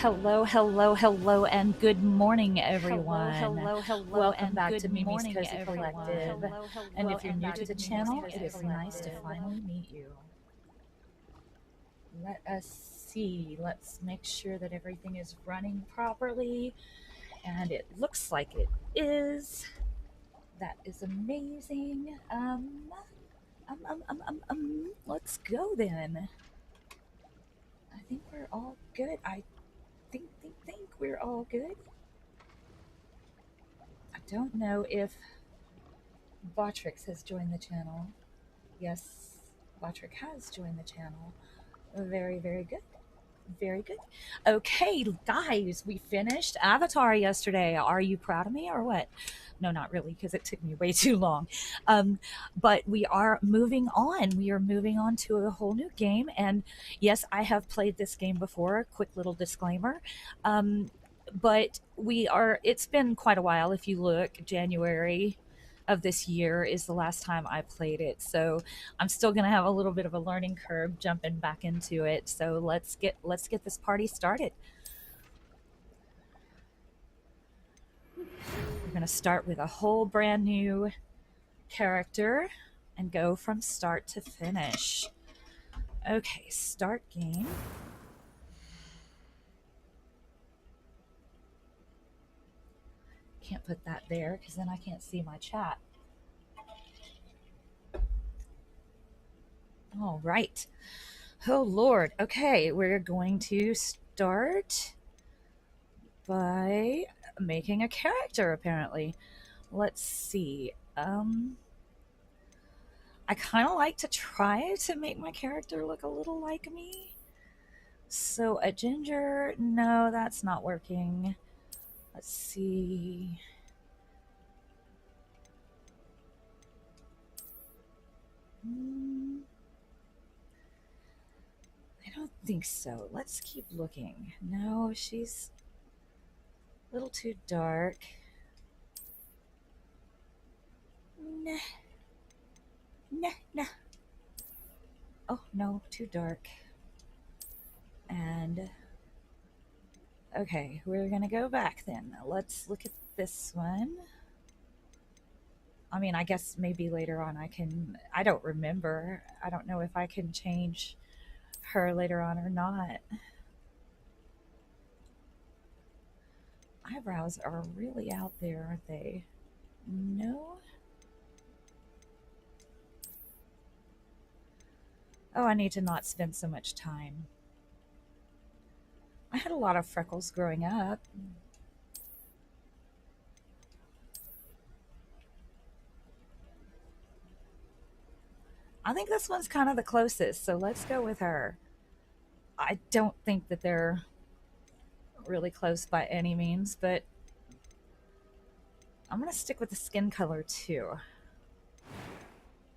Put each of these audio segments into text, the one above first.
Hello, hello, hello, and good morning, everyone. Hello, Welcome and back good to Mimi's morning, Cozy everyone. Collective. And if you're new to the channel, it is nice to finally meet you. Let us see. Let's make sure that everything is running properly. And it looks like it is. That is amazing. Let's go then. I think we're all good. I think we're all good. I don't know if Botrix has joined the channel. Yes, Botrick has joined the channel. Very, very good. Very good. Okay, guys, we finished Avatar yesterday. Are you proud of me or what? No, not really, because it took me way too long. But we are moving on. We are moving on to a whole new game. And yes, I have played this game before. Quick little disclaimer. But it's been quite a while. If you look, January of this year is the last time I played it. So I'm still going to have a little bit of a learning curve jumping back into it. So let's get this party started. We're going to start with a whole brand new character and go from start to finish. Okay, start game. Can't put that there because then I can't see my chat. All right. Oh, Lord. Okay, we're going to start by making a character, apparently. Let's see. I kind of like to try to make my character look a little like me. So a ginger, no, that's not working. Let's see. I don't think so. Let's keep looking. No, she's a little too dark. Nah. Nah, nah. Oh, no, too dark. And okay, we're gonna go back then. Let's look at this one. I mean, I guess maybe later on I don't remember. I don't know if I can change her later on or not. Eyebrows are really out there, aren't they? No? Oh, I need to not spend so much time. I had a lot of freckles growing up. I think this one's kind of the closest, so let's go with her. I don't think that they're really close by any means, but I'm going to stick with the skin color too.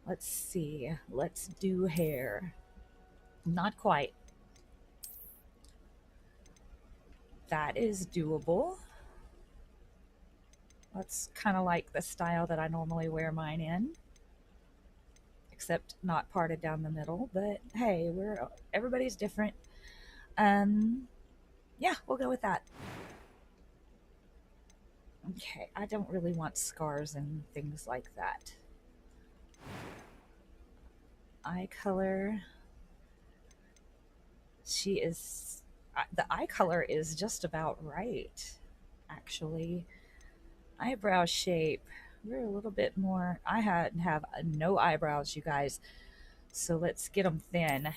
Let's see. Let's do hair. Not quite. That is doable. That's kind of like the style that I normally wear mine in, except not parted down the middle. But hey, everybody's different. Yeah, we'll go with that. Okay, I don't really want scars and things like that. Eye color. The eye color is just about right, actually. Eyebrow shape. We're a little bit more. I have no eyebrows, you guys. So let's get them thin.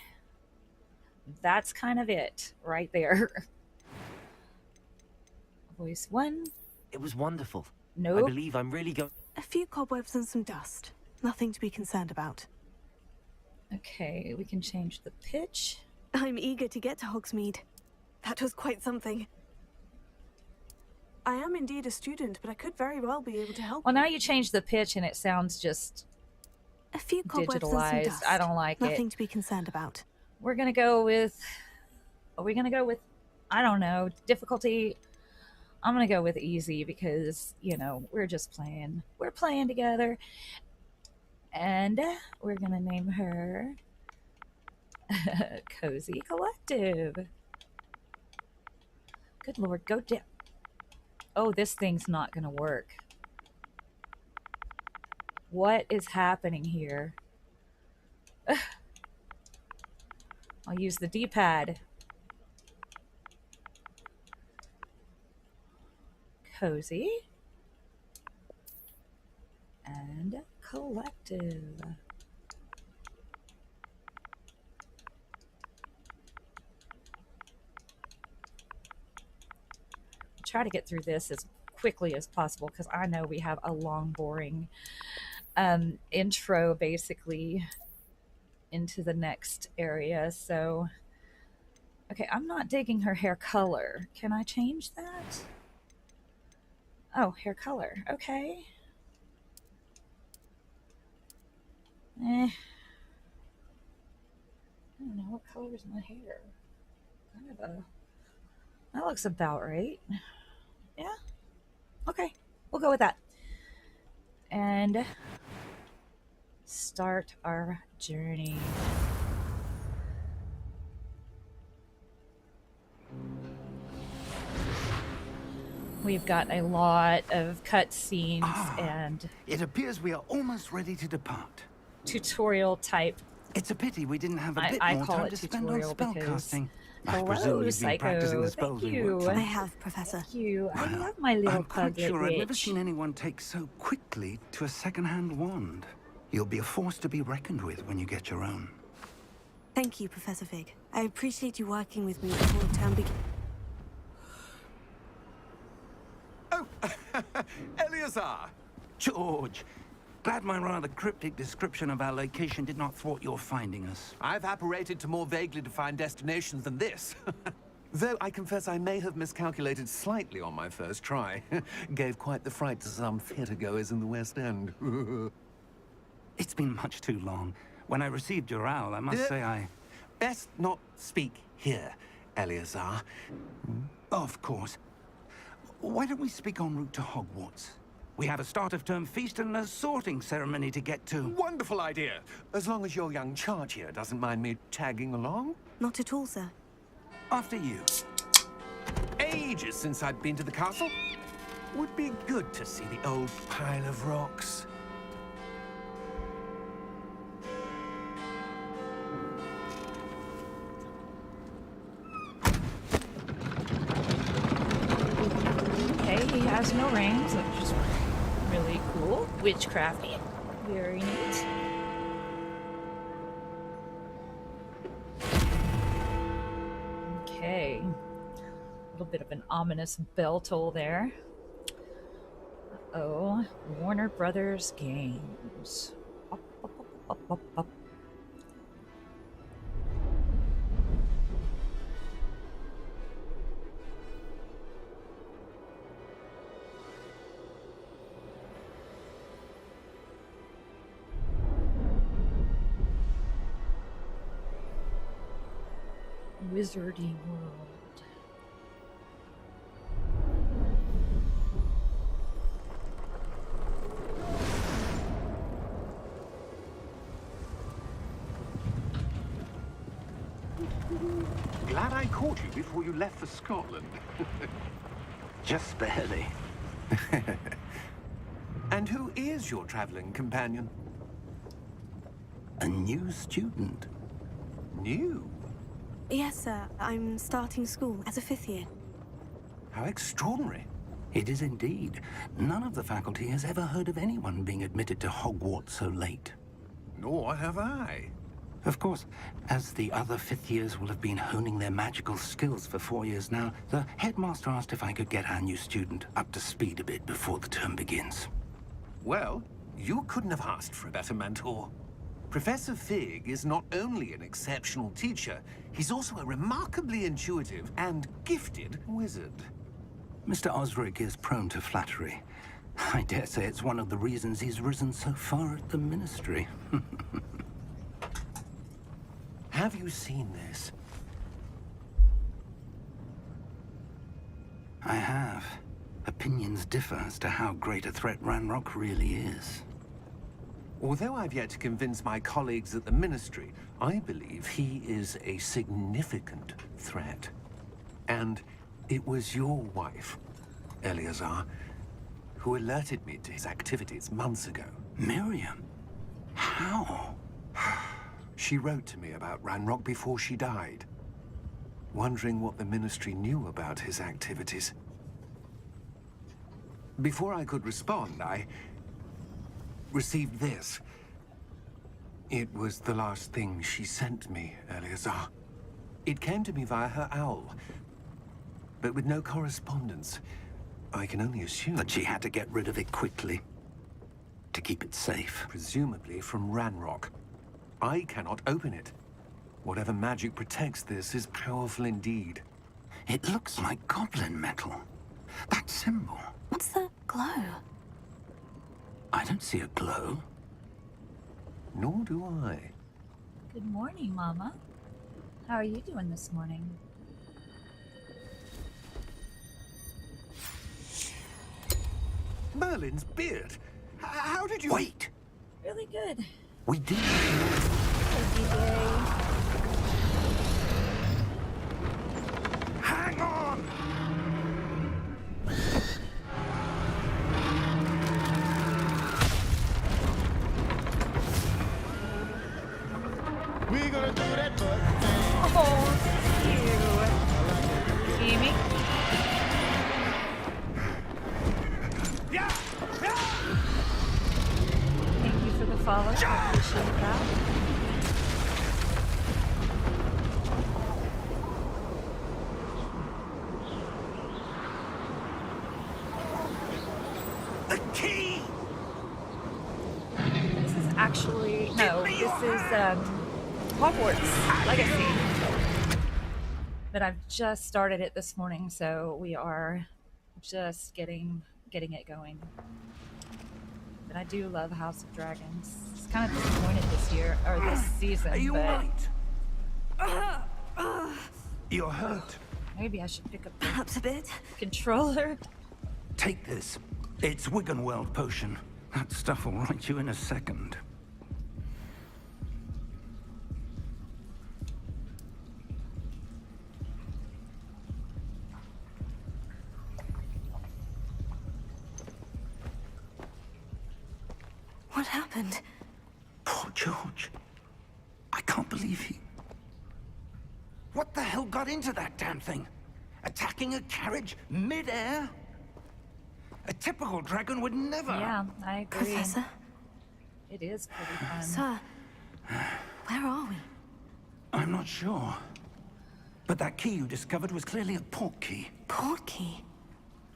That's kind of it right there. Voice one. It was wonderful. I Nope. believe I'm really going. A few cobwebs and some dust. Nothing to be concerned about. Okay, we can change the pitch. I'm eager to get to Hogsmeade. That was quite something. I am indeed a student, but I could very well be able to help. Well, now you change the pitch and it sounds just a few cobwebs and some digitalized. dust. I don't like it. Nothing to be concerned about. We're gonna go with. Are we gonna go with? I don't know. Difficulty. I'm gonna go with easy because we're just playing. We're playing together, and we're gonna name her Cozy Collective. Good Lord, go down. Oh, this thing's not gonna work. What is happening here? I'll use the D-pad. Cozy. And collective. Try to get through this as quickly as possible because I know we have a long, boring intro basically into the next area. So, okay, I'm not digging her hair color. Can I change that? Oh, hair color. Okay. I don't know what color is my hair. Kind of a. That looks about right. Yeah. Okay, we'll go with that. And start our journey. We've got a lot of cutscenes and it appears we are almost ready to depart. Tutorial type. It's a pity we didn't have a bit I more call time it to spend on tutorial spellcasting. I Hello, presume you've been practicing the Psycho. spells Thank we you. worked on. I have, Professor. Thank you. I Well, love my little I'm quite puglet sure I've never witch. seen anyone take so quickly to a second-hand wand. You'll be a force to be reckoned with when you get your own. Thank you, Professor Fig. I appreciate you working with me before the term begins. Oh, Eleazar! George, glad my rather cryptic description of our location did not thwart your finding us. I've apparated to more vaguely defined destinations than this. Though I confess I may have miscalculated slightly on my first try. Gave quite the fright to some theatre-goers in the West End. It's been much too long. When I received your owl, I must say I... Best not speak here, Eleazar. Of course. Why don't we speak en route to Hogwarts? We have a start-of-term feast and a sorting ceremony to get to. Wonderful idea! As long as your young charge here doesn't mind me tagging along. Not at all, sir. After you. Ages since I'd been to the castle. Would be good to see the old pile of rocks. Okay, he has no rings, which is really cool. Witchcrafty. Very neat. Okay. A little bit of an ominous bell toll there. Uh-oh. Warner Brothers Games. Up, up, up, up, up, up. Wizardy world. Glad I caught you before you left for Scotland. Just barely. And who is your traveling companion? A new student. New? Yes, sir. I'm starting school as a 5th year. How extraordinary. It is indeed. None of the faculty has ever heard of anyone being admitted to Hogwarts so late. Nor have I. Of course, as the other 5th years will have been honing their magical skills for 4 years now, the headmaster asked if I could get our new student up to speed a bit before the term begins. Well, you couldn't have asked for a better mentor. Professor Fig is not only an exceptional teacher, he's also a remarkably intuitive and gifted wizard. Mr. Osric is prone to flattery. I dare say it's one of the reasons he's risen so far at the Ministry. Have you seen this? I have. Opinions differ as to how great a threat Ranrock really is. Although I've yet to convince my colleagues at the Ministry, I believe he is a significant threat. And It was your wife, Eleazar, who alerted me to his activities months ago. Miriam? How? She wrote to me about Ranrock before she died, wondering what the Ministry knew about his activities. Before I could respond, I received this. It was the last thing she sent me, Eleazar. It came to me via her owl, but with no correspondence. I can only assume That she had to get rid of it quickly. To keep it safe. presumably from Ranrock. I cannot open it. Whatever magic protects this is powerful indeed. It looks like goblin metal. That symbol. What's the glow? I don't see a glow. Nor do I. Good morning, Mama. How are you doing this morning? Merlin's beard! How did you... Wait! Really good. We did. Busy day. Hang on! We gonna do that butt thing. Oh, cute. Amy? Yeah! Thank you for the follow. I appreciate that. The key! This is actually no. This is Hogwarts Legacy. But I've just started it this morning, so we are just getting it going. But I do love House of Dragons. It's kind of disappointed this year or this season, Are you but alright? You're hurt. maybe I should pick up the Perhaps a bit. controller. Take this. It's Wiggenweld potion. That stuff will right you in a second. What happened? Poor George. I can't believe he... What the hell got into that damn thing? Attacking a carriage mid-air? A typical dragon would never... Yeah, I agree. Professor? It is pretty fun. Sir? Where are we? I'm not sure. But that key you discovered was clearly a port key. Port key?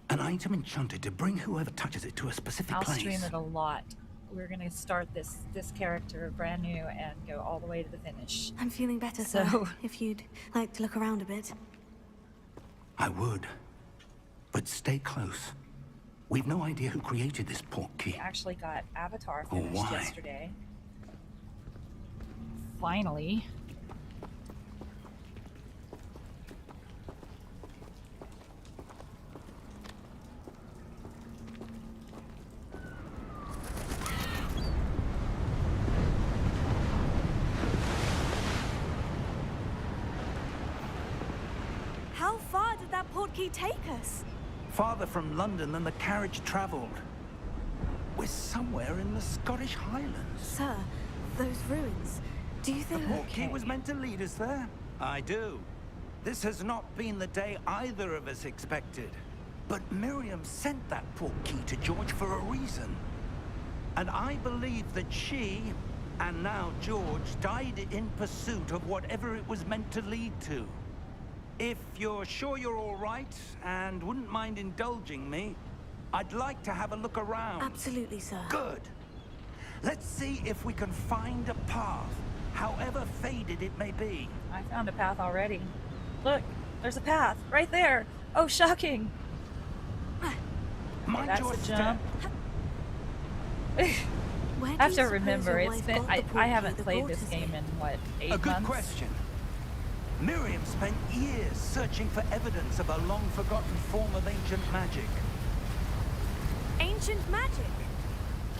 An item enchanted to bring whoever touches it to a specific I'll place. stream it a lot. We're gonna start this character brand new and go all the way to the finish. I'm feeling better, So- sir. If you'd like to look around a bit. I would. But stay close. We've no idea who created this port We key. actually got Avatar Oh, finished why? yesterday. Finally. How far did that port key take us? Farther from London than the carriage travelled. We're somewhere in the Scottish Highlands. Sir, those ruins. Do you The think... port key was meant to lead us there. I do. This has not been the day either of us expected. But Miriam sent that port key to George for a reason. And I believe that she, and now George, died in pursuit of whatever it was meant to lead to. If you're sure you're all right, and wouldn't mind indulging me, I'd like to have a look around. Absolutely, sir. Good. Let's see if we can find a path, however faded it may be. I found a path already. Look, there's a path right there. Oh, shocking. Mind That's your a step. jump. Where do I have you to suppose remember, your it's wife been got the I port key haven't that played brought this us game here? in what, 8 A good months? question. Miriam spent years searching for evidence of a long-forgotten form of ancient magic. Ancient magic?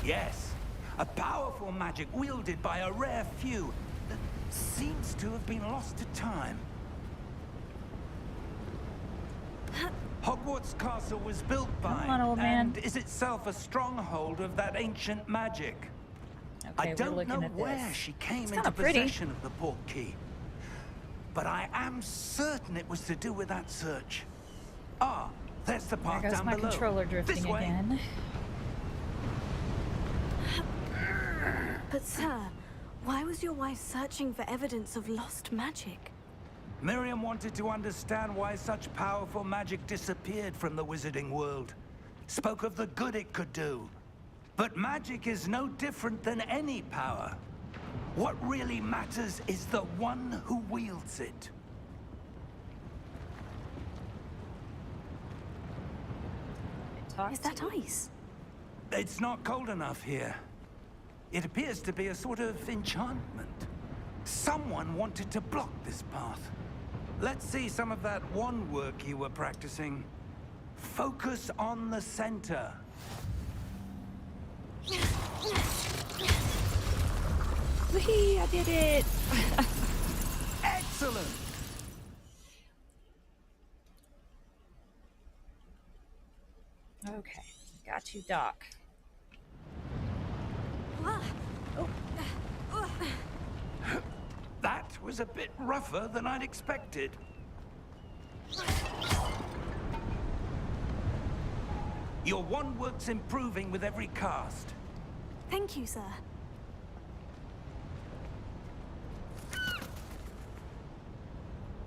Yes, a powerful magic wielded by a rare few that seems to have been lost to time. Hogwarts Castle was built by on, old man. and is itself a stronghold of that ancient magic. Okay, I we're don't looking know at where this. she came It's into kinda pretty. possession of the portkey, but I am certain it was to do with that search. Ah, there's the There path goes down my below. controller This drifting way. again. But sir, why was your wife searching for evidence of lost magic? Miriam wanted to understand why such powerful magic disappeared from the wizarding world. Spoke of the good it could do. But magic is no different than any power. What really matters is the one who wields it. Is that ice? It's not cold enough here. It appears to be a sort of enchantment. Someone wanted to block this path. Let's see some of that wand work you were practicing. Focus on the center. Whee! I did it! Excellent! Okay, got you, Doc. That was a bit rougher than I'd expected. Your wand work's improving with every cast. Thank you, sir.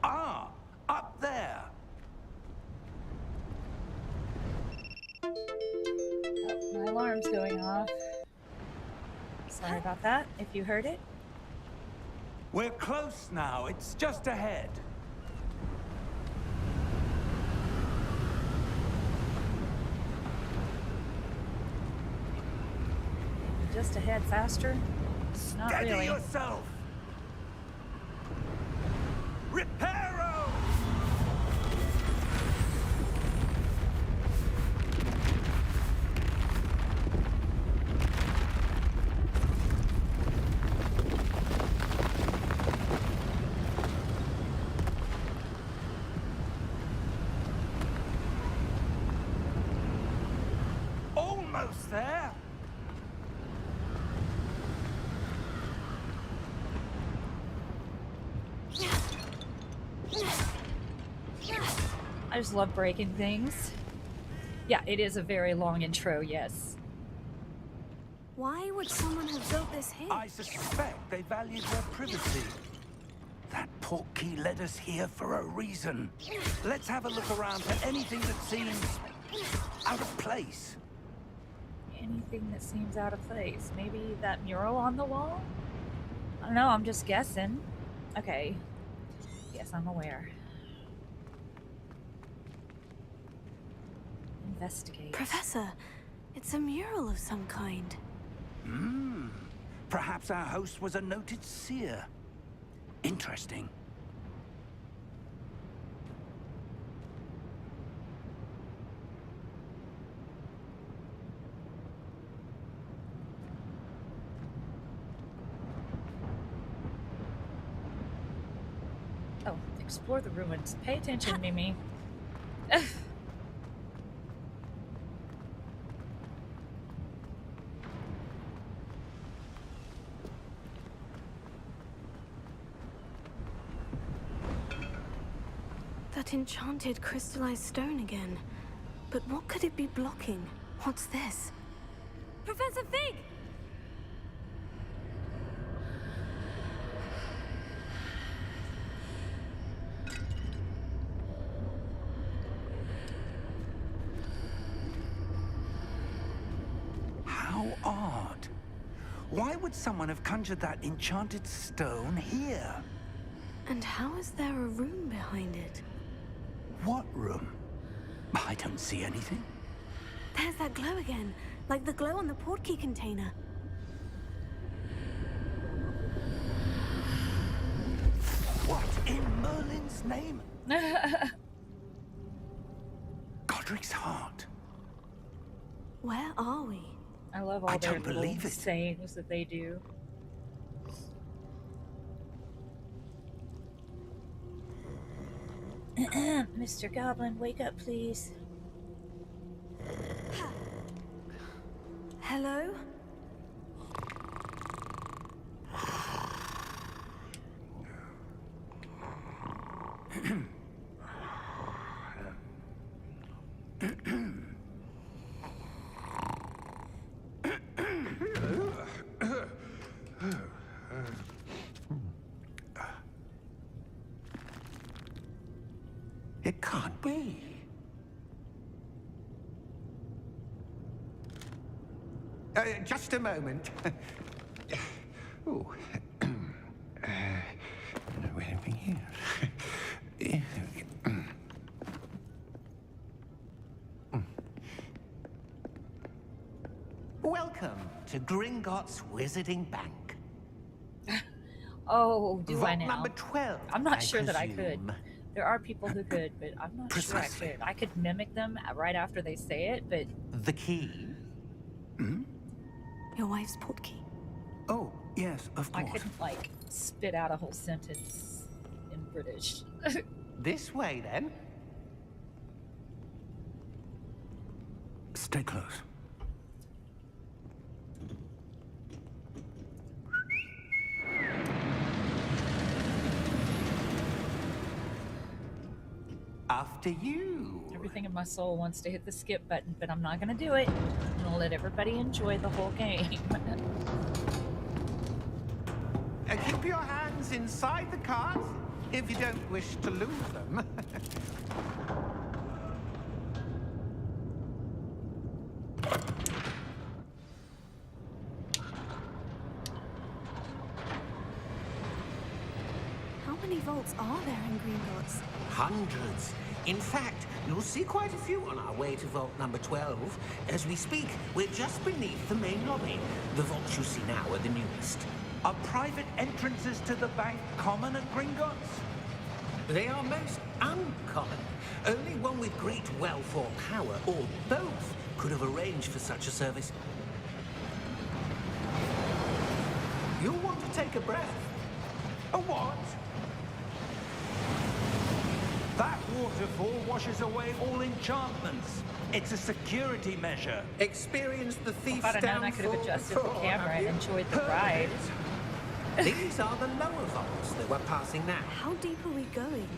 Ah, up there. Oh, my alarm's going off. Sorry about that, if you heard it. We're close now. It's just ahead. Just ahead faster? Not Steady really. yourself. Reparo! Almost there. I just love breaking things. Yeah, it is a very long intro, yes. Why would someone have built this here? I suspect they valued their privacy. That portkey led us here for a reason. Let's have a look around for anything that seems out of place. Anything that seems out of place. Maybe that mural on the wall? I don't know, I'm just guessing. Okay. Yes, I'm aware. Investigate. Professor, it's a mural of some kind. Perhaps our host was a noted seer. Interesting. Oh, explore the ruins. Pay attention, Mimi. That enchanted crystallized stone again. But what could it be blocking? What's this? Professor Fig! How odd. Why would someone have conjured that enchanted stone here? And how is there a room behind it? What room? I don't see anything. There's that glow again, like the glow on the portkey container. What in Merlin's name? Godric's heart. Where are we? I love all I their don't little believe it. sayings that they do. Mr. Goblin, wake up, please. Hello? It can't be. Just a moment. Oh. Anything here? Welcome to Gringotts Wizarding Bank. Oh, do Vault I now? number 12. I'm not sure that I presume. could. There are people who could, but I'm not Precisely. sure I could. I could mimic them right after they say it, but The key? Your wife's portkey. Oh, yes, of I course. couldn't, like, spit out a whole sentence in British. This way, then. Stay close. After you. Everything in my soul wants to hit the skip button, but I'm not gonna do it. I'm gonna let everybody enjoy the whole game. Keep your hands inside the cart if you don't wish to lose them. How many vaults are there in Gringotts? Hundreds. In fact, you'll see quite a few on our way to vault number 12. As we speak, we're just beneath the main lobby. The vaults you see now are the newest. Are private entrances to the bank common at Gringotts? They are most uncommon. Only one with great wealth or power, or both, could have arranged for such a service. You'll want to take a breath. A what? That waterfall washes away all enchantments. It's a security measure. Experience the thief's If I'd have known I could have downfall adjusted the before, camera have and you? enjoyed the ride. These are the lower vaults that we're passing now. How deep are we going?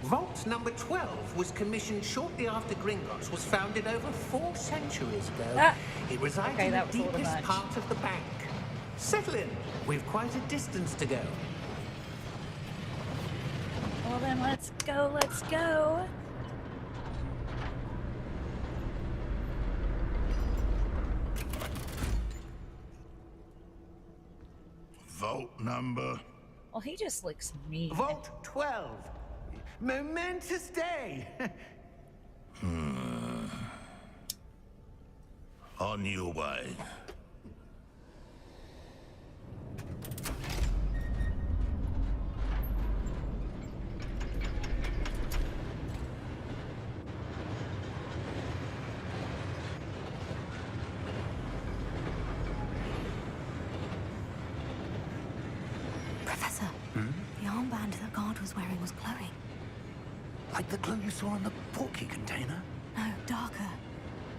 Vault number 12 was commissioned shortly after Gringotts was founded over 4 centuries ago. Ah, It resides okay, in that the was a little deepest much. part of the bank. Settle in. We've quite a distance to go. Well then, let's go, let's go. Vault number. Well, he just looks mean. Vault 12. Momentous day. On your way. Professor, the armband that guard was wearing was glowing. Like the glow you saw on the portkey container? No, darker.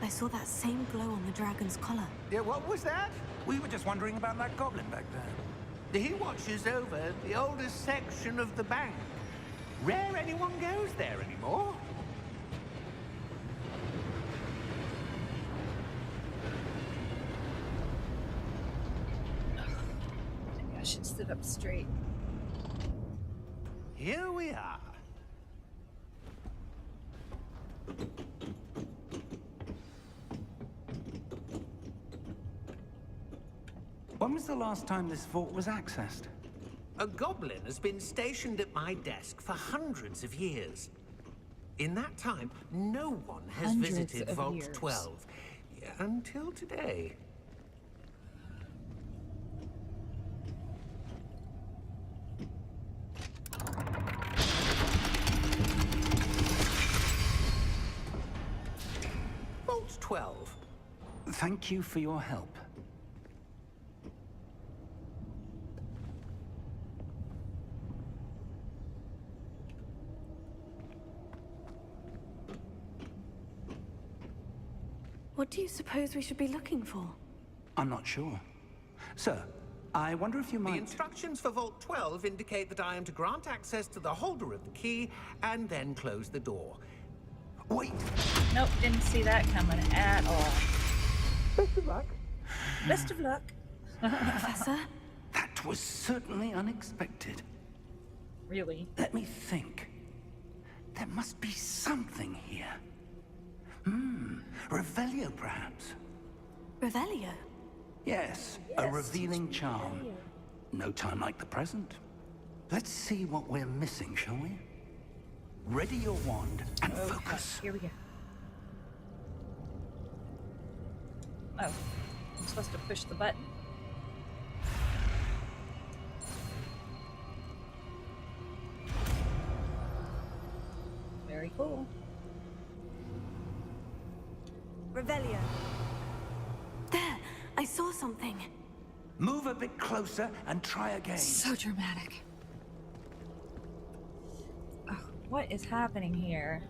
I saw that same glow on the dragon's collar. Yeah, what was that? We were just wondering about that goblin back there. He watches over the oldest section of the bank. Rare anyone goes there anymore. Maybe I should sit up straight. Here we are. When was the last time this vault was accessed? A goblin has been stationed at my desk for hundreds of years. In that time, no one has Hundreds visited of Vault years. 12. Until today. Vault 12. Thank you for your help. What do you suppose we should be looking for? I'm not sure. Sir, I wonder if you The might... instructions for Vault 12 indicate that I am to grant access to the holder of the key and then close the door. Wait! Nope, didn't see that coming at all. Best of luck. Best of luck. Professor? That was certainly unexpected. Really? Let me think. There must be something here. Revelio, perhaps? Revelio? Yes, a revealing charm. No time like the present. Let's see what we're missing, shall we? Ready your wand and focus. Here we go. Oh, I'm supposed to push the button. Very cool. Revelio. There! I saw something. Move a bit closer and try again. So dramatic. Oh, what is happening here?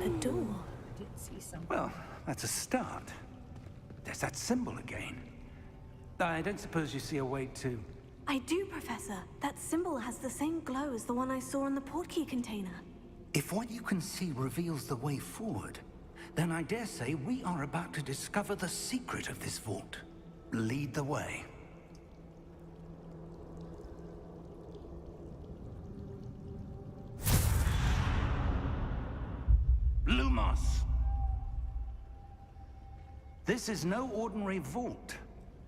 A door. I did see something. Well, that's a start. There's that symbol again. I don't suppose you see a way to... I do, Professor. That symbol has the same glow as the one I saw in the portkey container. If what you can see reveals the way forward, then I dare say we are about to discover the secret of this vault. Lead the way. Lumos! This is no ordinary vault.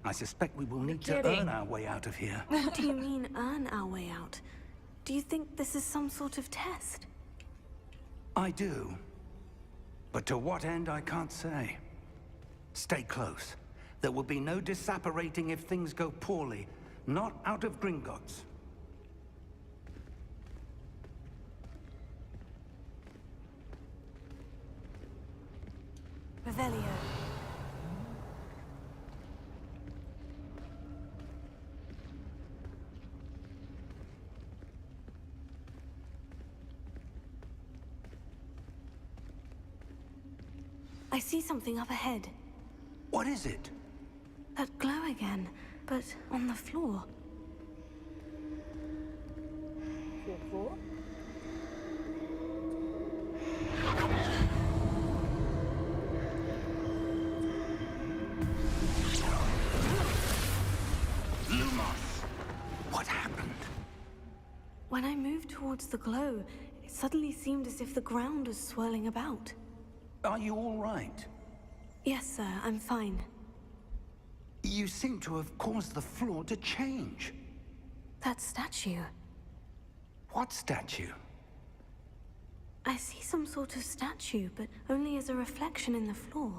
I suspect we will need to earn our way out of here. What do you mean, earn our way out? Do you think this is some sort of test? I do. But to what end, I can't say. Stay close. There will be no disapparating if things go poorly. Not out of Gringotts. Revelio. I see something up ahead. What is it? That glow again, but on the floor. Cool, cool. Lumos! What happened? When I moved towards the glow, it suddenly seemed as if the ground was swirling about. Are you all right? Yes, sir, I'm fine. You seem to have caused the floor to change. That statue. What statue? I see some sort of statue, but only as a reflection in the floor.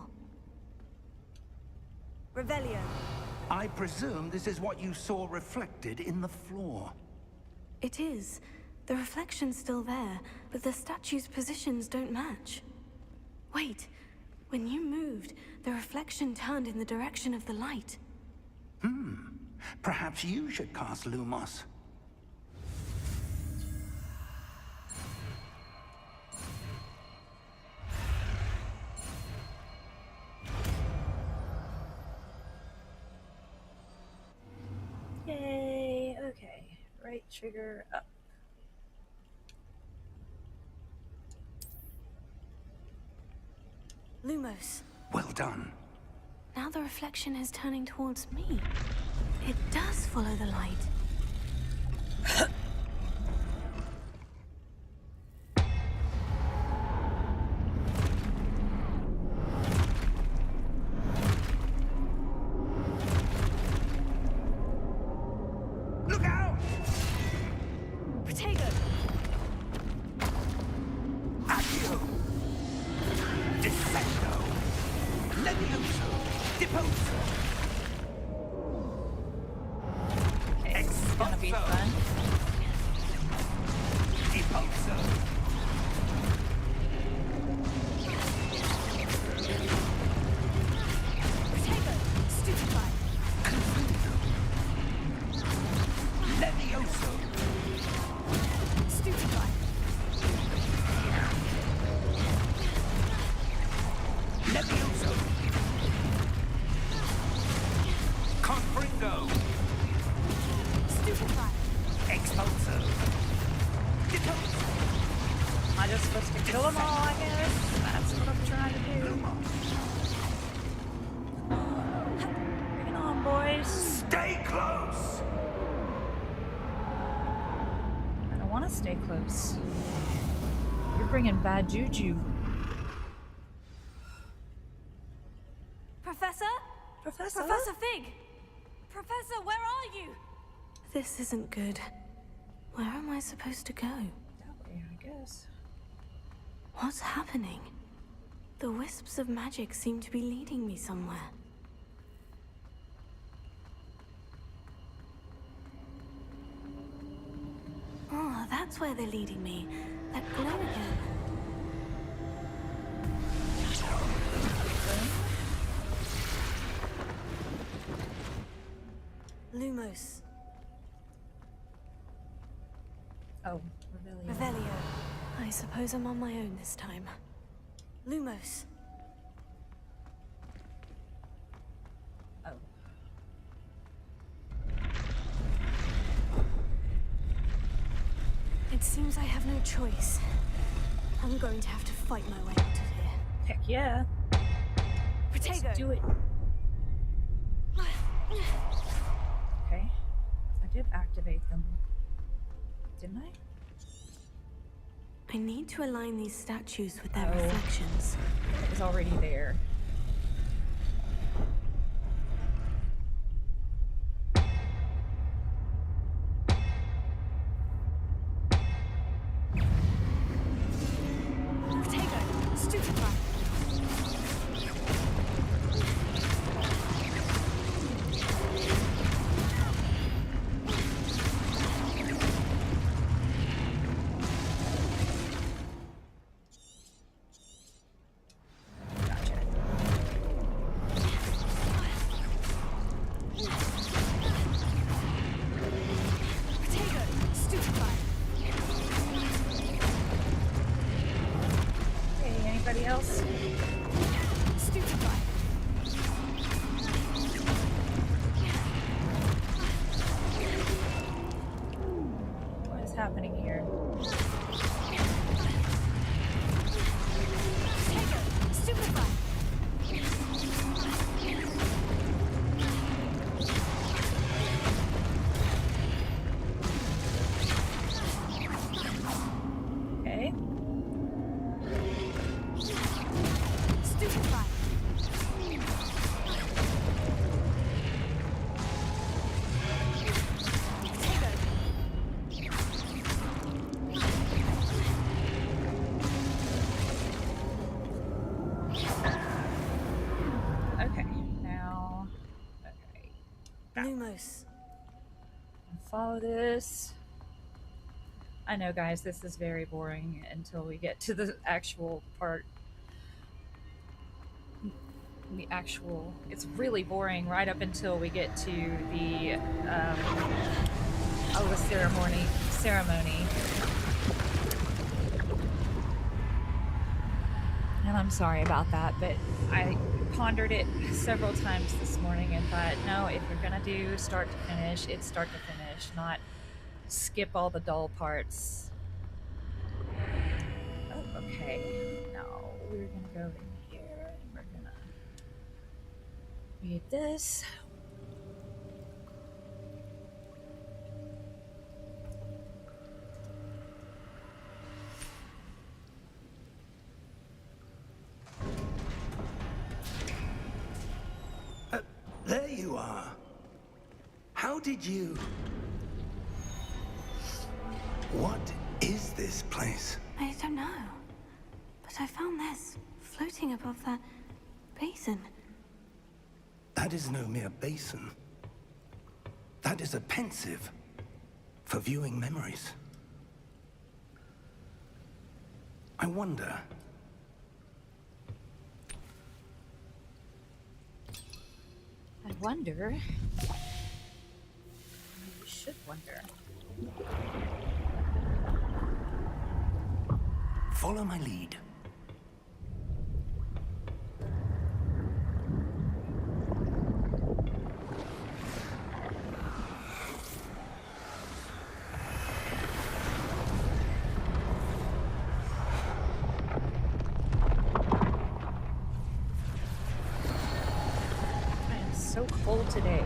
Revelio. I presume this is what you saw reflected in the floor. It is. The reflection's still there, but the statue's positions don't match. Wait. When you moved, the reflection turned in the direction of the light. Perhaps you should cast Lumos. Yay, okay. Right trigger up. Lumos. Well done. Now the reflection is turning towards me. It does follow the light. Look out! Protego! Accio! Descendo! Levioso! Deposo! Okay, this is gonna be fun. Deposo! Protego! Stupefy! Levioso! Stupefy! Kill them all, I guess. That's what I'm trying to do. Bring it on, boys. Stay close! I don't want to stay close. You're bringing bad juju. Professor? Professor? Professor Fig! Professor, where are you? This isn't good. Where am I supposed to go? That way, I guess. What's happening? The wisps of magic seem to be leading me somewhere. Oh, that's where they're leading me. That glow again. Lumos. Oh, Revelio. Revelio. I suppose I'm on my own this time. Lumos. Oh. It seems I have no choice. I'm going to have to fight my way out of here. Heck yeah. Protego. Let's do it. Okay. I did activate them. Didn't I? I need to align these statues with their Oh. reflections. It was already there. Protego. Stupefy. Gotcha. Protego. Stupefy. Hey, anybody else? Stupefy. What is happening here? Protego. Stupefy. Okay. Stupefy. Protego. Okay. Now. Okay. Lumos. Follow this. I know, guys, this is very boring until we get to the actual part. It's really boring right up until we get to the ceremony. And I'm sorry about that, but I pondered it several times this morning and thought, no, if you're gonna do start to finish, it's start to finish, not skip all the dull parts. Oh, okay. No, we're gonna go in here and we're gonna read this. There you are. How did you... What is this place? I don't know. But I found this floating above that basin. That is no mere basin. That is a pensive for viewing memories. I wonder... You should wonder. Follow my lead. full today.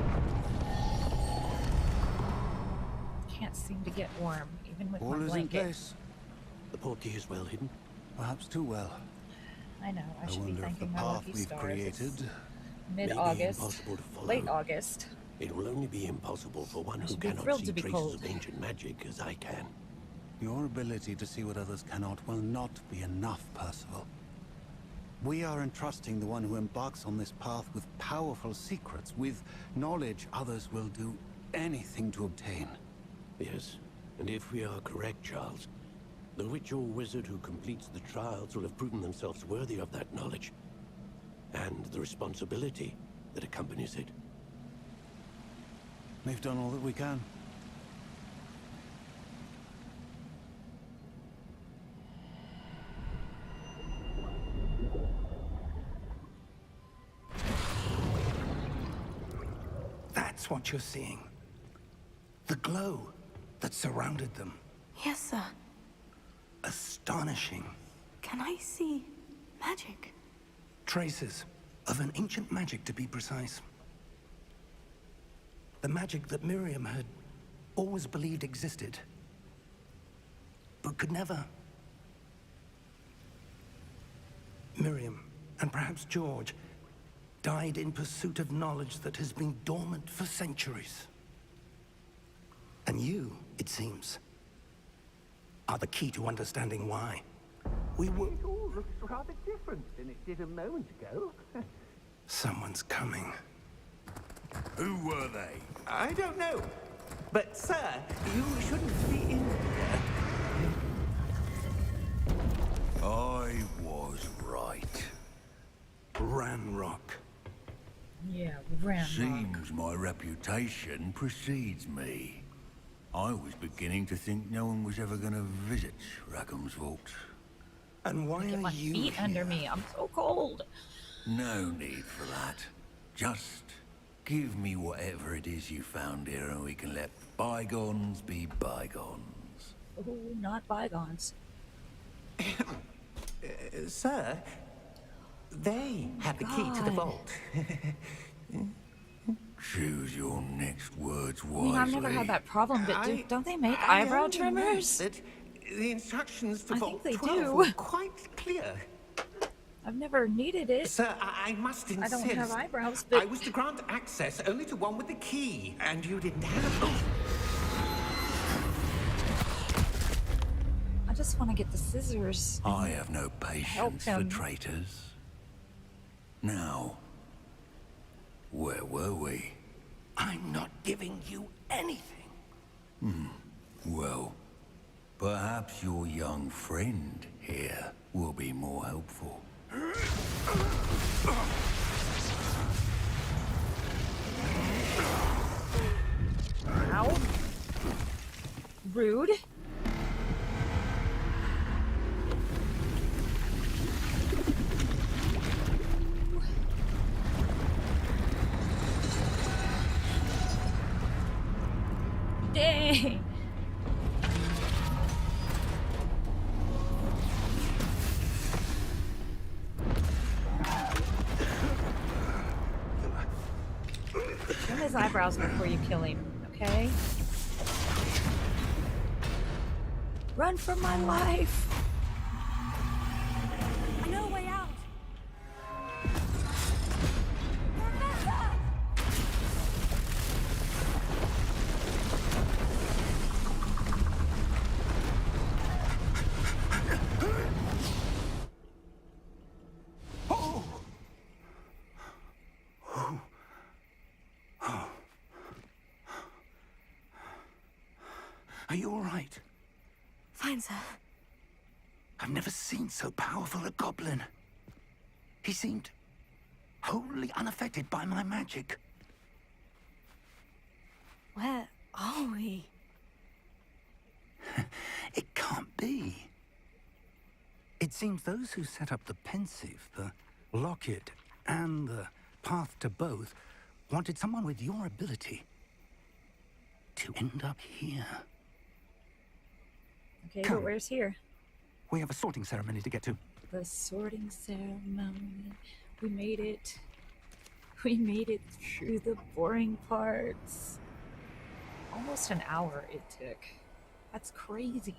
Can't seem to get warm, even with All my is in blanket. place. The portkey is well hidden. Perhaps too well. I know, I should be wonder if the thanking my path lucky we've stars. created. It's May be mid-August, impossible to follow. late August. It will only be impossible for one who should be cannot thrilled see to be traces cold. of ancient magic as I can. Your ability to see what others cannot will not be enough, Percival. We are entrusting the one who embarks on this path with powerful secrets, with knowledge others will do anything to obtain. Yes, and if we are correct, Charles, the witch or wizard who completes the trials will have proven themselves worthy of that knowledge, and the responsibility that accompanies it. We've done all that we can. That's what you're seeing. The glow that surrounded them. Yes, sir. Astonishing. Can I see magic? Traces of an ancient magic, to be precise. The magic that Miriam had always believed existed, but could never. Miriam, and perhaps George, died in pursuit of knowledge that has been dormant for centuries. And you, it seems, are the key to understanding why. We were... It all looks rather different than it did a moment ago. Someone's coming. Who were they? I don't know. But, sir, you shouldn't be in here. I was right. Ranrock. Yeah, Ramrock. Seems my reputation precedes me. I was beginning to think no one was ever going to visit Rackham's vault. And why Get are my you feet here? under me. I'm so cold. No need for that. Just give me whatever it is you found here and we can let bygones be bygones. Oh, not bygones. Sir, they have the key to the God. vault. Choose your next words I wisely. mean, I've never had that problem, but don't they make I eyebrow only trimmers? meant that the instructions to I Vault think they 12 do. were quite clear. I've never needed it. Sir, I must insist. I don't have eyebrows, I but was to grant access only to one with the key, and you didn't have it. I just want to get the scissors. I have no patience for him. traitors. Now, where were we? I'm not giving you anything. Well, perhaps your young friend here will be more helpful. Ow. Rude. Dang. Trim his eyebrows before you kill him, okay? Run for my life! No way out! Are you all right? Fine, sir. I've never seen so powerful a goblin. He seemed wholly unaffected by my magic. Where are we? It can't be. It seems those who set up the pensive, the locket, and the path to both wanted someone with your ability to end up here. Okay, Come. but where's here? We have a sorting ceremony to get to. The sorting ceremony. We made it. We made it through the boring parts. Almost an hour it took. That's crazy.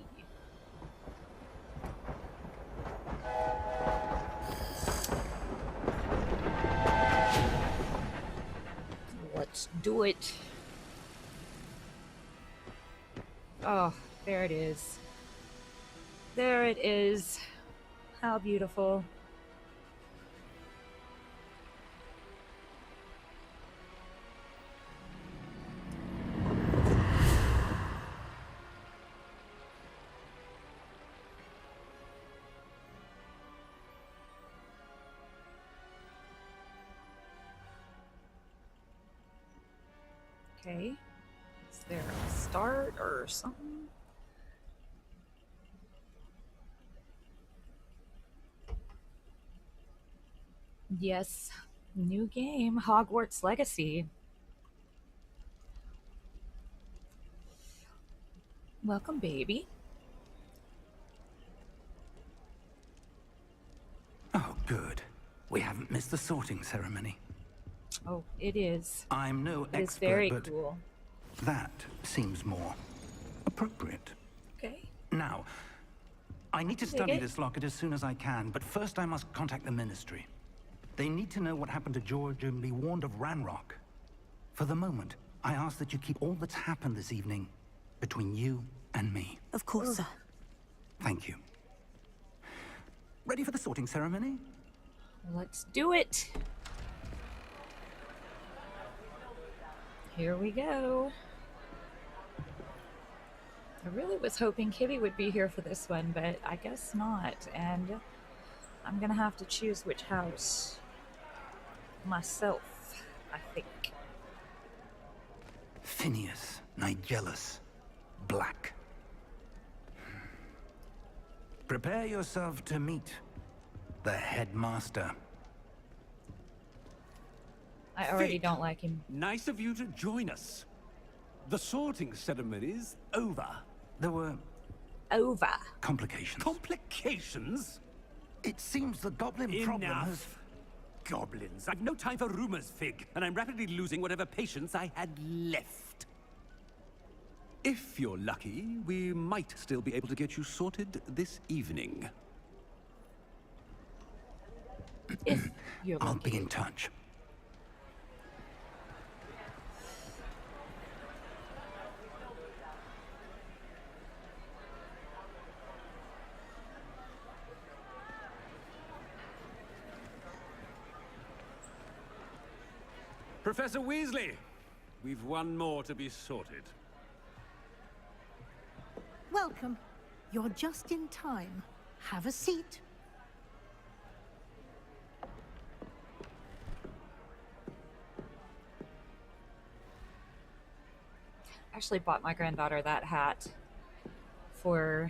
Let's do it. Oh, there it is. There it is. How beautiful. Okay. Is there a start or something? Yes. New game, Hogwarts Legacy. Welcome, baby. Oh, good. We haven't missed the sorting ceremony. Oh, it is. I'm no It is expert, very but cool. that seems more appropriate. Okay. Now, I need to Dig study it. this locket as soon as I can, but first I must contact the Ministry. They need to know what happened to George and be warned of Ranrock. For the moment, I ask that you keep all that's happened this evening between you and me. Of course, sir. Thank you. Ready for the sorting ceremony? Let's do it. Here we go. I really was hoping Kibby would be here for this one, but I guess not. And I'm gonna have to choose which house myself, I think. Phineas, Nigellus, Black. Prepare yourself to meet the headmaster. I already Fig. don't like him. Nice of you to join us. The sorting ceremony's over. There were Over. complications. Complications? It seems the goblin problem has... Enough. Goblins. I've no time for rumors, Fig, and I'm rapidly losing whatever patience I had left. If you're lucky, we might still be able to get you sorted this evening. If you're I'll lucky. be in touch. Professor Weasley, we've one more to be sorted. Welcome. You're just in time. Have a seat. Actually bought my granddaughter that hat for...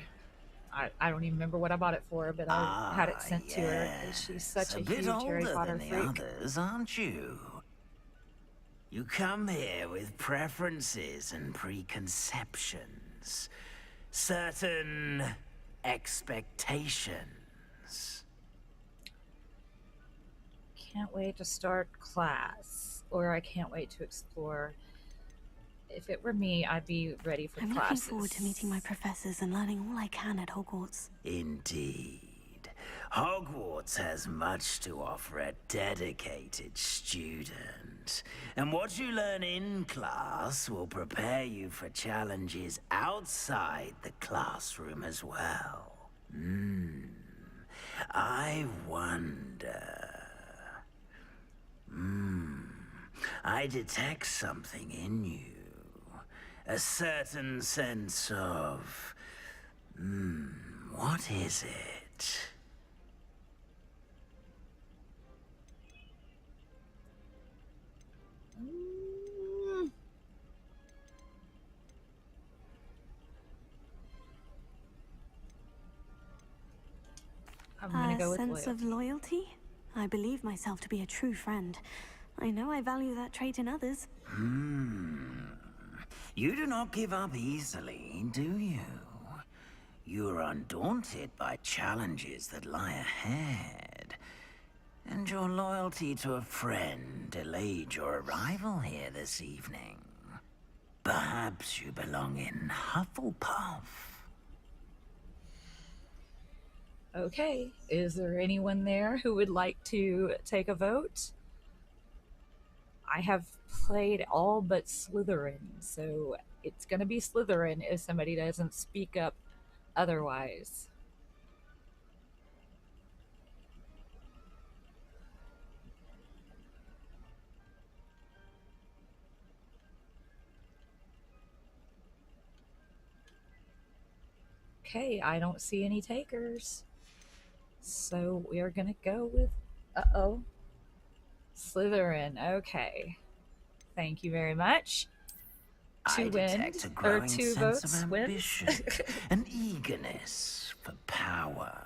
I don't even remember what I bought it for, but I had it sent to her. And she's such a bit huge Harry older Potter than freak. the others, aren't you? You come here with preferences and preconceptions. Certain expectations. Can't wait to start class, or I can't wait to explore. If it were me, I'd be ready for I'm classes. looking forward to meeting my professors and learning all I can at Hogwarts. Indeed. Hogwarts has much to offer a dedicated student. And what you learn in class will prepare you for challenges outside the classroom as well. I wonder... I detect something in you. A certain sense of... what is it? I'm gonna go with sense loyalty. of loyalty? I believe myself to be a true friend. I know I value that trait in others. You do not give up easily, do you? You are undaunted by challenges that lie ahead. And your loyalty to a friend delayed your arrival here this evening. Perhaps you belong in Hufflepuff. Okay, is there anyone there who would like to take a vote? I have played all but Slytherin, so it's going to be Slytherin if somebody doesn't speak up otherwise. Okay, I don't see any takers. So we are going to go with, uh-oh, Slytherin. Okay. Thank you very much. I Two wind, detect a or growing two sense votes of win. ambition, an eagerness for power.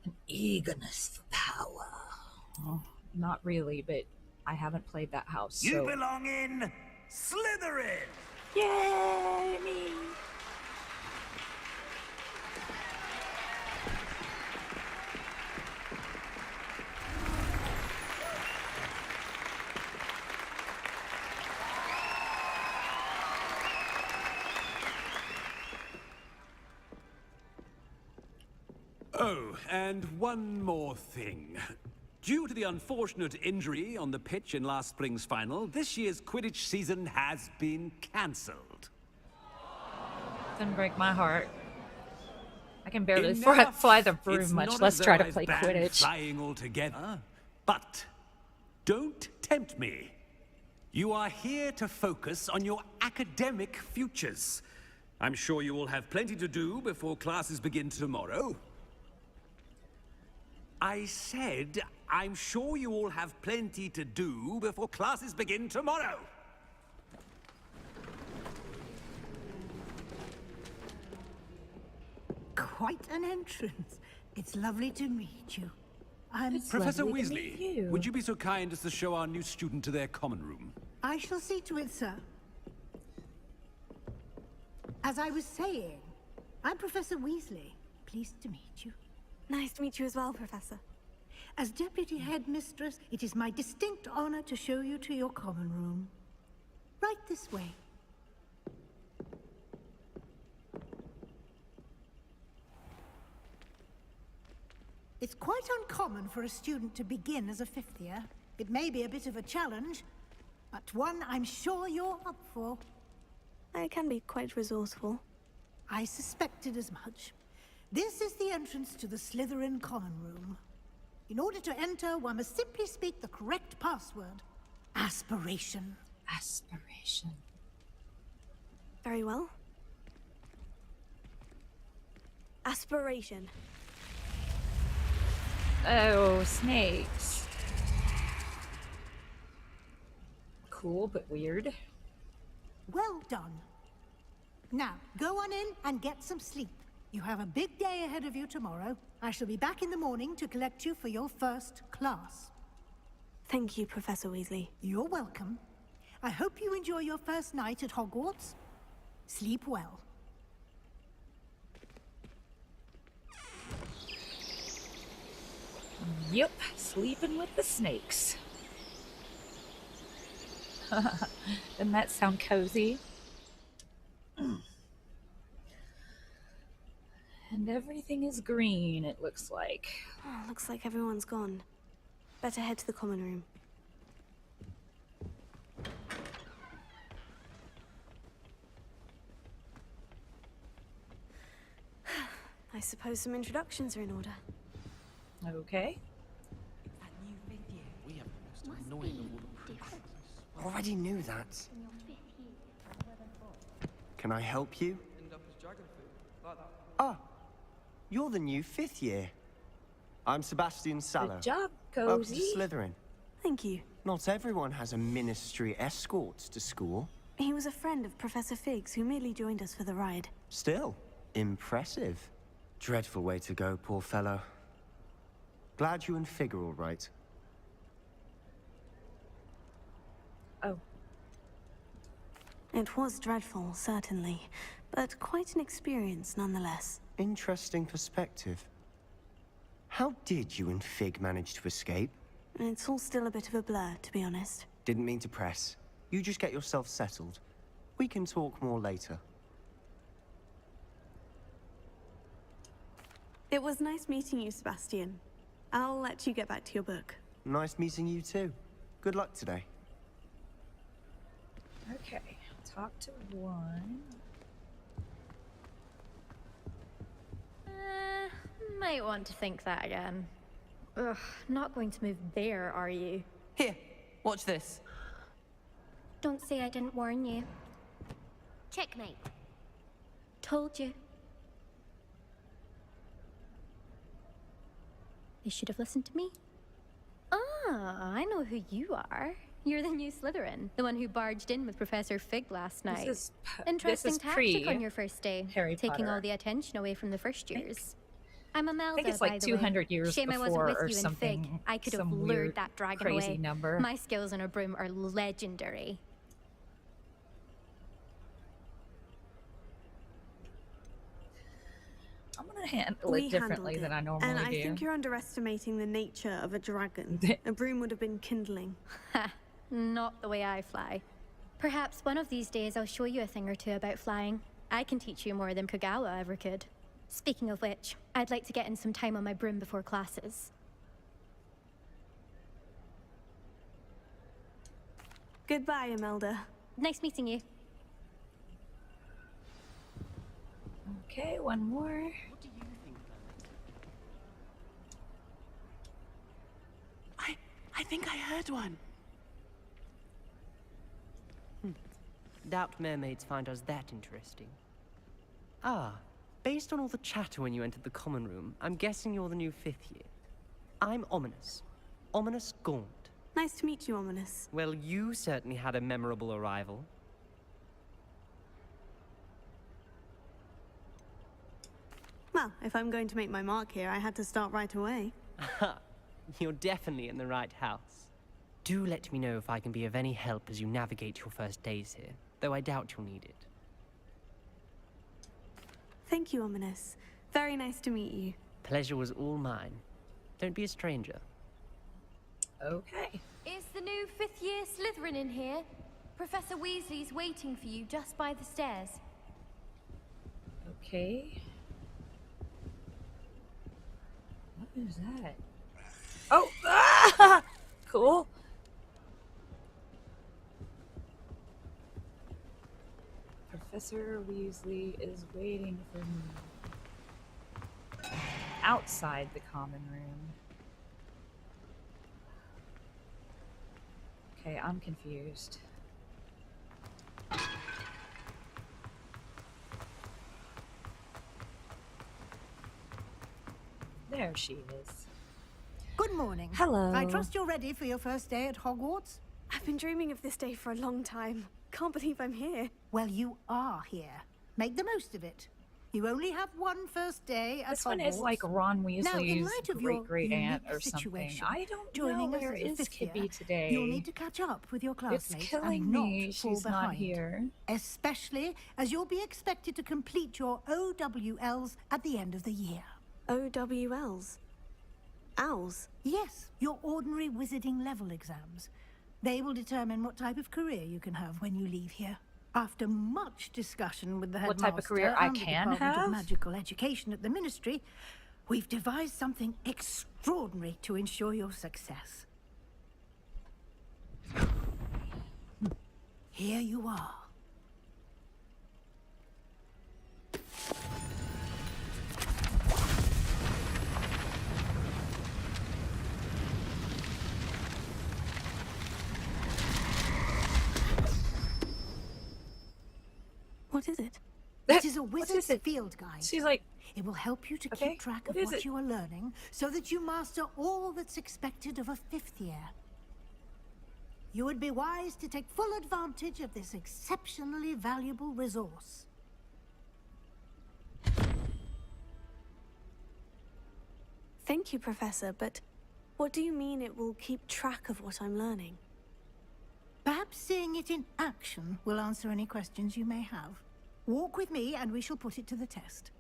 An eagerness for power. Well, not really, but I haven't played that house, You so... belong in Slytherin! Yay, me! Oh, and one more thing. Due to the unfortunate injury on the pitch in last spring's final, this year's Quidditch season has been cancelled. Doesn't break my heart. I can barely Enough! fly the broom It's much. not Let's as try though to I've play banned Quidditch. flying altogether, but don't tempt me. You are here to focus on your academic futures. I'm sure you will have plenty to do before classes begin tomorrow. I said, I'm sure you all have plenty to do before classes begin tomorrow. Quite an entrance. It's lovely to meet you. It's Professor lovely to meet Weasley, you. would you be so kind as to show our new student to their common room? I shall see to it, sir. As I was saying, I'm Professor Weasley. Pleased to meet you. Nice to meet you as well, Professor. As Deputy Headmistress, it is my distinct honor to show you to your common room. Right this way. It's quite uncommon for a student to begin as a fifth year. It may be a bit of a challenge, but one I'm sure you're up for. I can be quite resourceful. I suspected as much. This is the entrance to the Slytherin common room. In order to enter, one must simply speak the correct password. Aspiration. Aspiration. Very well. Aspiration. Oh, snakes. Cool, but weird. Well done. Now, go on in and get some sleep. You have a big day ahead of you tomorrow. I shall be back in the morning to collect you for your first class. Thank you, Professor Weasley. You're welcome. I hope you enjoy your first night at Hogwarts. Sleep well. Yep, sleeping with the snakes. Doesn't that sound cozy? And everything is green, it looks like. Oh, looks like everyone's gone. Better head to the common room. I suppose some introductions are in order. Okay. Already knew that. Can I help you? Ah, you're the new fifth year. I'm Sebastian Sallow. Good job, Welcome to Cozy. Slytherin. Thank you. Not everyone has a ministry escort to school. He was a friend of Professor Fig's who merely joined us for the ride. Still, impressive. Dreadful way to go, poor fellow. Glad you and Fig are all right. Oh, It was dreadful, certainly, but quite an experience nonetheless. Interesting perspective. How did you and Fig manage to escape? It's all still a bit of a blur, to be honest. Didn't mean to press. You just get yourself settled. We can talk more later. It was nice meeting you, Sebastian. I'll let you get back to your book. Nice meeting you too. Good luck today. Okay, talk to one. Might want to think that again. Ugh, not going to move there, are you? Here, watch this. Don't say I didn't warn you. Checkmate. Told you. You should have listened to me. Ah, I know who you are. You're the new Slytherin, the one who barged in with Professor Fig last night. Interesting tactic on your first day, taking all the attention away from the first years. I'm Imelda, I think it's like by the 200 way. years Shame I wasn't before with or you in something. Fig. I could have Some lured weird, that dragon crazy away. number. My skills on a broom are legendary. I'm gonna handle it differently than I normally do. And I think you're underestimating the nature of a dragon. A broom would have been kindling. Ha! Not the way I fly. Perhaps one of these days I'll show you a thing or two about flying. I can teach you more than Kagawa ever could. Speaking of which, I'd like to get in some time on my broom before classes. Goodbye, Imelda. Nice meeting you. Okay, one more. I think I heard one. Doubt mermaids find us that interesting. Ah, based on all the chatter when you entered the common room, I'm guessing you're the new 5th year. I'm Ominous. Ominous Gaunt. Nice to meet you, Ominous. Well, you certainly had a memorable arrival. Well, if I'm going to make my mark here, I had to start right away. Aha, you're definitely in the right house. Do let me know if I can be of any help as you navigate your first days here, though I doubt you'll need it. Thank you, Ominous. Very nice to meet you. Pleasure was all mine. Don't be a stranger. Okay. Is the new 5th year Slytherin in here? Professor Weasley's waiting for you just by the stairs. Okay. What is that? Oh! Ah! Cool. Professor Weasley is waiting for me outside the common room. Okay, I'm confused. There she is. Good morning. Hello. I trust you're ready for your first day at Hogwarts? I've been dreaming of this day for a long time. Can't believe I'm here. Well, you are here. Make the most of it. You only have one first day at Hogwarts. This one is like Ron Now, in Weasley's light of your great-great-aunt unique or something. situation, I don't joining know us where as a is fifth Kibby year, today. You'll need to catch up with your classmates It's killing and not me fall she's behind. not here. Especially as you'll be expected to complete your OWLs at the end of the year. OWLs? Owls? Yes, your ordinary wizarding level exams. They will determine what type of career you can have when you leave here. After much discussion with the What headmaster type of career I and the can Department have? of Magical Education at the Ministry, we've devised something extraordinary to ensure your success. Here you are. What is it? It is a wizard's field guide. She's like, it will help you to okay, keep track of what is what it? you are learning so that you master all that's expected of a 5th year. You would be wise to take full advantage of this exceptionally valuable resource. Thank you, Professor, but what do you mean it will keep track of what I'm learning? Perhaps seeing it in action will answer any questions you may have. Walk with me and we shall put it to the test.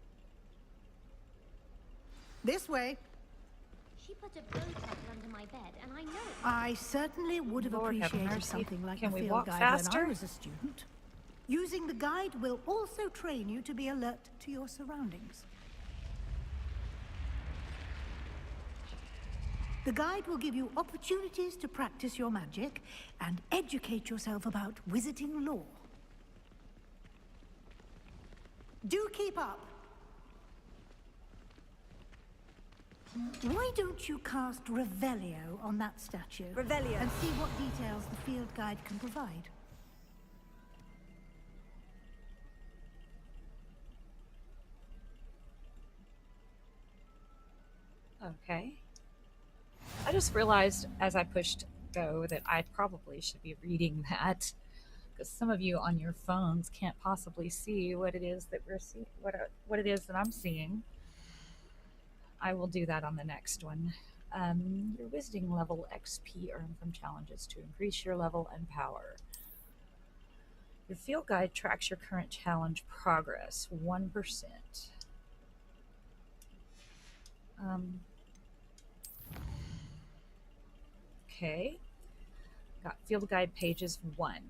This way. She put a bow tuckle under my bed, and I know it. I certainly would have Lord have appreciated mercy. something like Can the we field walk guide faster? when I was a student. Using the guide will also train you to be alert to your surroundings. The guide will give you opportunities to practice your magic and educate yourself about wizarding lore. Do keep up. Why don't you cast Revelio on that statue? Revelio. And see what details the field guide can provide. Okay. I just realized as I pushed go that I probably should be reading that, because some of you on your phones can't possibly see what it is that we're seeing, what it is that I'm seeing. I will do that on the next one. Your wizarding level XP earned from challenges to increase your level and power. Your field guide tracks your current challenge progress, 1%. Okay. Got field guide pages 1.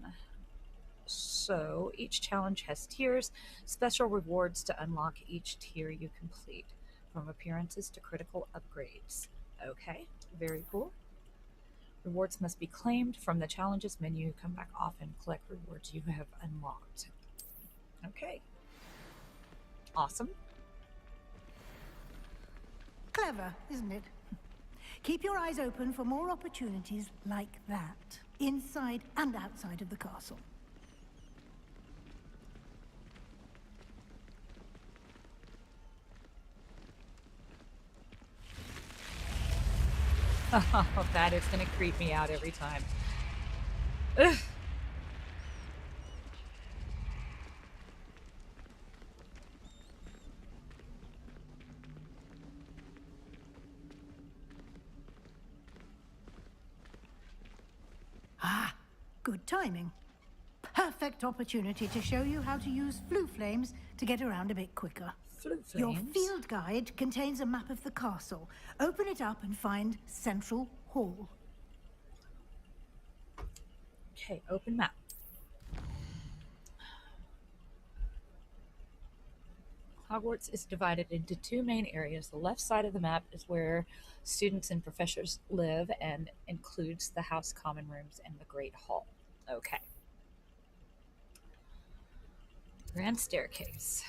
So each challenge has tiers, special rewards to unlock each tier you complete, from appearances to critical upgrades. Okay, very cool. Rewards must be claimed from the challenges menu. Come back often, collect rewards you have unlocked. Okay. Awesome. Clever, isn't it? Keep your eyes open for more opportunities like that, inside and outside of the castle. Oh, that is going to creep me out every time. Ugh. Ah, good timing. Perfect opportunity to show you how to use flue flames to get around a bit quicker. Flue Your flames? field guide contains a map of the castle. Open it up and find Central Hall. Okay, open map. Hogwarts is divided into 2 main areas. The left side of the map is where students and professors live and includes the house common rooms and the Great Hall. Okay. Grand staircase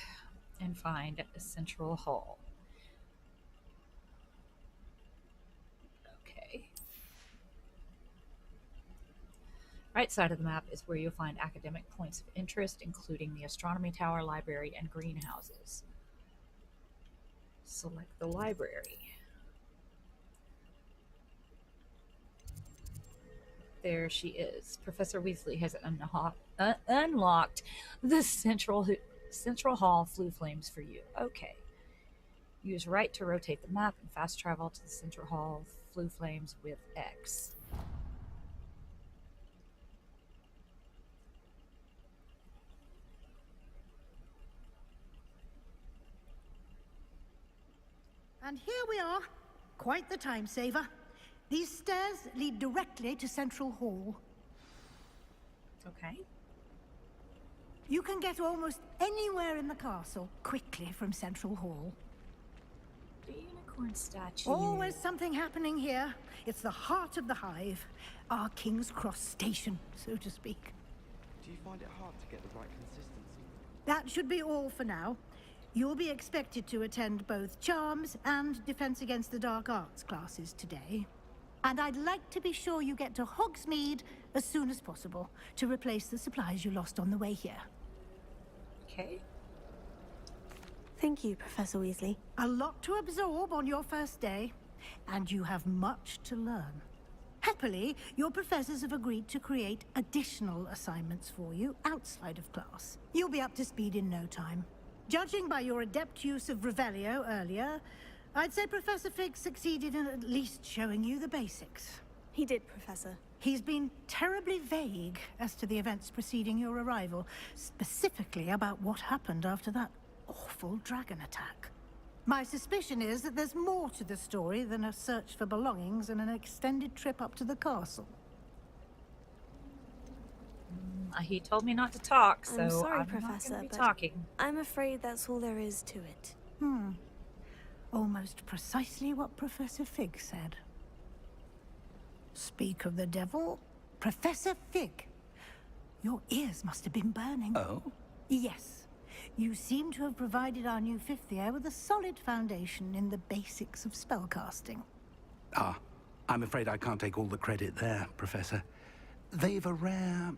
and find Central Hall. Okay. Right side of the map is where you'll find academic points of interest, including the astronomy tower, library, and greenhouses. Select the library. There she is. Professor Weasley has unlocked the Central Hall flue flames for you. Okay. Use right to rotate the map and fast travel to the Central Hall flue flames with X. And here we are. Quite the time saver. These stairs lead directly to Central Hall. Okay. You can get almost anywhere in the castle quickly from Central Hall. The unicorn statue. Always something happening here. It's the heart of the hive. Our King's Cross station, so to speak. Do you find it hard to get the right consistency? That should be all for now. You'll be expected to attend both Charms and Defense Against the Dark Arts classes today. And I'd like to be sure you get to Hogsmeade as soon as possible to replace the supplies you lost on the way here. Okay. Thank you, Professor Weasley. A lot to absorb on your first day, and you have much to learn. Happily, your professors have agreed to create additional assignments for you outside of class. You'll be up to speed in no time. Judging by your adept use of Revelio earlier, I'd say Professor Fig succeeded in at least showing you the basics. He did, Professor. He's been terribly vague as to the events preceding your arrival, specifically about what happened after that awful dragon attack. My suspicion is that there's more to the story than a search for belongings and an extended trip up to the castle. He told me not to talk, so I'm sorry, I'm Professor, not going to be but talking. I'm afraid that's all there is to it. Almost precisely what Professor Fig said. Speak of the devil, Professor Fig. Your ears must have been burning. Oh? Yes. You seem to have provided our new fifth year with a solid foundation in the basics of spellcasting. Ah, I'm afraid I can't take all the credit there, Professor. They've a rare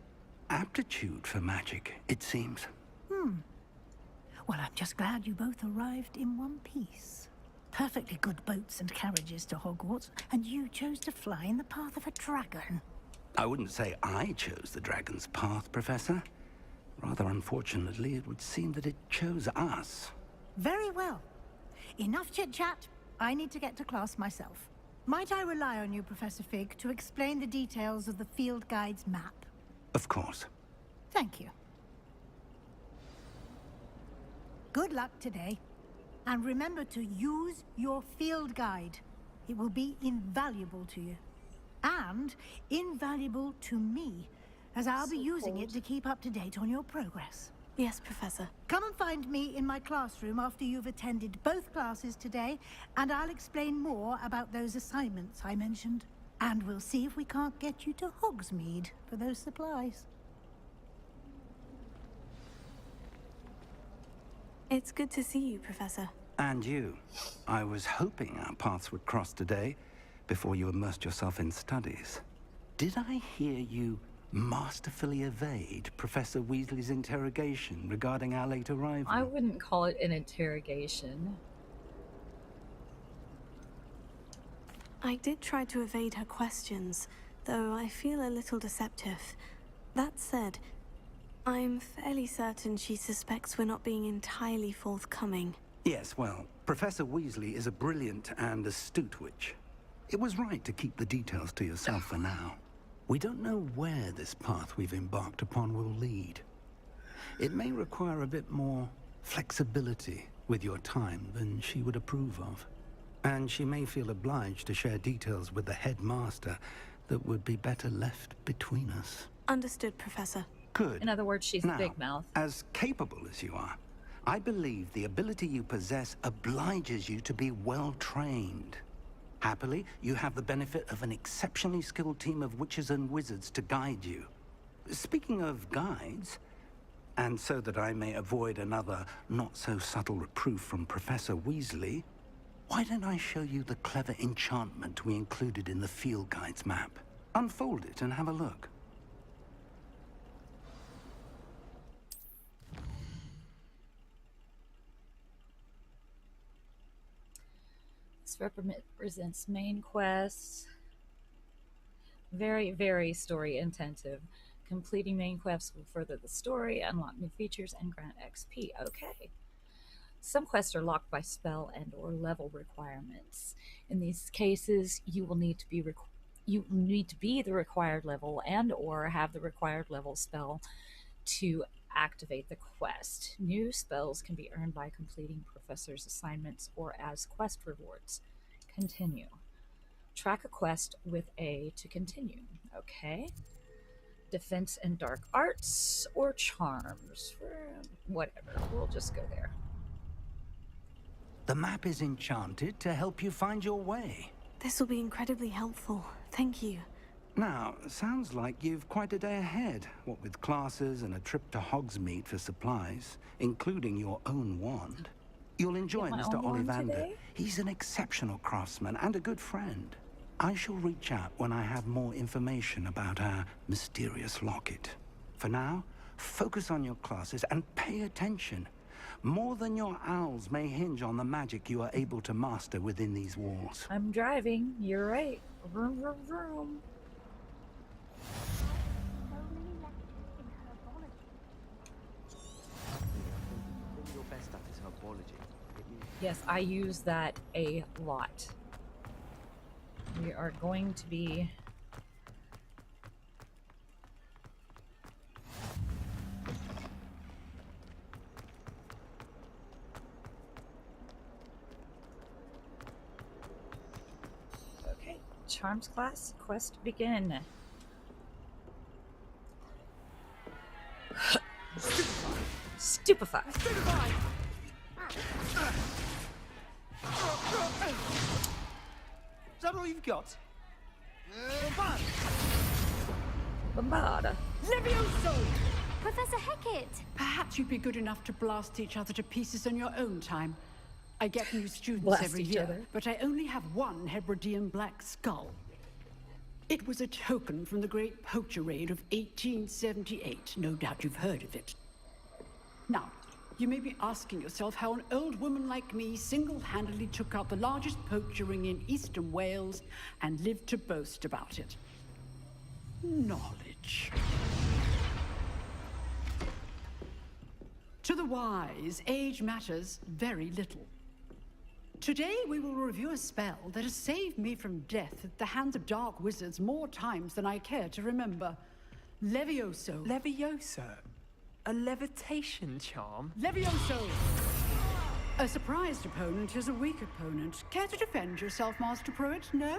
aptitude for magic, it seems. Well, I'm just glad you both arrived in one piece. Perfectly good boats and carriages to Hogwarts, and you chose to fly in the path of a dragon. I wouldn't say I chose the dragon's path, Professor. Rather unfortunately, it would seem that it chose us. Very well. Enough chit-chat. I need to get to class myself. Might I rely on you, Professor Fig, to explain the details of the field guide's map? Of course. Thank you. Good luck today. And remember to use your field guide. It will be invaluable to you. And invaluable to me, as I'll be using it to keep up to date on your progress. Yes, Professor. Come and find me in my classroom after you've attended both classes today, and I'll explain more about those assignments I mentioned. And we'll see if we can't get you to Hogsmeade for those supplies. It's good to see you, Professor. And you. I was hoping our paths would cross today, before you immersed yourself in studies. Did I hear you masterfully evade Professor Weasley's interrogation regarding our late arrival? I wouldn't call it an interrogation. I did try to evade her questions, though I feel a little deceptive. That said, I'm fairly certain she suspects we're not being entirely forthcoming. Yes, well, Professor Weasley is a brilliant and astute witch. It was right to keep the details to yourself for now. We don't know where this path we've embarked upon will lead. It may require a bit more flexibility with your time than she would approve of. And she may feel obliged to share details with the headmaster that would be better left between us. Understood, Professor. Good. In other words, she's Now, a big mouth. As capable as you are, I believe the ability you possess obliges you to be well trained. Happily, you have the benefit of an exceptionally skilled team of witches and wizards to guide you. Speaking of guides, and so that I may avoid another not-so-subtle reproof from Professor Weasley, why don't I show you the clever enchantment we included in the field guide's map? Unfold it and have a look. This represents main quests. Very, very story intensive. Completing main quests will further the story, unlock new features, and grant XP. Okay. Some quests are locked by spell and or level requirements. In these cases, you will need to be the required level and or have the required level spell to activate the quest. New spells can be earned by completing professor's assignments or as quest rewards. Continue. Track a quest with A to continue. Okay. Defense and dark arts or charms. Whatever. We'll just go there. The map is enchanted to help you find your way. This will be incredibly helpful. Thank you. Now, sounds like you've quite a day ahead, what with classes and a trip to Hogsmeade for supplies, including your own wand. You'll enjoy Mr. Ollivander. He's an exceptional craftsman and a good friend. I shall reach out when I have more information about our mysterious locket. For now, focus on your classes and pay attention. More than your owls may hinge on the magic you are able to master within these walls. I'm driving. You're right. Vroom, vroom, vroom. Your best stuff is herbology. Yes, I use that a lot. We are going to be Charms class, quest begin. Stupefy. Is that all you've got? Bombarda. Levioso! Professor Hecat! Perhaps you'd be good enough to blast each other to pieces on your own time. I get new students Blast every each year, other. but I only have one Hebridean black skull. It was a token from the Great Poacher Raid of 1878. No doubt you've heard of it. Now, you may be asking yourself how an old woman like me single-handedly took out the largest poacher ring in eastern Wales and lived to boast about it. Knowledge. To the wise, age matters very little. Today we will review a spell that has saved me from death at the hands of dark wizards more times than I care to remember. Levioso. Levioso? A levitation charm? Levioso! A surprised opponent is a weak opponent. Care to defend yourself, Master Pruitt? No?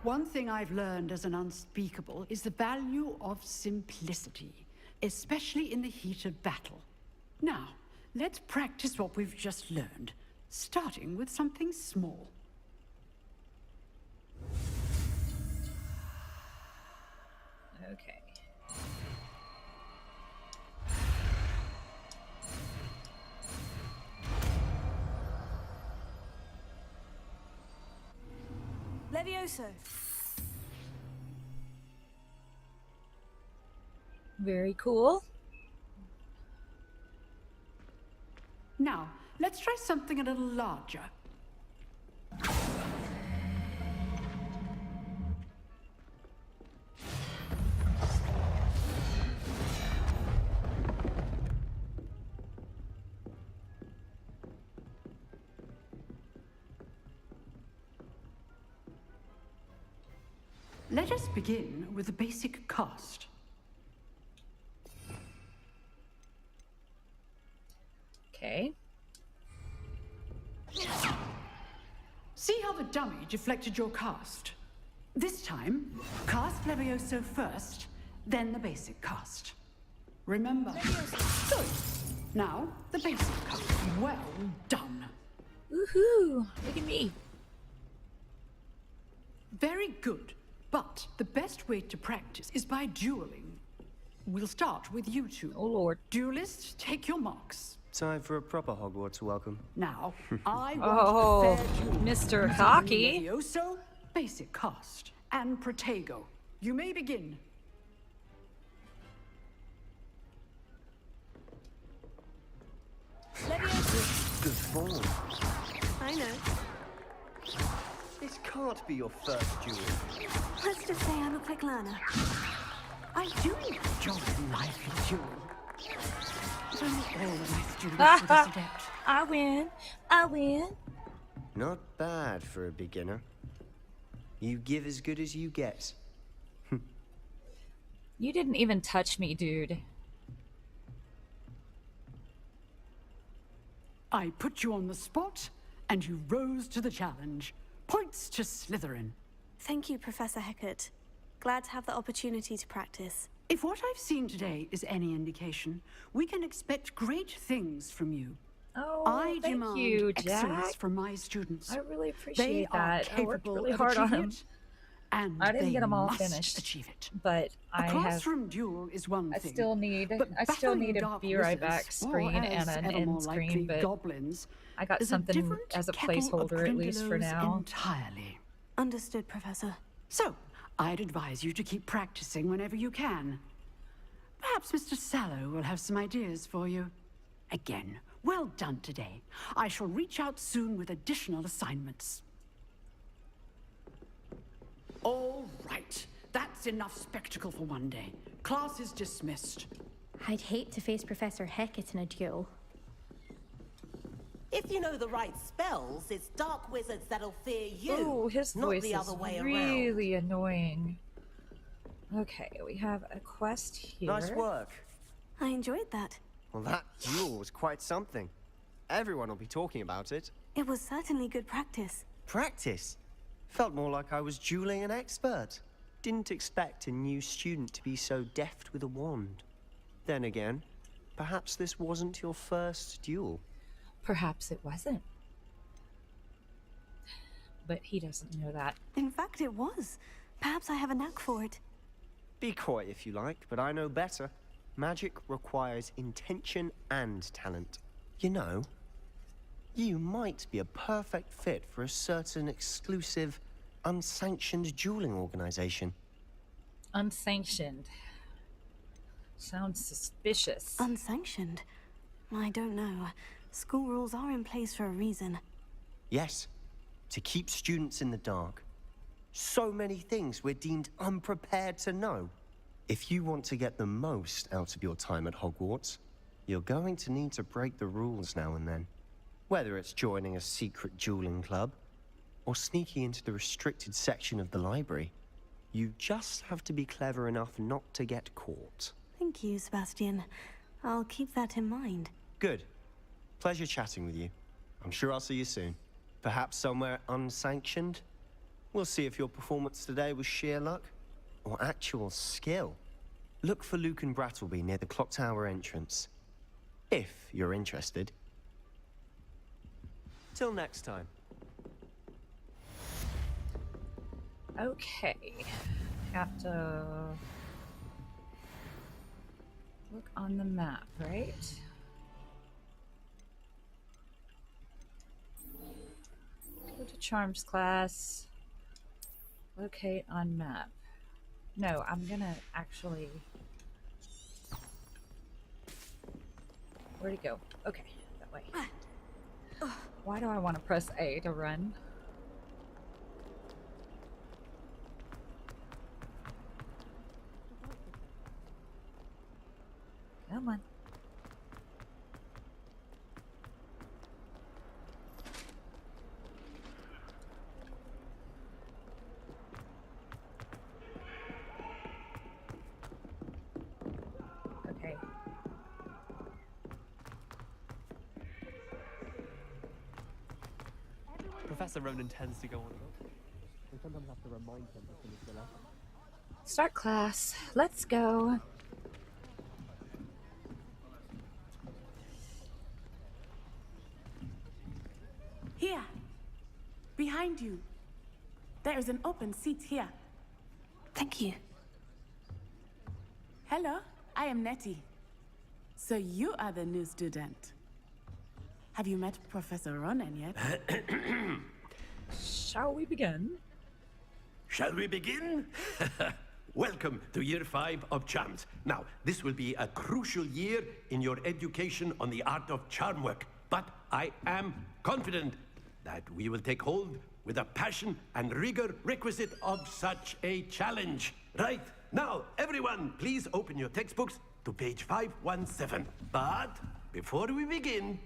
One thing I've learned as an unspeakable is the value of simplicity, especially in the heat of battle. Now, let's practice what we've just learned, starting with something small. Okay. Levioso. Very cool. Now, let's try something a little larger. Let us begin with the basic cast. Okay. See how the dummy deflected your cast? This time, cast Levioso first, then the basic cast. Remember. Good. Now, the basic cast. Well done. Woohoo! Look at me. Very good. But the best way to practice is by dueling. We'll start with you two. Oh, Lord. Duelists, take your marks. Time for a proper Hogwarts welcome. Now, I want a fair duel. Mr. Cocky. Levioso, basic cast, and Protego. You may begin. Levioso. Good form. I know. This can't be your first duel. Let's just say I'm a quick learner. I do enjoy lively dueling. But only all of my students are this adept. I win. I win. Not bad for a beginner. You give as good as you get. You didn't even touch me, dude. I put you on the spot, and you rose to the challenge. Points to Slytherin. Thank you, Professor Hecat. Glad to have the opportunity to practice. If what I've seen today is any indication, we can expect great things from you. Oh, I thank demand you, excellence Jack. from my students. I really appreciate They are that. I worked capable really of hard on achieving them. it, and I didn't they get them all must finished, achieve it. but A I have. classroom duel is one I thing. still need. but I still battling need a dark be right wizards, back screen or and as an ever end more likely, screen, but goblins, I got is a something different as a kettle of placeholder at least for Grindylows now. Entirely. Understood, Professor. So, I'd advise you to keep practicing whenever you can. Perhaps Mr. Sallow will have some ideas for you. Again, well done today. I shall reach out soon with additional assignments. All right. That's enough spectacle for one day. Class is dismissed. I'd hate to face Professor Hecat in a duel. If you know the right spells, it's dark wizards that'll fear you, Oh, his not voice the is other way around. really annoying. Okay, we have a quest here. Nice work. I enjoyed that. Well, that duel was quite something. Everyone will be talking about it. It was certainly good practice. Practice? Felt more like I was dueling an expert. Didn't expect a new student to be so deft with a wand. Then again, perhaps this wasn't your first duel. Perhaps it wasn't. But he doesn't know that. In fact, it was. Perhaps I have a knack for it. Be coy if you like, but I know better. Magic requires intention and talent. You know, you might be a perfect fit for a certain exclusive, unsanctioned dueling organization. Unsanctioned. Sounds suspicious. Unsanctioned? I don't know. School rules are in place for a reason. Yes, to keep students in the dark. So many things we're deemed unprepared to know. If you want to get the most out of your time at Hogwarts, you're going to need to break the rules now and then. Whether it's joining a secret dueling club, or sneaking into the restricted section of the library, you just have to be clever enough not to get caught. Thank you, Sebastian. I'll keep that in mind. Good. Pleasure chatting with you. I'm sure I'll see you soon. Perhaps somewhere unsanctioned? We'll see if your performance today was sheer luck or actual skill. Look for Luke and Brattleby near the clock tower entrance. If you're interested. Till next time. Okay. Have to look on the map, right? Go to Charms class. Locate on map. No, I'm gonna actually... Where'd it go? Okay, that way. Why do I want to press A to run? Come on. Okay. Professor Ronan tends to go on a bit. We sometimes have to remind him to finish the lesson. Start class. Let's go. Here. Behind you. There is an open seat here. Thank you. Hello, I am Nettie. So you are the new student. Have you met Professor Ronan yet? Shall we begin? Shall we begin? Welcome to Year 5 of Charms. Now, this will be a crucial year in your education on the art of charm work. But I am confident that we will take hold with the passion and rigor requisite of such a challenge. Right, now, everyone, please open your textbooks to page 517. But before we begin,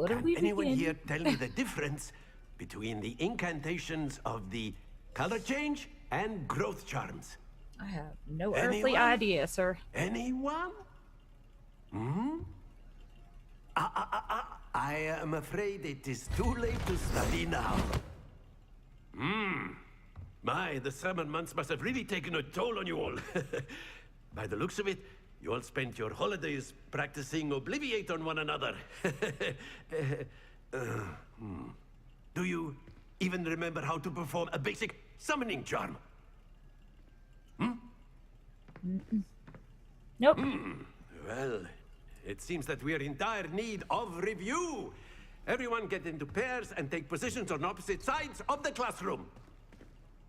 can anyone here tell me the difference between the incantations of the color change and growth charms? I have no earthly idea, sir. Anyone? Hmm? I am afraid it is too late to study now. My, the summer months must have really taken a toll on you all. By the looks of it, you all spent your holidays practicing Obliviate on one another. Do you even remember how to perform a basic summoning charm? Nope. Well, it seems that we are in dire need of review. Everyone get into pairs and take positions on opposite sides of the classroom.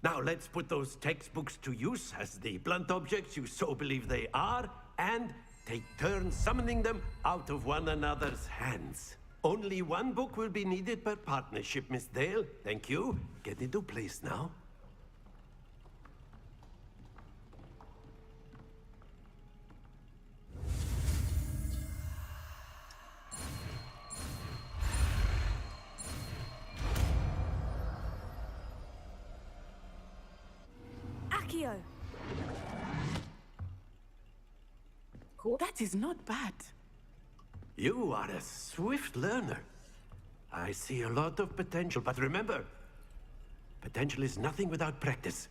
Now let's put those textbooks to use as the blunt objects you so believe they are, and take turns summoning them out of one another's hands. Only one book will be needed per partnership, Miss Dale. Thank you. Get into place now. Accio. Cool. That is not bad. You are a swift learner. I see a lot of potential, but remember, Potential is nothing without practice.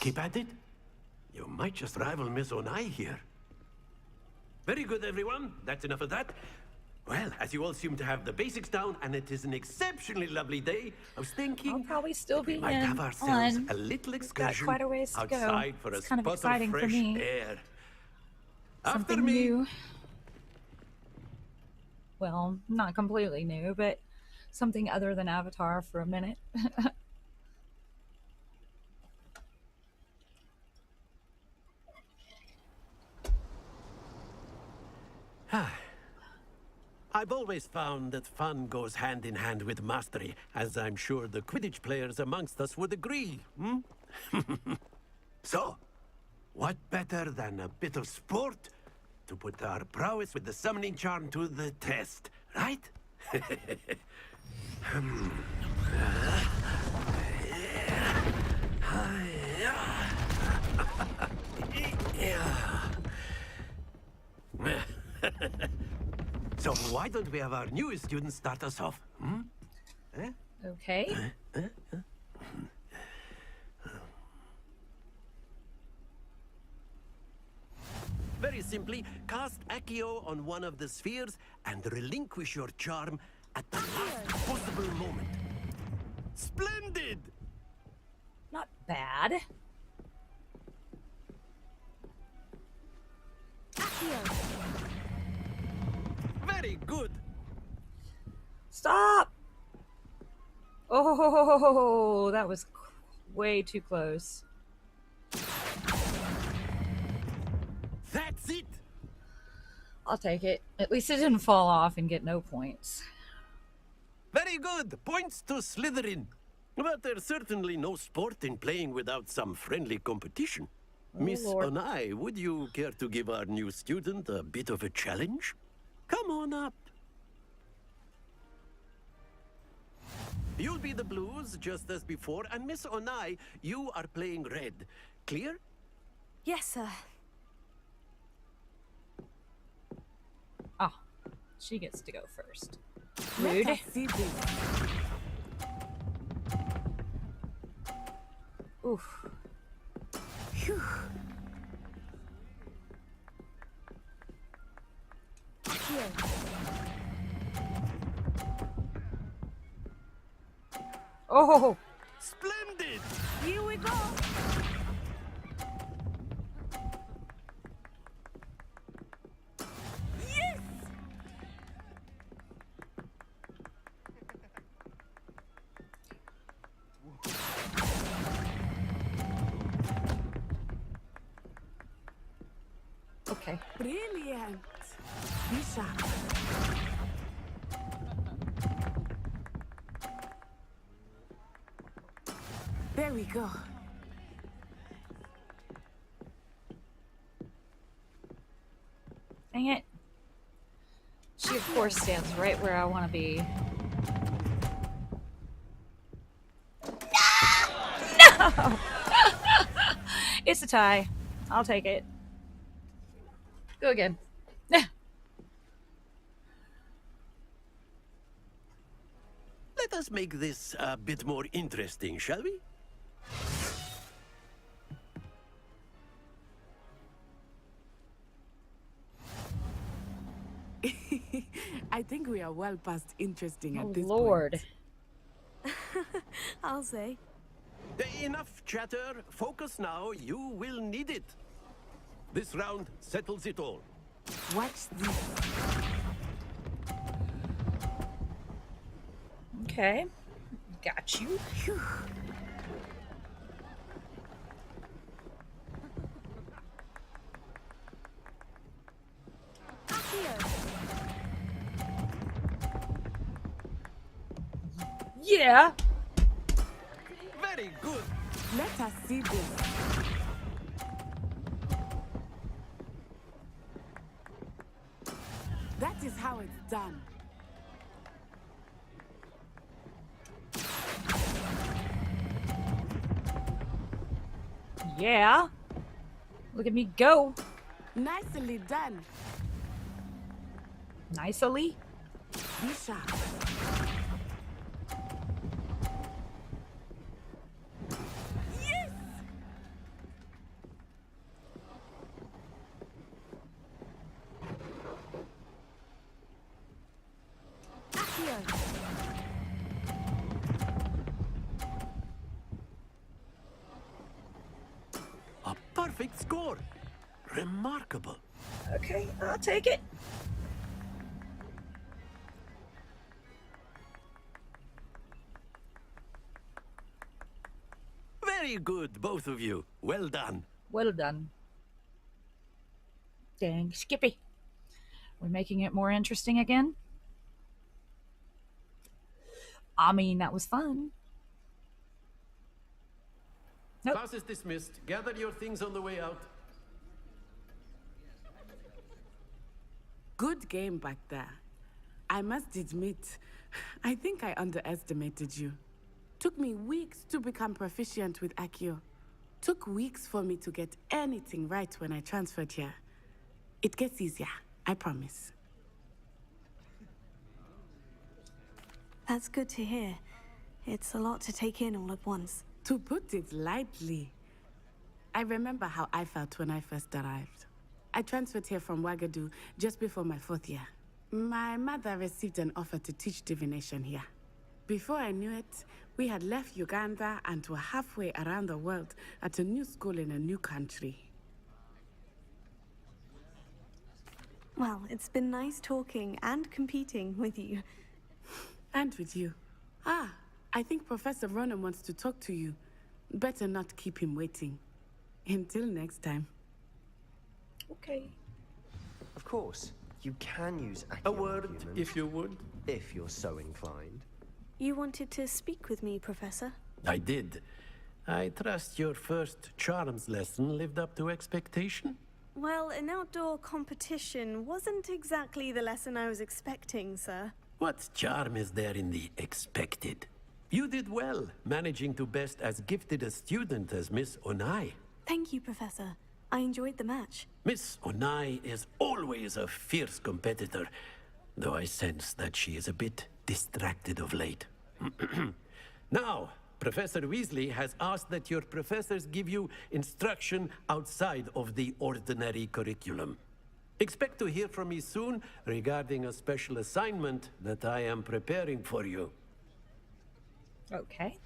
Keep at it. You might just rival Miss Onai here. Very good, everyone. That's enough of that. Well, as you all seem to have the basics down, and it is an exceptionally lovely day, I was thinking I'll probably still be we might have ourselves on. a little We've excursion got quite a ways to go. outside for It's a kind of spot exciting of for fresh me. air. Something After me. new. Well, not completely new, but something other than Avatar for a minute. I've always found that fun goes hand in hand with mastery, as I'm sure the Quidditch players amongst us would agree. So, what better than a bit of sport to put our prowess with the summoning charm to the test, right? So why don't we have our newest student start us off? Okay. Very simply, cast Accio on one of the spheres and relinquish your charm at the last possible moment. Splendid! Not bad. Very good. Stop! Oh, that was way too close. That's it. I'll take it. At least it didn't fall off and get no points. Very good. Points to Slytherin. But there's certainly no sport in playing without some friendly competition. Oh, Miss Lord. Onai, would you care to give our new student a bit of a challenge? Come on up. You'll be the blues, just as before, and Miss Onai, you are playing red. Clear? Yes, sir. Oh, she gets to go first. Let Rude. us see this. Oof. Phew. Oh! Splendid! Here we go. Yes! Okay. Brilliant. Bishop. There we go. Dang it. She, of course, stands right where I want to be. No! It's a tie. I'll take it. Go again. Let us make this a bit more interesting, shall we? I think we are well past interesting Oh, at this Lord. point. I'll say. Enough chatter. Focus now. You will need it. This round settles it all. Watch this. Okay. Got you. Phew. Yeah. Very good. Let us see this. That is how it's done. Yeah. Look at me go. Nicely done. Nicely. Bishop. A perfect score. Remarkable. Okay, I'll take it. Very good, both of you. Well done. Well done. Dang, Skippy. We're making it more interesting again. I mean, that was fun. Nope. Class is dismissed. Gather your things on the way out. Good game back there. I must admit, I think I underestimated you. Took me weeks to become proficient with Accio. Took weeks for me to get anything right when I transferred here. It gets easier, I promise. That's good to hear. It's a lot to take in all at once. To put it lightly, I remember how I felt when I first arrived. I transferred here from Wagadu just before my 4th year. My mother received an offer to teach divination here. Before I knew it, we had left Uganda and were halfway around the world at a new school in a new country. Well, it's been nice talking and competing with you. And with you. Ah, I think Professor Ronan wants to talk to you. Better not keep him waiting. Until next time. Okay. Of course, you can use a word, if you would. If you're so inclined. You wanted to speak with me, Professor? I did. I trust your first charms lesson lived up to expectation? Well, an outdoor competition wasn't exactly the lesson I was expecting, sir. What charm is there in the expected? You did well, managing to best as gifted a student as Miss Onai. Thank you, Professor. I enjoyed the match. Miss Onai is always a fierce competitor, though I sense that she is a bit distracted of late. Now, Professor Weasley has asked that your professors give you instruction outside of the ordinary curriculum. Expect to hear from me soon regarding a special assignment that I am preparing for you. Okay.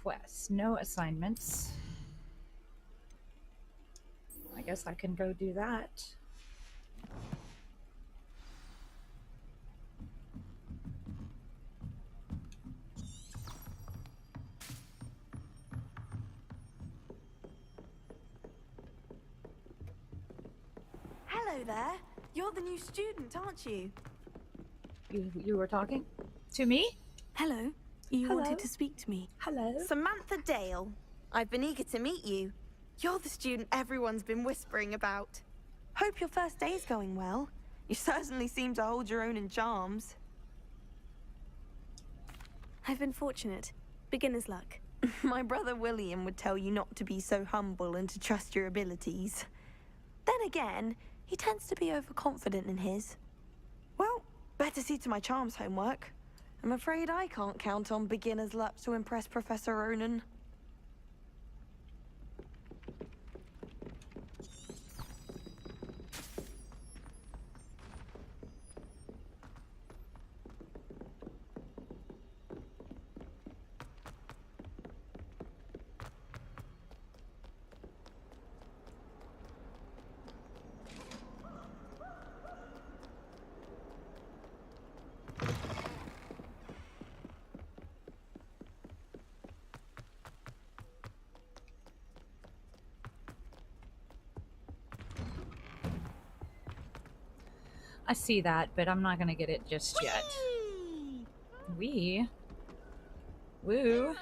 Quests, no assignments. I guess I can go do that. Hello there. You're the new student, aren't you? You were talking to me? Hello. You Hello. wanted to speak to me. Hello. Samantha Dale. I've been eager to meet you. You're the student everyone's been whispering about. Hope your first day's going well. You certainly seem to hold your own in charms. I've been fortunate. Beginner's luck. My brother William would tell you not to be so humble and to trust your abilities. Then again, he tends to be overconfident in his. Well, better see to my charms homework. I'm afraid I can't count on beginner's luck to impress Professor Ronan. I see that, but I'm not gonna get it just yet. Wee. Woo.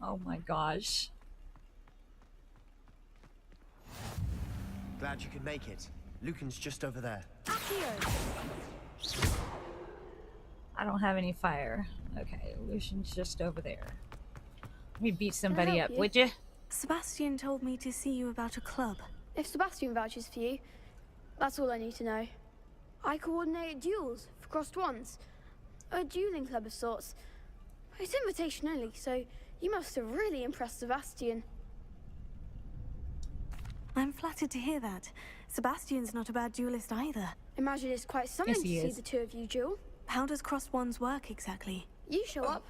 Oh my gosh. Glad you could make it. Lucan's just over there. I don't have any fire. Okay, Lucian's just over there. me beat somebody up, would you? Sebastian told me to see you about a club. If Sebastian vouches for you, that's all I need to know. I coordinate duels for crossed wands. A dueling club of sorts. It's invitation only, so you must have really impressed Sebastian. I'm flattered to hear that. Sebastian's not a bad duelist either. Imagine it's quite something to see the two of you duel. How does crossed wands work exactly? You show up,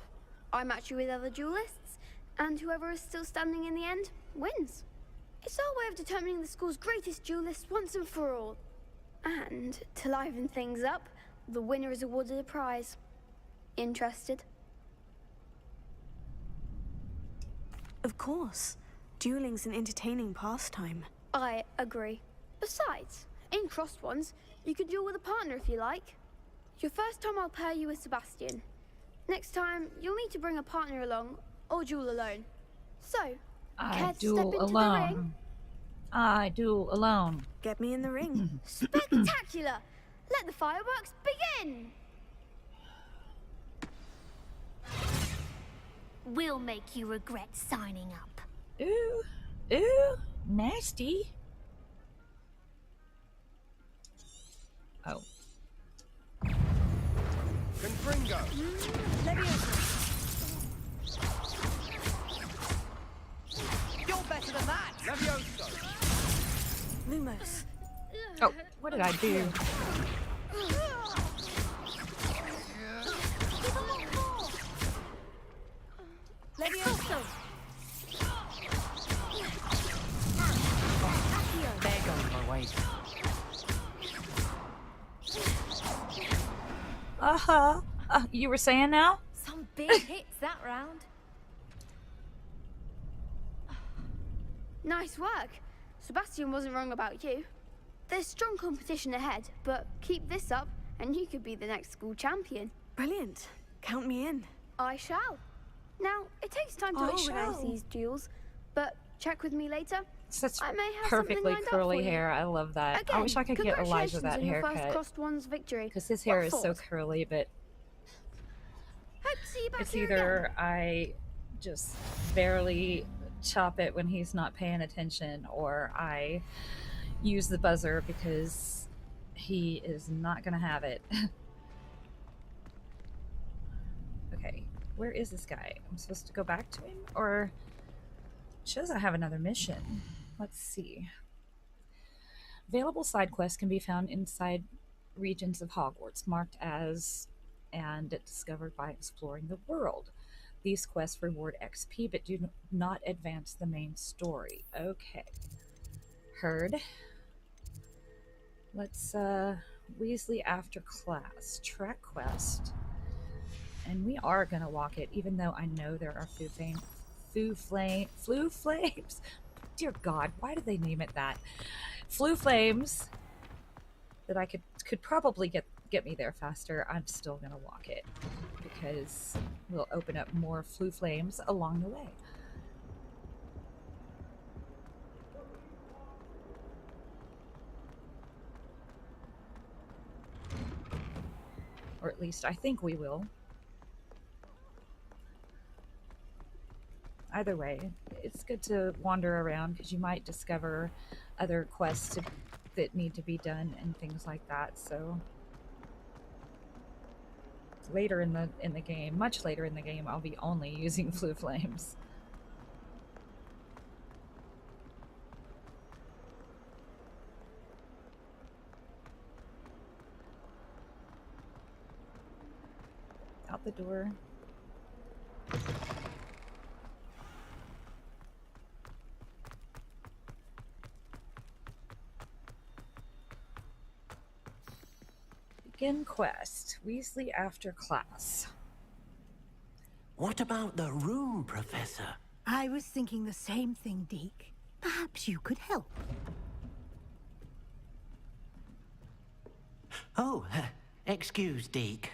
I match you with other duelists, and whoever is still standing in the end wins. It's our way of determining the school's greatest duelist once and for all. And to liven things up, the winner is awarded a prize. Interested? Of course. Dueling's an entertaining pastime. I agree. Besides, in crossed ones, you could duel with a partner if you like. Your first time I'll pair you with Sebastian. Next time, you'll need to bring a partner along, or duel alone. So, care to step into the ring? I duel alone. Get me in the ring. Spectacular! Let the fireworks begin! We'll make you regret signing up. Ooh, ooh, nasty. Oh. Confringo. You're better than that. Levioso. Lumos. Oh, what did I do? Levioso. There goes my weight. You were saying now? Some big hits that round. Nice work. Sebastian wasn't wrong about you. There's strong competition ahead, but keep this up and you could be the next school champion. Brilliant. Count me in. I shall. Now, it takes time to organize these duels, but check with me later. Such I may have perfectly something curly hair. I love that. Again, I wish I could get Elijah that on your first haircut. crossed ones victory. Because his hair is so curly, but Hope to see you back it's here either again. I just barely chop it when he's not paying attention, or I use the buzzer because he is not going to have it. Okay, where is this guy? I'm supposed to go back to him? Or it shows I have another mission. Let's see. Available side quests can be found inside regions of Hogwarts, marked as and discovered by exploring the world. These quests reward XP but do not advance the main story. Okay. Heard. Let's, Weasley after class. Track quest. And we are gonna walk it, even though I know there are flu flames. Dear God, why did they name it that? Flu flames that I could probably get me there faster. I'm still gonna walk it because we'll open up more flu flames along the way. Or at least I think we will. Either way, it's good to wander around because you might discover other quests that need to be done and things like that. So later in the game, much later in the game, I'll be only using flu flames. Out the door. Begin quest. Weasley after class. What about the room, Professor? I was thinking the same thing, Deke. Perhaps you could help. Oh, excuse, Deke.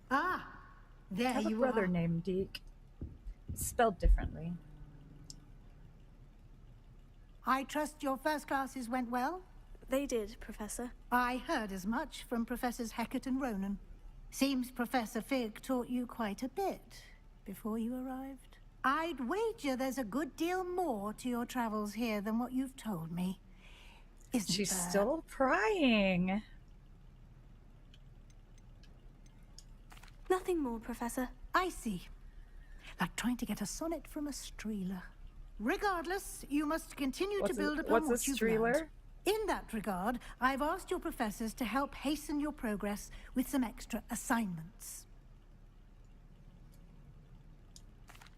Ah, there I have a you brother are. named Deke. Spelled differently. I trust your first classes went well? They did, Professor. I heard as much from Professors Hecat and Ronan. Seems Professor Fig taught you quite a bit. before you arrived? I'd wager there's a good deal more to your travels here than what you've told me. Isn't She's there? still prying. Nothing more, Professor. I see. Like trying to get a sonnet from a streeler. Regardless, you must continue to build upon what you've learned. In that regard, I've asked your professors to help hasten your progress with some extra assignments.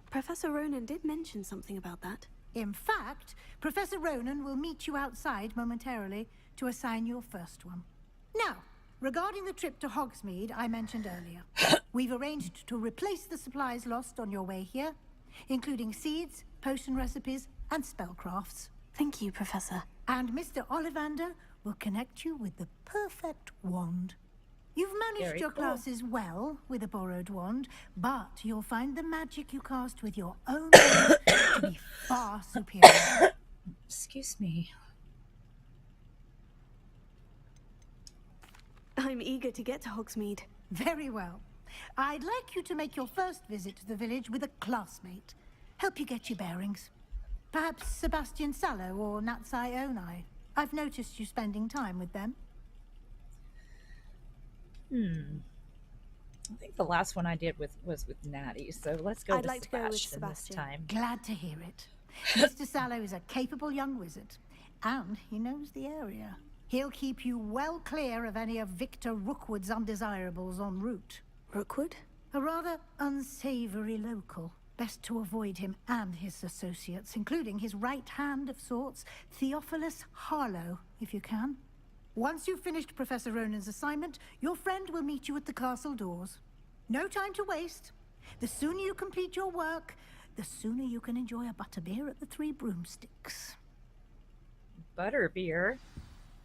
Professor Ronan did mention something about that. In fact, Professor Ronan will meet you outside momentarily to assign your first one. Now, regarding the trip to Hogsmeade I mentioned earlier, we've arranged to replace the supplies lost on your way here, including seeds, potion recipes, and spellcrafts. Thank you, Professor. And Mr. Ollivander will connect you with the perfect wand. You've managed your classes well with a borrowed wand, but you'll find the magic you cast with your own wand to be far superior. Excuse me. I'm eager to get to Hogsmeade. Very well. I'd like you to make your first visit to the village with a classmate. Help you get your bearings. Perhaps Sebastian Sallow or Natsai Onai. I've noticed you spending time with them. I think the last one I did was with Natty, so let's go with Sebastian this time. Glad to hear it. Mr. Sallow is a capable young wizard, and he knows the area. He'll keep you well clear of any of Victor Rookwood's undesirables en route. Rookwood? A rather unsavory local. Best to avoid him and his associates, including his right hand of sorts, Theophilus Harlow, if you can. Once you've finished Professor Ronan's assignment, your friend will meet you at the castle doors. No time to waste. The sooner you complete your work, the sooner you can enjoy a butterbeer at the Three Broomsticks. Butterbeer?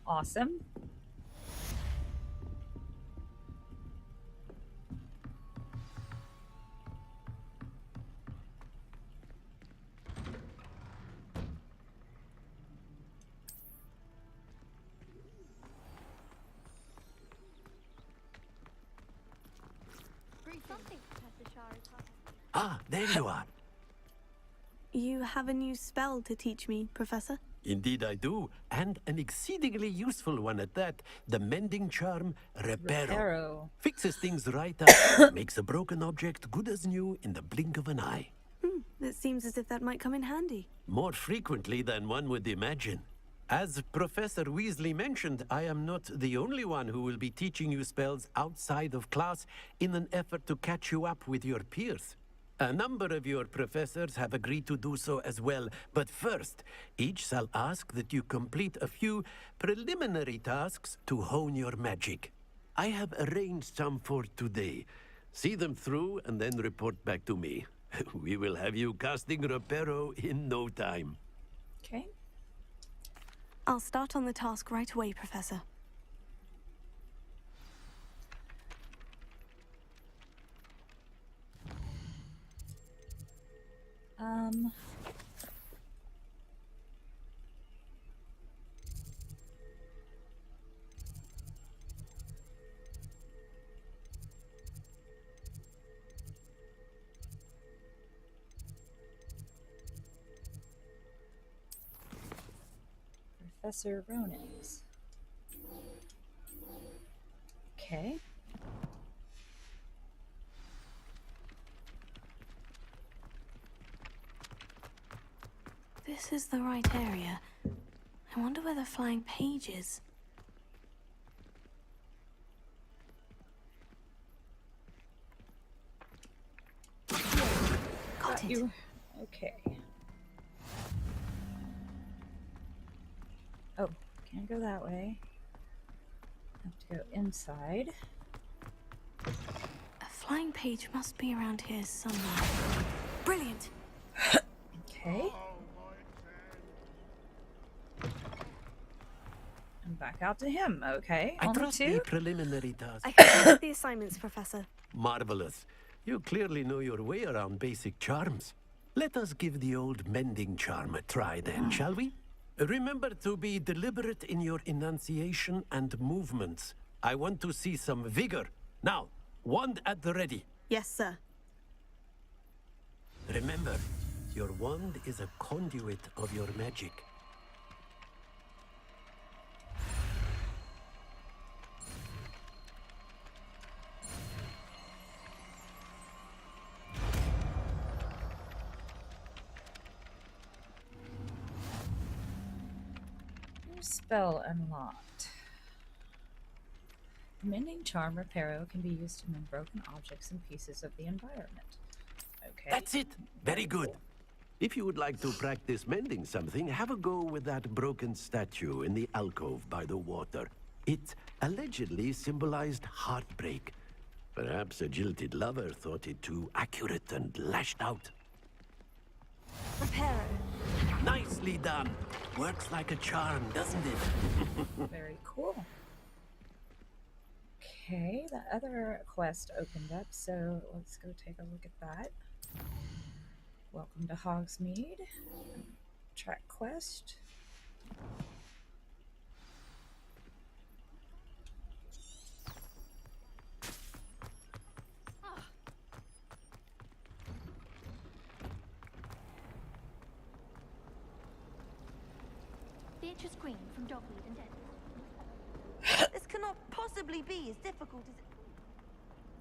Awesome. Ah, there you are. You have a new spell to teach me, Professor? Indeed I do, and an exceedingly useful one at that. The mending charm, Reparo. Fixes things right up, makes a broken object good as new in the blink of an eye. It seems as if that might come in handy. More frequently than one would imagine. As Professor Weasley mentioned, I am not the only one who will be teaching you spells outside of class in an effort to catch you up with your peers. A number of your professors have agreed to do so as well, but first, each shall ask that you complete a few preliminary tasks to hone your magic. I have arranged some for today. See them through and then report back to me. We will have you casting Reparo in no time. Okay. I'll start on the task right away, Professor. Professor Ronan's. Okay. This is the right area. I wonder where the flying page is. Got you. Okay. Oh, can't go that way. Have to go inside. A flying page must be around here somewhere. Brilliant! Okay. And back out to him, okay? I Only trust two? the preliminary task. I completed the assignments, Professor. Marvelous. You clearly know your way around basic charms. Let us give the old mending charm a try then, shall we? Remember to be deliberate in your enunciation and movements. I want to see some vigor. Now, wand at the ready. Yes, sir. Remember, your wand is a conduit of your magic. New spell unlocked. Mending Charm Reparo can be used to mend broken objects and pieces of the environment. Okay. That's it. Very good. If you would like to practice mending something, have a go with that broken statue in the alcove by the water. It allegedly symbolized heartbreak. Perhaps a jilted lover thought it too accurate and lashed out. Reparo. Nicely done. Works like a charm, doesn't it? Very cool. Okay, the other quest opened up, so let's go take a look at that. Welcome to Hogsmeade. Track quest. Beatrice Green from Dogweed and Dead. This cannot possibly be as difficult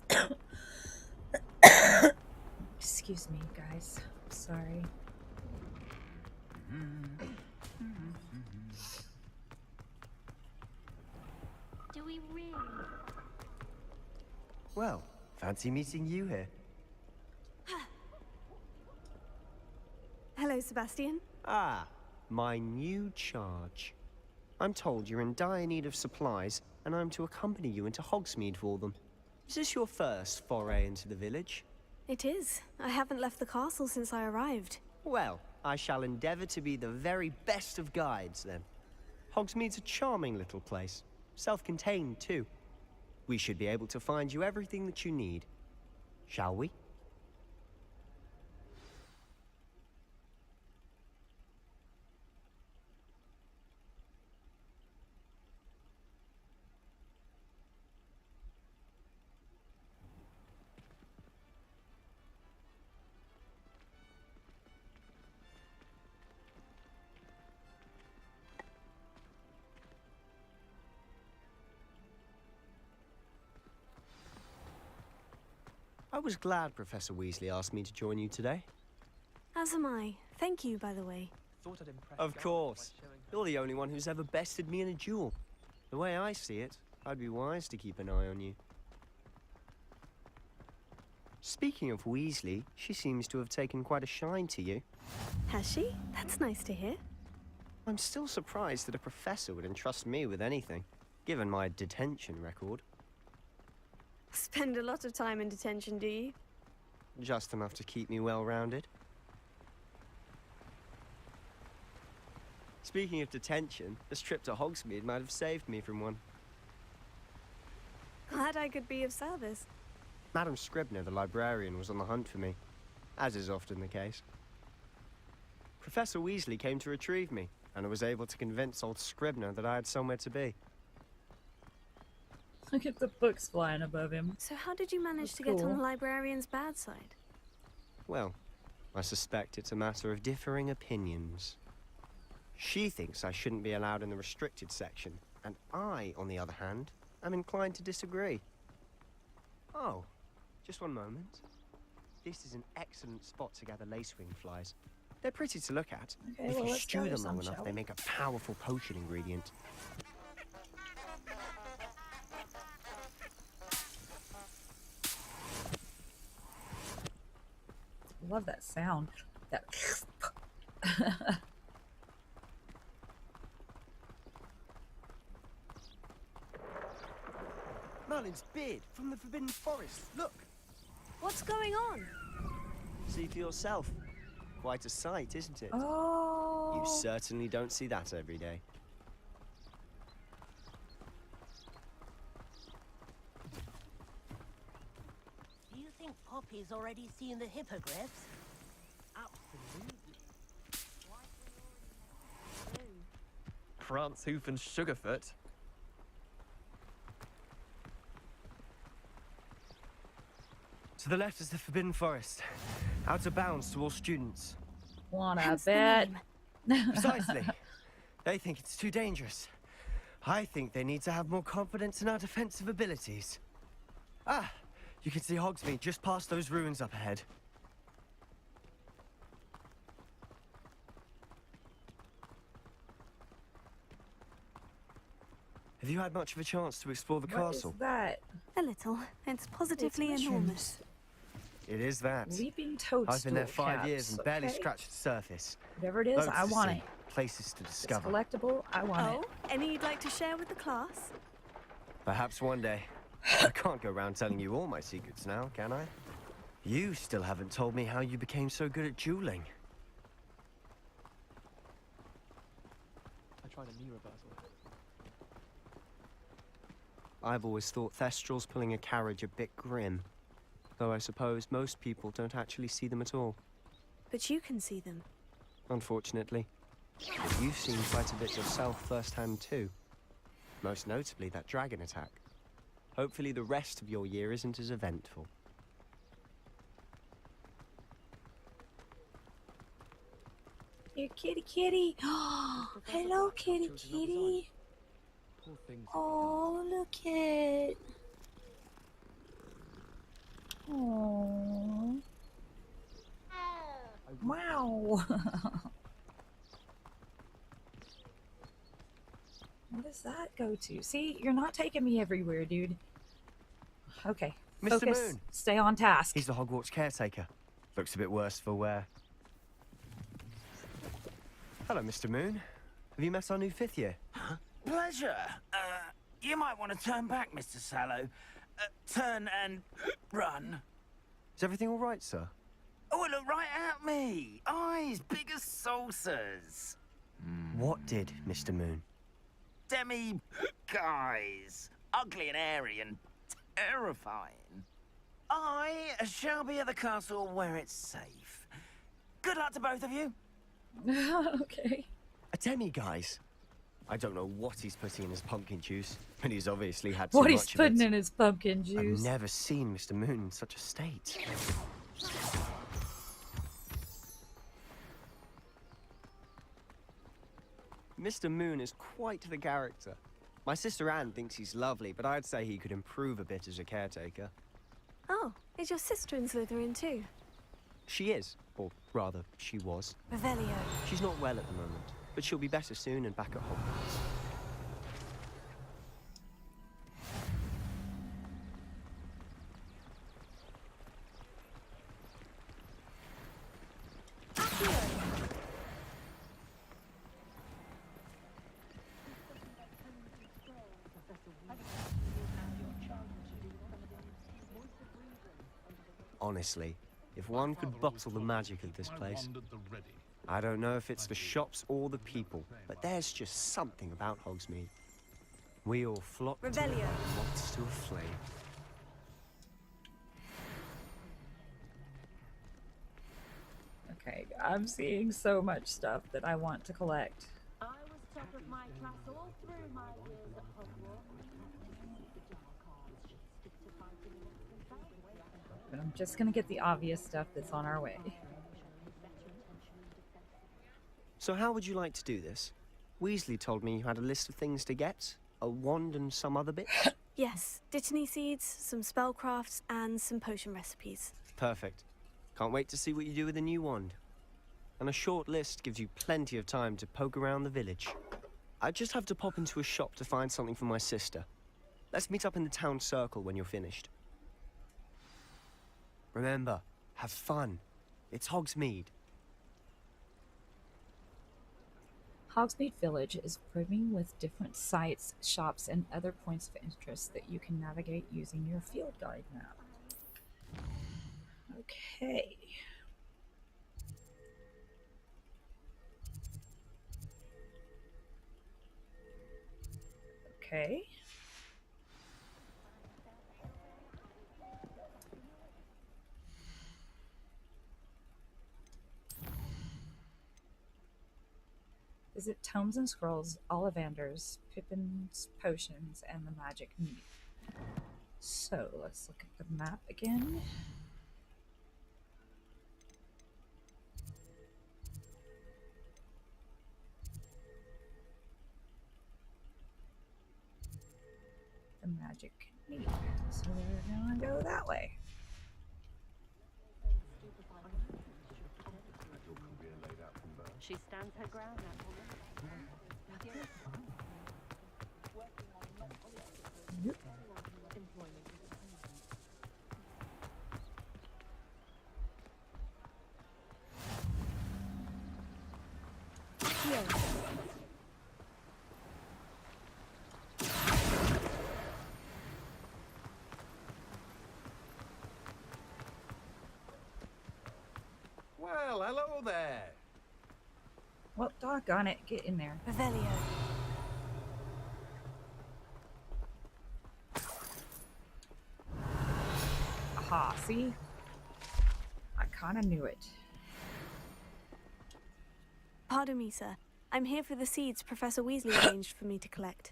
as it... Excuse me, guys. Sorry. Do we really? Well, fancy meeting you here. Hello, Sebastian. Ah, my new charge. I'm told you're in dire need of supplies, and I'm to accompany you into Hogsmeade for them. Is this your first foray into the village? It is. I haven't left the castle since I arrived. Well, I shall endeavor to be the very best of guides, then. Hogsmeade's a charming little place. Self-contained, too. We should be able to find you everything that you need. Shall we? I was glad Professor Weasley asked me to join you today. As am I. Thank you, by the way. Of course. You're the only one who's ever bested me in a duel. The way I see it, I'd be wise to keep an eye on you. Speaking of Weasley, she seems to have taken quite a shine to you. Has she? That's nice to hear. I'm still surprised that a professor would entrust me with anything, given my detention record. Spend a lot of time in detention, do you? Just enough to keep me well-rounded. Speaking of detention, this trip to Hogsmeade might have saved me from one. Glad I could be of service. Madam Scribner, the librarian, was on the hunt for me, as is often the case. Professor Weasley came to retrieve me, and I was able to convince old Scribner that I had somewhere to be. Look at the books flying above him. So how did you manage to get on the librarian's bad side? Well, I suspect it's a matter of differing opinions. She thinks I shouldn't be allowed in the restricted section, and I, on the other hand, am inclined to disagree. Oh, just one moment. This is an excellent spot to gather lacewing flies. They're pretty to look at. Okay, if well, you let's stew gather them some, long enough, shall they we? make a powerful potion ingredient. Love that sound. That. Merlin's beard from the Forbidden Forest. Look! What's going on? See for yourself. Quite a sight, isn't it? Oh. You certainly don't see that every day. Do you think Poppy's already seen the hippogriffs? Absolutely. Prance, Hoof, and Sugarfoot. To the left is the Forbidden Forest. Out of bounds to all students. Wanna bet? Precisely. They think it's too dangerous. I think they need to have more confidence in our defensive abilities. Ah, you can see Hogsmeade just past those ruins up ahead. Have you had much of a chance to explore the castle? What is that? A little. It's positively enormous. It is that. Leaping toadstool I've been there 5 caps, years and barely okay. scratched the surface. Whatever it is, Loads I to want see, it. Places to discover. It's collectible, I want it. Any you'd like to share with the class? Perhaps one day. I can't go around telling you all my secrets now, can I? You still haven't told me how you became so good at dueling. I tried a knee reversal. I've always thought Thestrals pulling a carriage a bit grim. Though I suppose most people don't actually see them at all. But you can see them. Unfortunately. But you've seen quite a bit yourself firsthand too. Most notably that dragon attack. Hopefully the rest of your year isn't as eventful. Here, kitty, kitty. Hello, kitty, kitty. Oh, look it. Oh. Wow. What does that go to? See, you're not taking me everywhere, dude. Okay. Mr. Focus. Moon. Stay on task. He's the Hogwarts caretaker. Looks a bit worse for wear. Hello, Mr. Moon. Have you met our new 5th year? Huh? Pleasure. You might want to turn back, Mr. Sallow. Turn and run. Is everything all right, sir? Oh, look right at me. Eyes big as saucers. What did, Mr. Moon? Demi guys. Ugly and airy and terrifying. I shall be at the castle where it's safe. Good luck to both of you. Okay. A demi-guise? I don't know what he's putting in his pumpkin juice, and he's obviously had too What much he's putting of it. in his pumpkin juice. I've never seen Mr. Moon in such a state. Mr. Moon is quite the character. My sister Anne thinks he's lovely, but I'd say he could improve a bit as a caretaker. Oh, is your sister in Slytherin too? She is, or rather, she was. Revelio. She's not well at the moment, but she'll be better soon and back at Hogwarts. Honestly, if one could bottle the magic of this place. I don't know if it's the shops or the people, but there's just something about Hogsmeade. We all flock to it, moths to a flame. Okay, I'm seeing so much stuff that I want to collect. I was top of my class all through my years at Hogwarts. But I'm just gonna get the obvious stuff that's on our way. So how would you like to do this? Weasley told me you had a list of things to get, a wand and some other bits. Yes, Dittany seeds, some spellcrafts, and some potion recipes. Perfect. Can't wait to see what you do with the new wand. And a short list gives you plenty of time to poke around the village. I just have to pop into a shop to find something for my sister. Let's meet up in the town circle when you're finished. Remember, have fun. It's Hogsmeade. Hogsmeade Village is brimming with different sites, shops, and other points of interest that you can navigate using your field guide map. Okay. Okay. Visit Tomes and Scrolls, Ollivanders, Pippin's Potions, and the Magic Meat. So, let's look at the map again. magic neep. So we're gonna go that way. She stands her ground, that woman. Yep. Well, hello there. Well, doggone it, get in there. Revelio. Aha, see? I kinda knew it. Pardon me, sir. I'm here for the seeds Professor Weasley arranged for me to collect.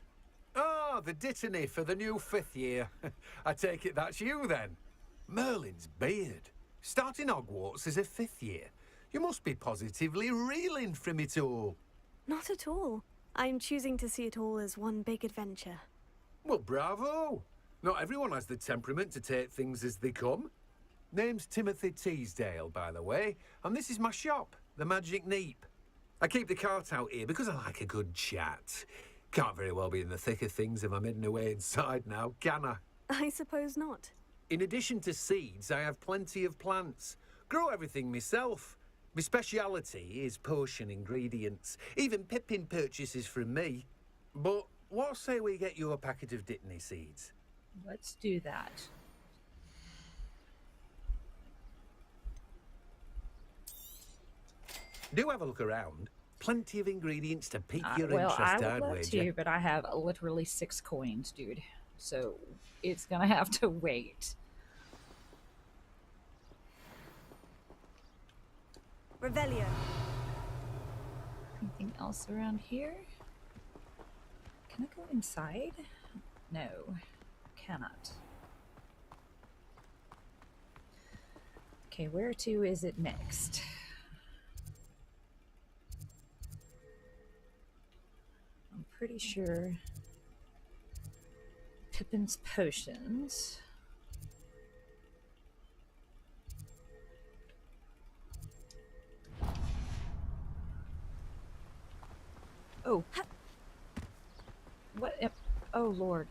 Oh, the dittany for the new 5th year. I take it that's you then. Merlin's beard. Starting Hogwarts as a 5th year. You must be positively reeling from it all. Not at all. I'm choosing to see it all as one big adventure. Well, bravo. Not everyone has the temperament to take things as they come. Name's Timothy Teasdale, by the way, and this is my shop, the Magic Neep. I keep the cart out here because I like a good chat. Can't very well be in the thick of things if I'm hidden away inside now, can I? I suppose not. In addition to seeds, I have plenty of plants. Grow everything myself. My speciality is potion ingredients. Even Pippin purchases from me. But what say we get you a packet of Dittany seeds? Let's do that. Do have a look around. Plenty of ingredients to pique your interest, I would I'd love wager. to, but I have literally 6 coins, dude. So it's gonna have to wait. Revelio. Anything else around here? Can I go inside? No, cannot. Okay, where to is it next? I'm pretty sure Pippin's potions. Oh. What? Oh, Lord.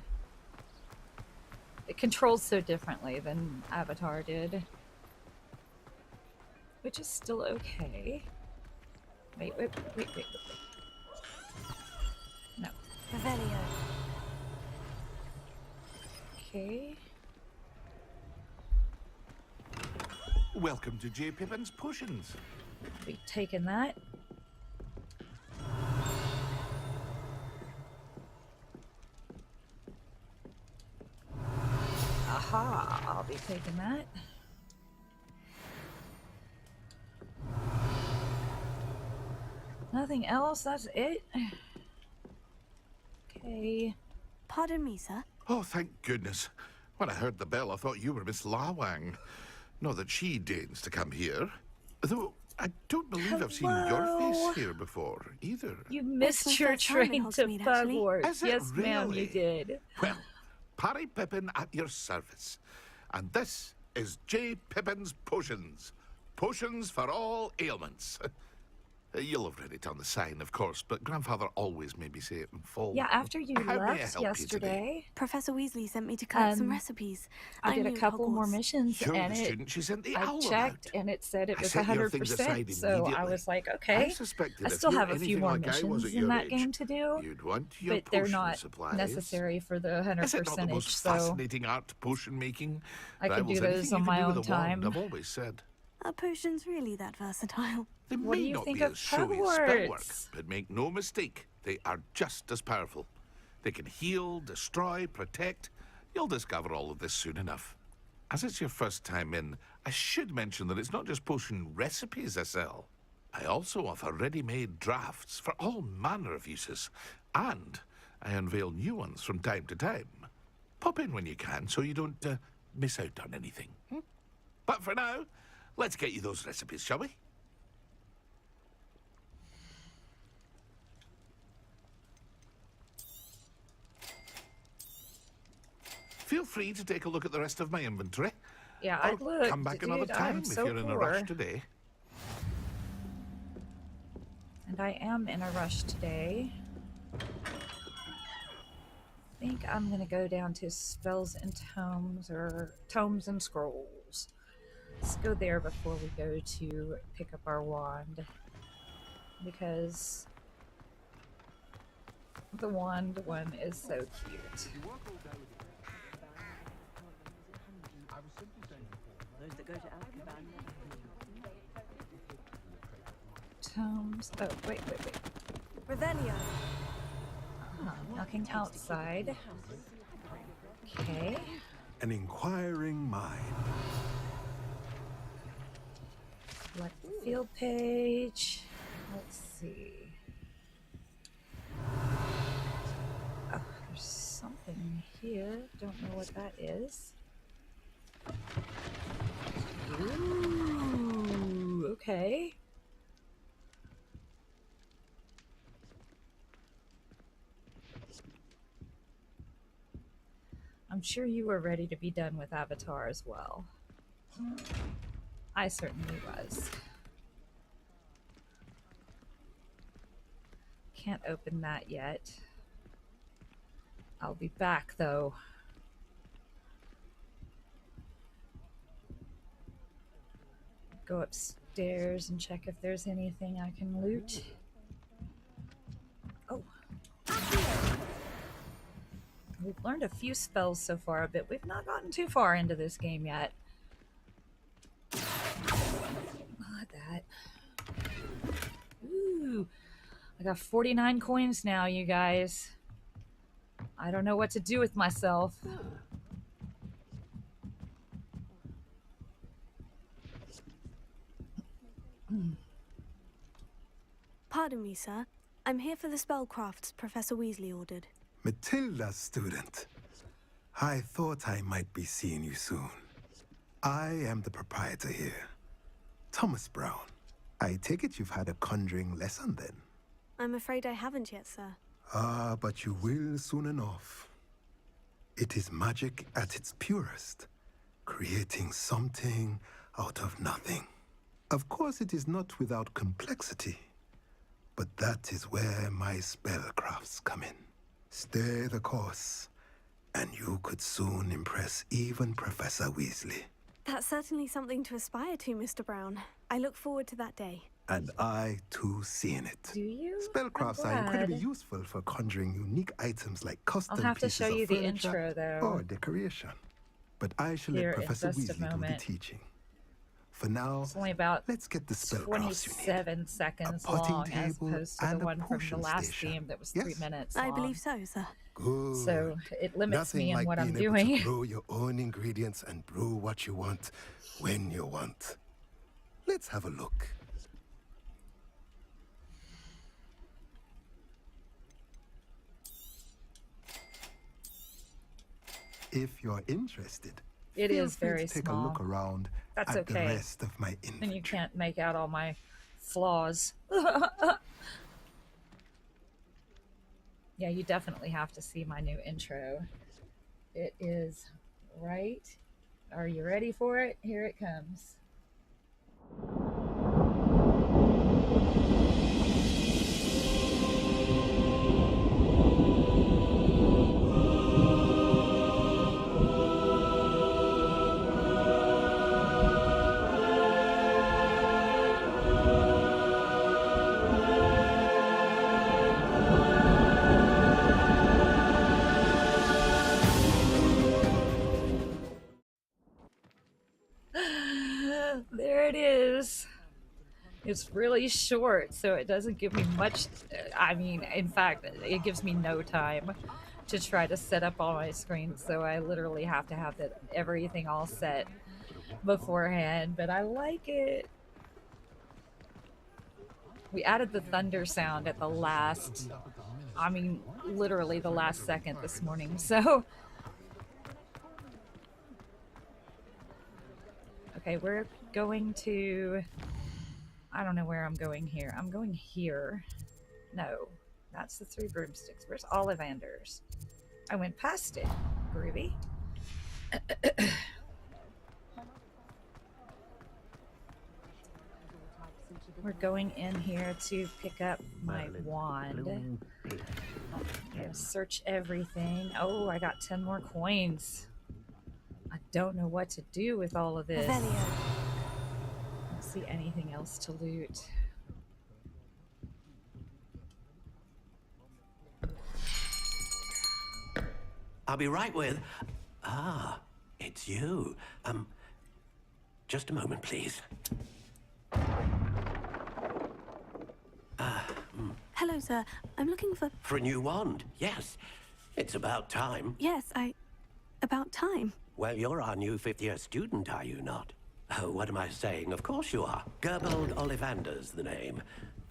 It controls so differently than Avatar did. Which is still okay. Wait. No. Revelio. Okay. Welcome to J. Pippin's Potions. Be taking that. Aha, I'll be taking that. Nothing else, that's it. Okay. Pardon me, sir. Oh, thank goodness. When I heard the bell, I thought you were Miss Lawang. Not that she deigns to come here. Though, I don't believe I've seen your face here before, either. You missed your train to Pugwarts. Yes, ma'am, you did. Well, Parry Pippin at your service. And this is J. Pippin's Potions. Potions for all ailments. You'll have read it on the sign, of course, but Grandfather always made me say it in full. Yeah, after you How may I left help you today? yesterday, Professor Weasley sent me to collect some recipes. I did a knew couple more Hogwarts. missions, You're and the student she sent the I owl checked, about. and it said it I was set your things aside 100%. So I immediately. was like, I okay. suspected I if still you're have a few anything more like I was missions at in your that age, game to do, you'd want your but they're potion not supplies. necessary for the Is it not the 100%. most So fascinating art, potion making? I could do Rivals those anything on you can my do own with a wand, time. I've always said. Are potions really that versatile? They What do may you not think be of as showy as spell work, Pugwarts? but make no mistake, they are just as powerful. They can heal, destroy, protect. You'll discover all of this soon enough. As it's your first time in, I should mention that it's not just potion recipes I sell. I also offer ready-made drafts for all manner of uses, and I unveil new ones from time to time. Pop in when you can so you don't miss out on anything. But for now, let's get you those recipes, shall we? Feel free to take a look at the rest of my inventory. Yeah, I'll I'd look. come back Dude, another time I'm if so you're in a poor. rush today. And I am in a rush today. I think I'm gonna go down to Spells and Tomes, or Tomes and Scrolls. Let's go there before we go to pick up our wand, because the wand one is so cute. Those that go to Azkaban. Tomes. Oh, wait. Revelio. Knocking outside. Okay. An inquiring mind. Select the field page. Let's see. Oh, there's something here. Don't know what that is. Ooh, okay. I'm sure you were ready to be done with Avatar as well. I certainly was. Can't open that yet. I'll be back though. Go upstairs and check if there's anything I can loot. Oh. We've learned a few spells so far, but we've not gotten too far into this game yet. Not that. Ooh. I got 49 coins now, you guys. I don't know what to do with myself. Pardon me, sir. I'm here for the spellcrafts Professor Weasley ordered. Matilda's student. I thought I might be seeing you soon. I am the proprietor here, Thomas Brown. I take it you've had a conjuring lesson then? I'm afraid I haven't yet, sir. Ah, but you will soon enough. It is magic at its purest, creating something out of nothing. Of course, it is not without complexity, but that is where my spellcrafts come in. Stay the course, and you could soon impress even Professor Weasley. That's certainly something to aspire to, Mr. Brown. I look forward to that day. And I, too, seeing it. Do you? Spellcrafts are incredibly useful for conjuring unique items like custom I'll have to pieces show you of the furniture intro, though. or decoration. But I shall Here let in Professor just a Weasley do the moment. teaching. For now, It's only about let's get the spellcrafts you need. 27 seconds potting long, as table opposed to the and a one from the potion last station. theme that was Yes? 3 minutes I long. believe so, sir. Good. So it limits Nothing me in like what I'm being able doing. to grow your own ingredients and brew what you want when you want. Let's have a look. If you're interested, It feel is free very to take small. a look around That's at okay. the rest of my inventory. Then you can't make out all my flaws. Yeah, you definitely have to see my new intro. It is right. Are you ready for it? Here it comes. There it is. It's really short, so it doesn't give me much. I mean, in fact, it gives me no time to try to set up all my screens, so I literally have to have everything all set beforehand, but I like it. We added the thunder sound at the last, I mean, literally the last second this morning, so. Okay, we're going to, I don't know where I'm going here. I'm going here. No, that's the 3 broomsticks. Where's Ollivander's? I went past it. Groovy. We're going in here to pick up my wand. I'm gonna search everything. Oh, I got 10 more coins. I don't know what to do with all of this. I don't see anything else to loot. I'll be right with... Ah, it's you. Just a moment, please. Hello, sir. I'm looking for... For a new wand, yes. It's about time. Yes, about time. Well, you're our new fifth-year student, are you not? Oh, what am I saying? Of course you are. Gerbold Ollivander's the name.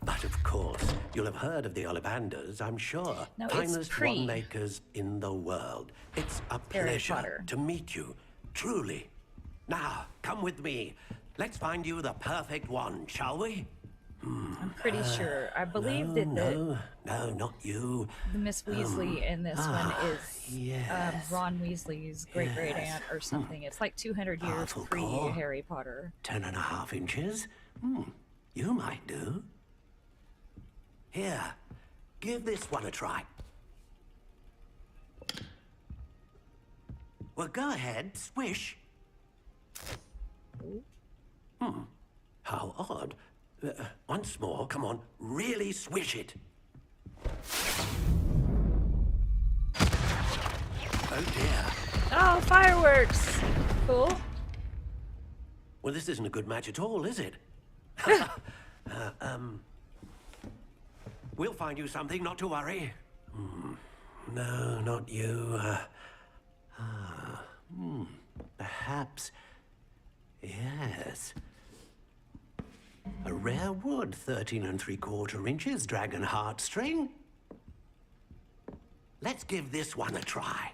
But of course, you'll have heard of the Ollivanders, I'm sure. No, Finest wand makers in the world. It's a pleasure to meet you, truly. Now, come with me. Let's find you the perfect wand, shall we? I'm pretty sure. I believe No, not you. The Miss Weasley in this one is Ron Weasley's great-great aunt or something. It's like 200 years pre-Harry Potter. 10.5 inches? You might do. Here, give this one a try. Well, go ahead, swish. How odd. Once more, come on, really swish it. Oh dear. Oh, fireworks! Cool. Well, this isn't a good match at all, is it? We'll find you something, not to worry. No, not you. Perhaps. Yes. A rare wood, 13 3/4 inches, dragon heartstring. Let's give this one a try.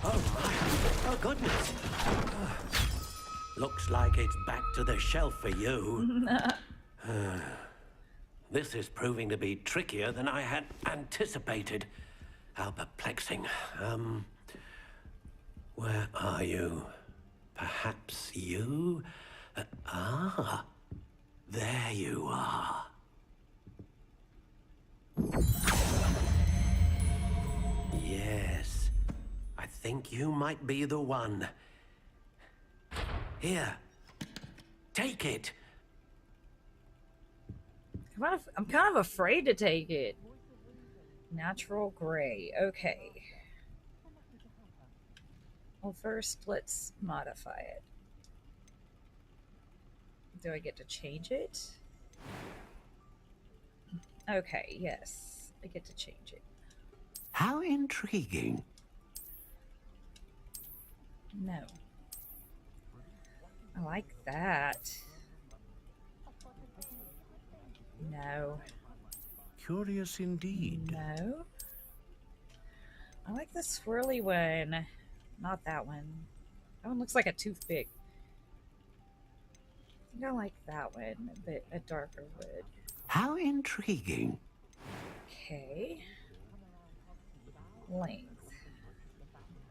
Oh, goodness. Looks like it's back to the shelf for you. This is proving to be trickier than I had anticipated. How perplexing. Where are you? Perhaps you? There you are. Yes, I think you might be the one. Here, take it. I'm kind of afraid to take it. Natural gray. Okay. Well, first, let's modify it. Do I get to change it? Okay, yes. I get to change it. How intriguing. No. I like that. No. Curious indeed. No. I like the swirly one. Not that one. That one looks like a toothpick. I think I like that one, but a darker wood. How intriguing. Okay. Length.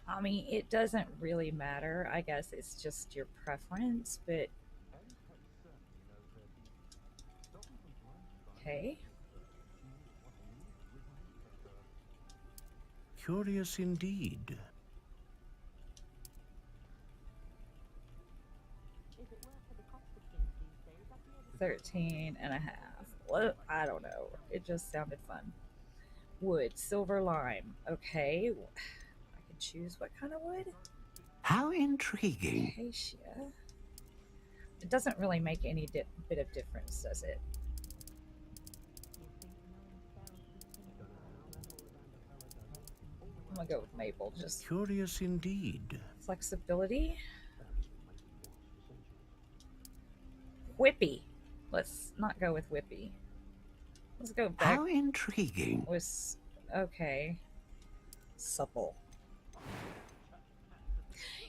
I mean, it doesn't really matter. I guess it's just your preference, but... Okay. Curious indeed. $13.5. Well, I don't know. It just sounded fun. Wood, silver lime. Okay. I can choose what kind of wood. How intriguing. Acacia. It doesn't really make any bit of difference, does it? I'm gonna go with maple. Just curious indeed. Flexibility. Whippy. Let's not go with whippy. Let's go back. How intriguing. Was okay. Supple.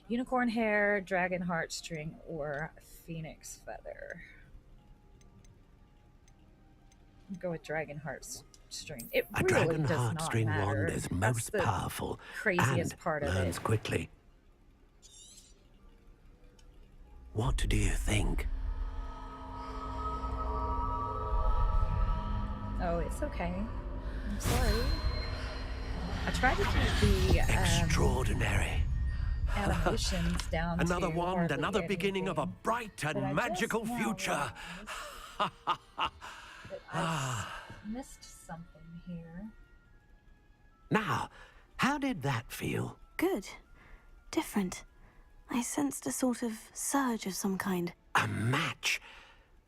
Unicorn hair, dragon heartstring, or phoenix feather. Go with Dragon Heartstring. It A really Dragon does not Heartstring matter. wand is That's most the powerful craziest and part of learns it. quickly. What do you think? Oh, it's okay. I'm sorry. I tried to keep the extraordinary animations down. Another to wand, another anything. beginning of a bright and But magical future. I missed something here. Now, how did that feel? Good. Different. I sensed a sort of surge of some kind. A match.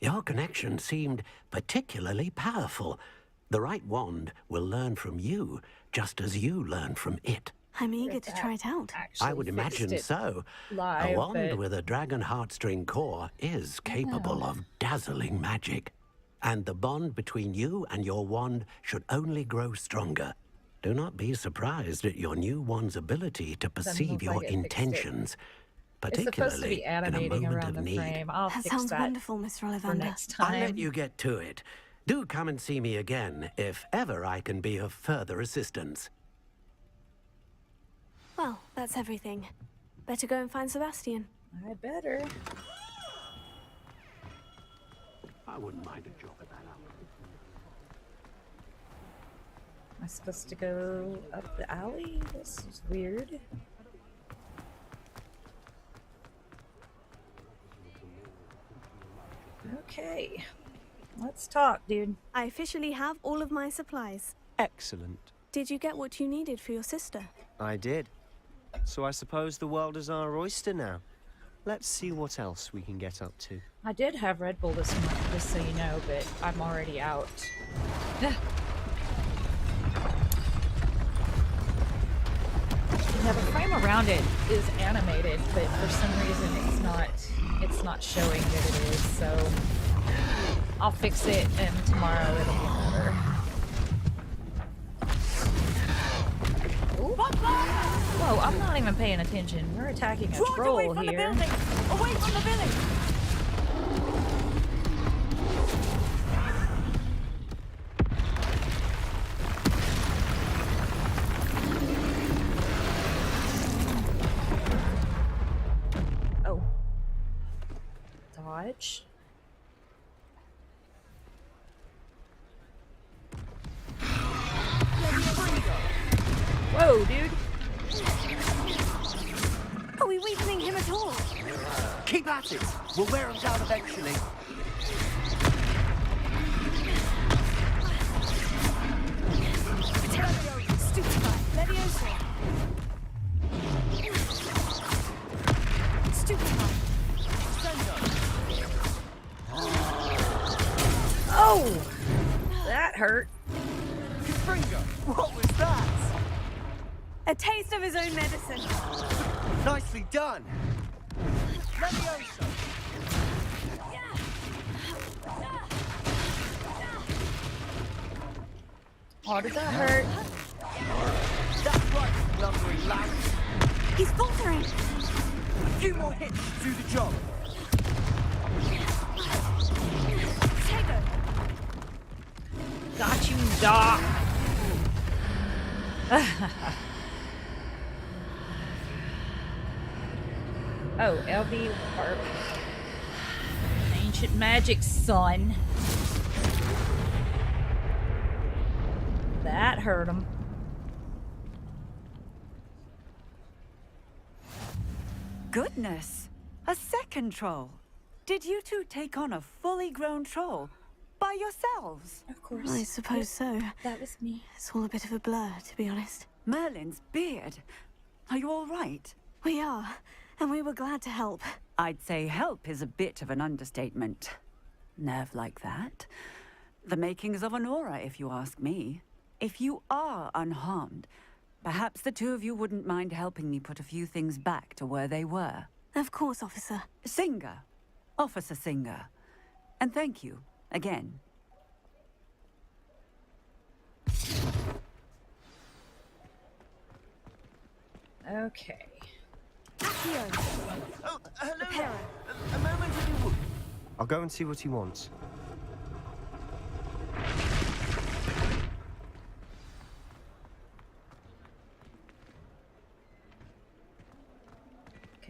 Your connection seemed particularly powerful. The right wand will learn from you, just as you learn from it. I'm eager to try it out. I would imagine so. Live, a wand with a Dragon Heartstring core is capable of dazzling magic. And the bond between you and your wand should only grow stronger. Do not be surprised at your new wand's ability to perceive your intentions, particularly in a moment of need. That sounds wonderful, Miss Ollivander. Next time. I'll let you get to it. Do come and see me again if ever I can be of further assistance. Well, that's everything. Better go and find Sebastian. I better. I wouldn't mind a job at that hour. Am I supposed to go up the alley? This is weird. Okay. Let's talk, dude. I officially have all of my supplies. Excellent. Did you get what you needed for your sister? I did. So I suppose the world is our oyster now. Let's see what else we can get up to. I did have Red Bull this month, just so you know, but I'm already out. Yeah, the frame around it is animated, but for some reason it's not showing that it is, so I'll fix it and tomorrow it'll be better. Ooh. Whoa, I'm not even paying attention. We're attacking a troll here. Away from the village! Oh. Dodge. Whoa, dude. Are we weakening him at all? Keep at it. We'll wear him down eventually. Stupefy. Leviosa. Stupefy. Oh! That hurt. What was that? A taste of his own medicine. Nicely done. Leviosa. Oh, did that hurt? That's right, lumbering lamps. He's faltering. A few more hits to do the job. Tego. Got you, Doc. Oh, LB Warp. Ancient magic, son. That hurt him. Goodness! A second troll. Did you two take on a fully grown troll by yourselves? Of course. I suppose so. That was me. It's all a bit of a blur, to be honest. Merlin's beard. Are you all right? We are, and we were glad to help. I'd say help is a bit of an understatement. Nerve like that. The makings of an aura, if you ask me. If you are unharmed, perhaps the two of you wouldn't mind helping me put a few things back to where they were. Of course, officer. Singer. Officer Singer. And thank you, again. Okay. Oh, hello. I'll go and see what he wants.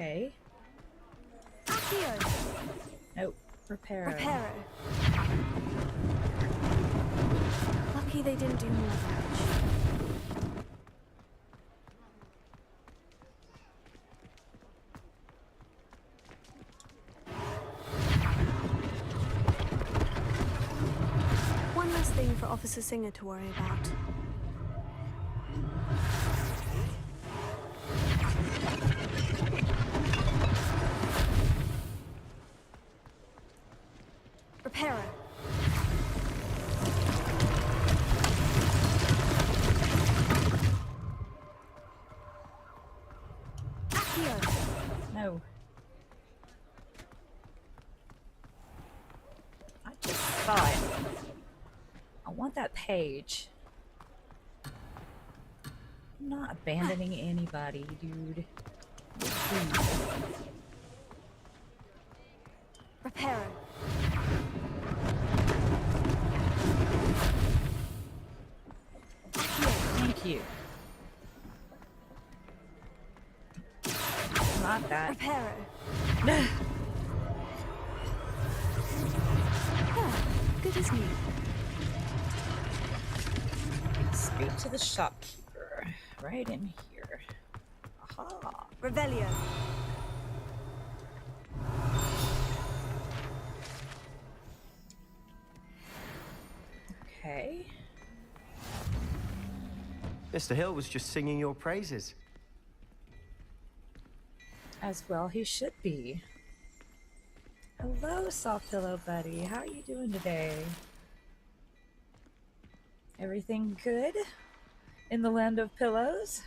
Okay. Accio. Nope. Reparo. Reparo. Lucky they didn't do more damage. One less thing for Officer Singer to worry about. Reparo. Accio. No. I just saw it. I want that page. I'm not abandoning anybody, dude. Reparo. Thank you. Not that. Reparo. Good as new. Scoot to the shopkeeper. Right in here. Aha. Revelio. Okay. Mr. Hill was just singing your praises. As well he should be. Hello, soft pillow buddy. How are you doing today? Everything good in the land of pillows?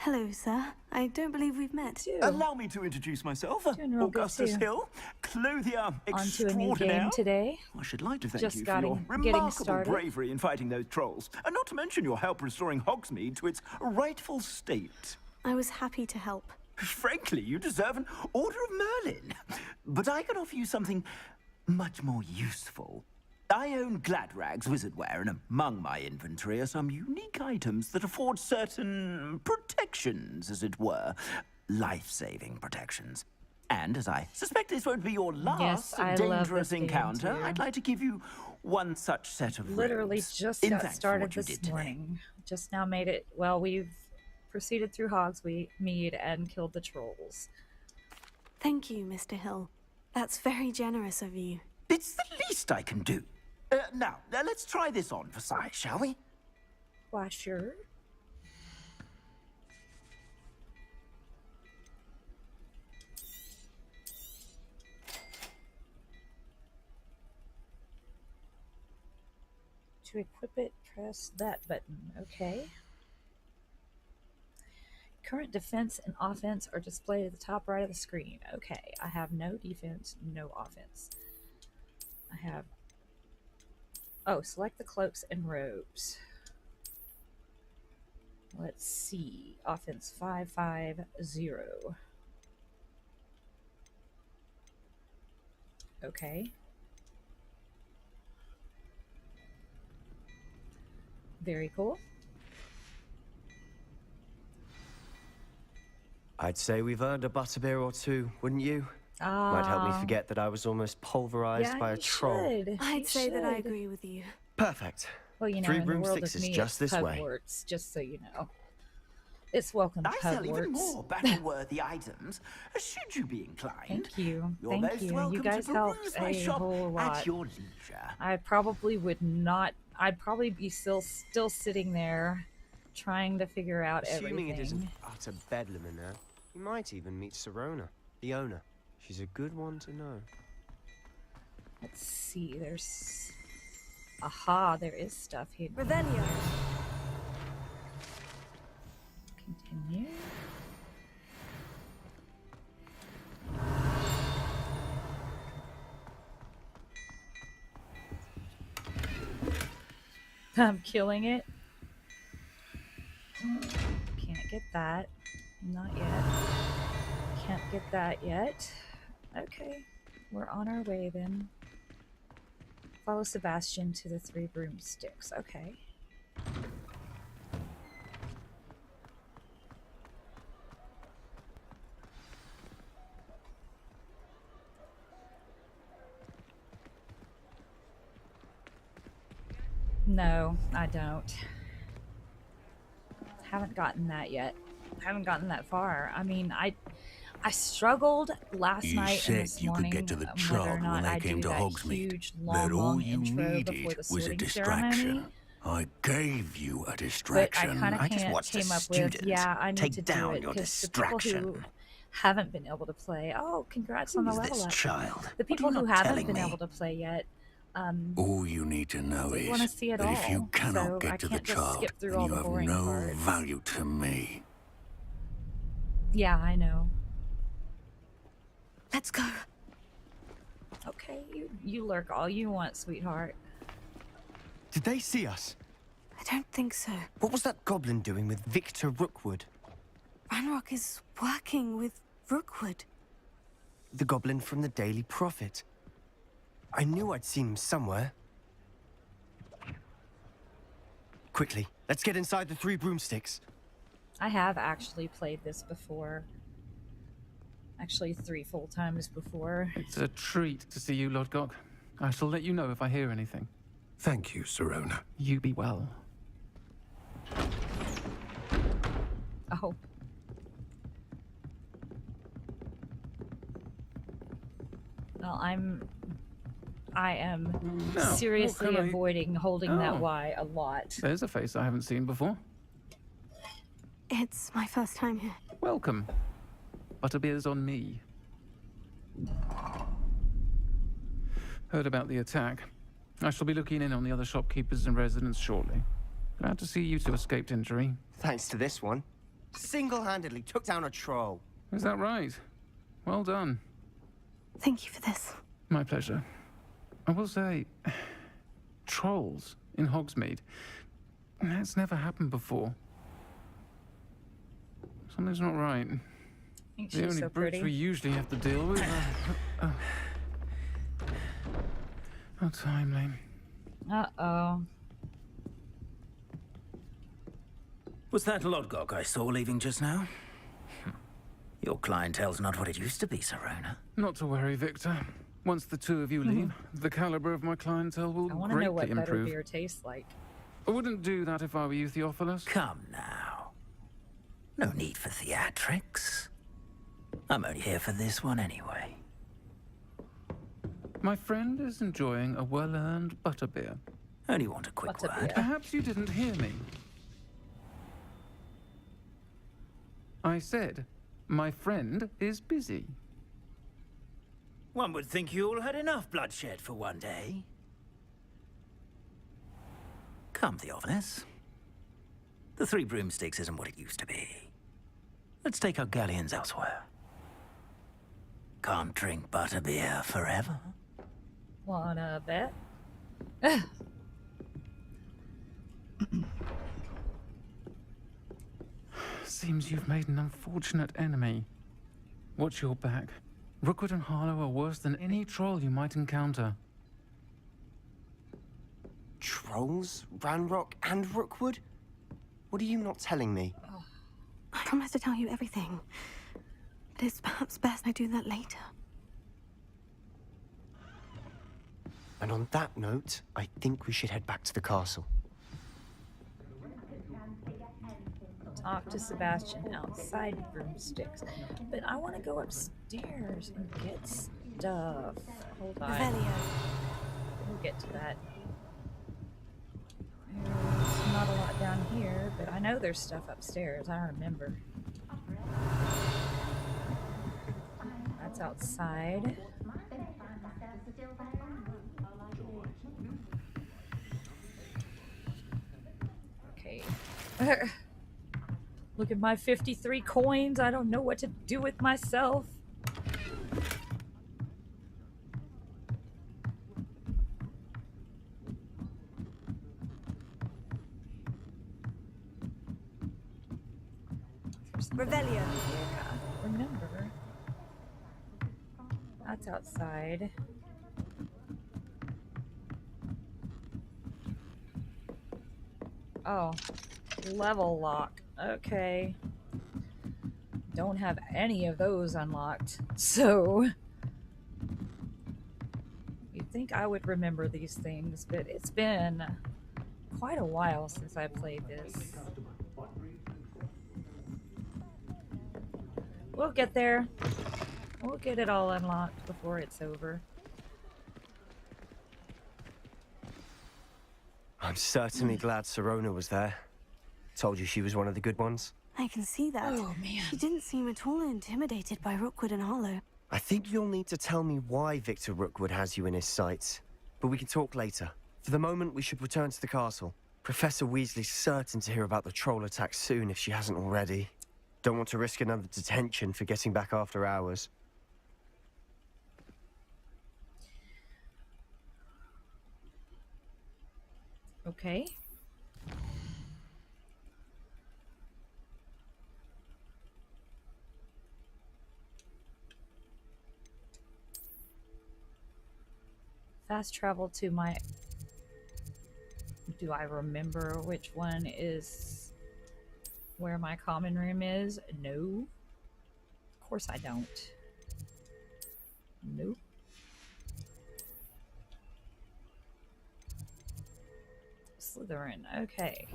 Hello, sir. I don't believe we've met. Allow me to introduce myself. Doing real good, Augustus too. Hill, clothier Onto a new extraordinaire. game today. I should like to thank Just you for your getting remarkable started. bravery in fighting those trolls, and not to mention your help restoring Hogsmeade to its rightful state. I was happy to help. Frankly, you deserve an Order of Merlin. But I can offer you something much more useful. I own Gladrag's wizardware, and among my inventory are some unique items that afford certain protections, as it were. Life-saving protections. And as I suspect this won't be your last I love dangerous this game encounter, too. I'd like to give you one such set of Literally robes. just In got fact, for started what you this did today. morning. Just now made it. Well, we've proceeded through Hogsmeade and killed the trolls. Thank you, Mr. Hill. That's very generous of you. It's the least I can do. Now, let's try this on for size, shall we? Why, sure. To equip it, press that button. Okay. Current defense and offense are displayed at the top right of the screen. Okay, I have no defense, no offense. I have... Oh, select the cloaks and robes. Let's see. Offense 550. Okay. Very cool. I'd say we've earned a butterbeer or two, wouldn't you? Might help me forget that I was almost pulverized by a troll. I'd say that I agree with you. Perfect. Well, you know, 3 in the world broomsticks of is me, just it's this way. Pugwarts, just so you know. It's welcome to I sell even Pugwarts. more battle-worthy items, should you be inclined. Thank you. You're Thank most you. welcome You guys to helped peruse my a shop whole lot. at your leisure. I probably would not. I'd probably be still sitting there, trying to figure out Assuming everything. it isn't utter bedlam in there, you might even meet Serona, the owner. She's a good one to know. Let's see. There's. Aha! There is stuff here. Revelio. Continue. I'm killing it. Can't get that. Not yet. Can't get that yet. Okay. We're on our way then. Follow Sebastian to the 3 broomsticks. Okay. No, I don't. Haven't gotten that yet. Haven't gotten that far. I mean, I struggled last night and this morning You could get to the whether or trial not when they I came do to that Hogsmeade. huge, That all long you intro before needed the was a sorting distraction. ceremony. I gave you a But distraction. I kind of just watched a came up student with, yeah, I need take to do down it your because the people who distraction. haven't been able to play. Oh, congrats on the Who's level this up. child? The What are people you who not haven't telling been me? able to play yet. All you need to know They want to is see it that all. if you cannot So I get to the can't just child, skip through then all you the have boring no parts. value to me. Yeah, I know. Let's go. Okay, you lurk all you want, sweetheart. Did they see us? I don't think so. What was that goblin doing with Victor Rookwood? Ranrock is working with Rookwood. The goblin from the Daily Prophet. I knew I'd seen him somewhere. Quickly, let's get inside the 3 broomsticks. I have actually played this before. Actually, 3 full times before. It's a treat to see you, Lodgok. I shall let you know if I hear anything. Thank you, Sirona. You be well. Oh. Well, I am Now, seriously what can I- avoiding holding that Oh. Y a lot. There's a face I haven't seen before. It's my first time here. Welcome. Butterbeer's on me. Heard about the attack. I shall be looking in on the other shopkeepers and residents shortly. Glad to see you two escaped injury. Thanks to this one. Single-handedly took down a troll. Is that right? Well done. Thank you for this. My pleasure. I will say, trolls in Hogsmeade. That's never happened before. Something's not right. Ain't The she only so brutes pretty? we usually have to deal with. How timely. Uh-oh. Was that Lodgok I saw leaving just now? Your clientele's not what it used to be, Sirona. Not to worry, Victor. Once the two of you leave, the caliber of my clientele will I want to know what greatly improve. butterbeer tastes like. I wouldn't do that if I were you, Theophilus. Come now. No need for theatrics. I'm only here for this one anyway. My friend is enjoying a well-earned butterbeer. Only want a quick word. Perhaps you didn't hear me. I said, my friend is busy. One would think you all had enough bloodshed for one day. Come, Theophilus. The 3 broomsticks isn't what it used to be. Let's take our galleons elsewhere. Can't drink butterbeer forever. Wanna bet? Seems you've made an unfortunate enemy. Watch your back. Rookwood and Harlow are worse than any troll you might encounter. Trolls? Ranrock and Rookwood? What are you not telling me? I promise to tell you everything. But it's perhaps best I do that later. And on that note, I think we should head back to the castle. Talk to Sebastian outside broomsticks. But I want to go upstairs and get stuff. Hold on. We'll get to that. There's not a lot down here, but I know there's stuff upstairs. I remember. That's outside. Okay. Look at my 53 coins. I don't know what to do with myself. Revelio. Yeah, remember. That's outside. Oh, level lock. Okay. Don't have any of those unlocked, so you'd think I would remember these things, but it's been quite a while since I played this. We'll get there. We'll get it all unlocked before it's over. I'm certainly glad Sirona was there. Told you she was one of the good ones. I can see that. Oh, man. She didn't seem at all intimidated by Rookwood and Harlow. I think you'll need to tell me why Victor Rookwood has you in his sights. But we can talk later. For the moment, we should return to the castle. Professor Weasley's certain to hear about the troll attack soon if she hasn't already. Don't want to risk another detention for getting back after hours. Okay. Fast travel to my... Do I remember which one is where my common room is? No. Of course I don't. Nope. Slytherin, okay.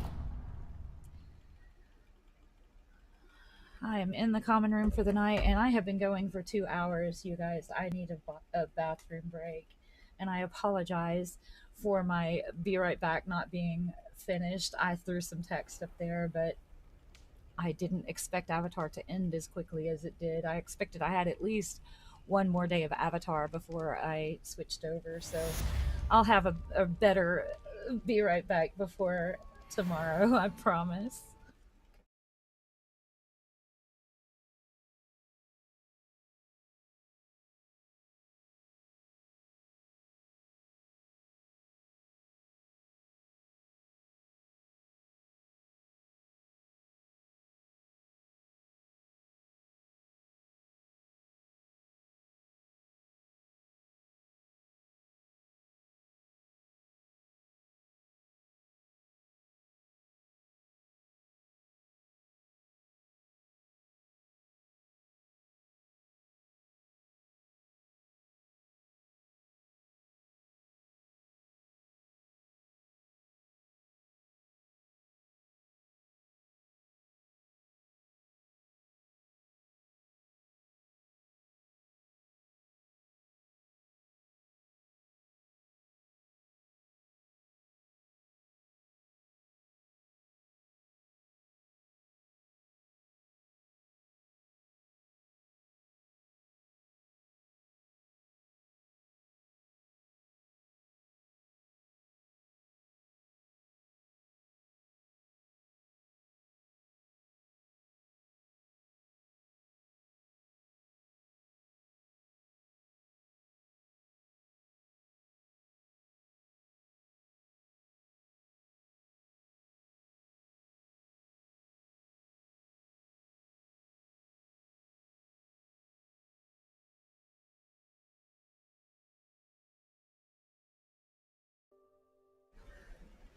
I am in the common room for the night, and I have been going for 2 hours, you guys. I need a bathroom break, and I apologize for my be right back not being finished. I threw some text up there, but I didn't expect Avatar to end as quickly as it did. I expected I had at least one more day of Avatar before I switched over, so I'll have a better be right back before tomorrow, I promise.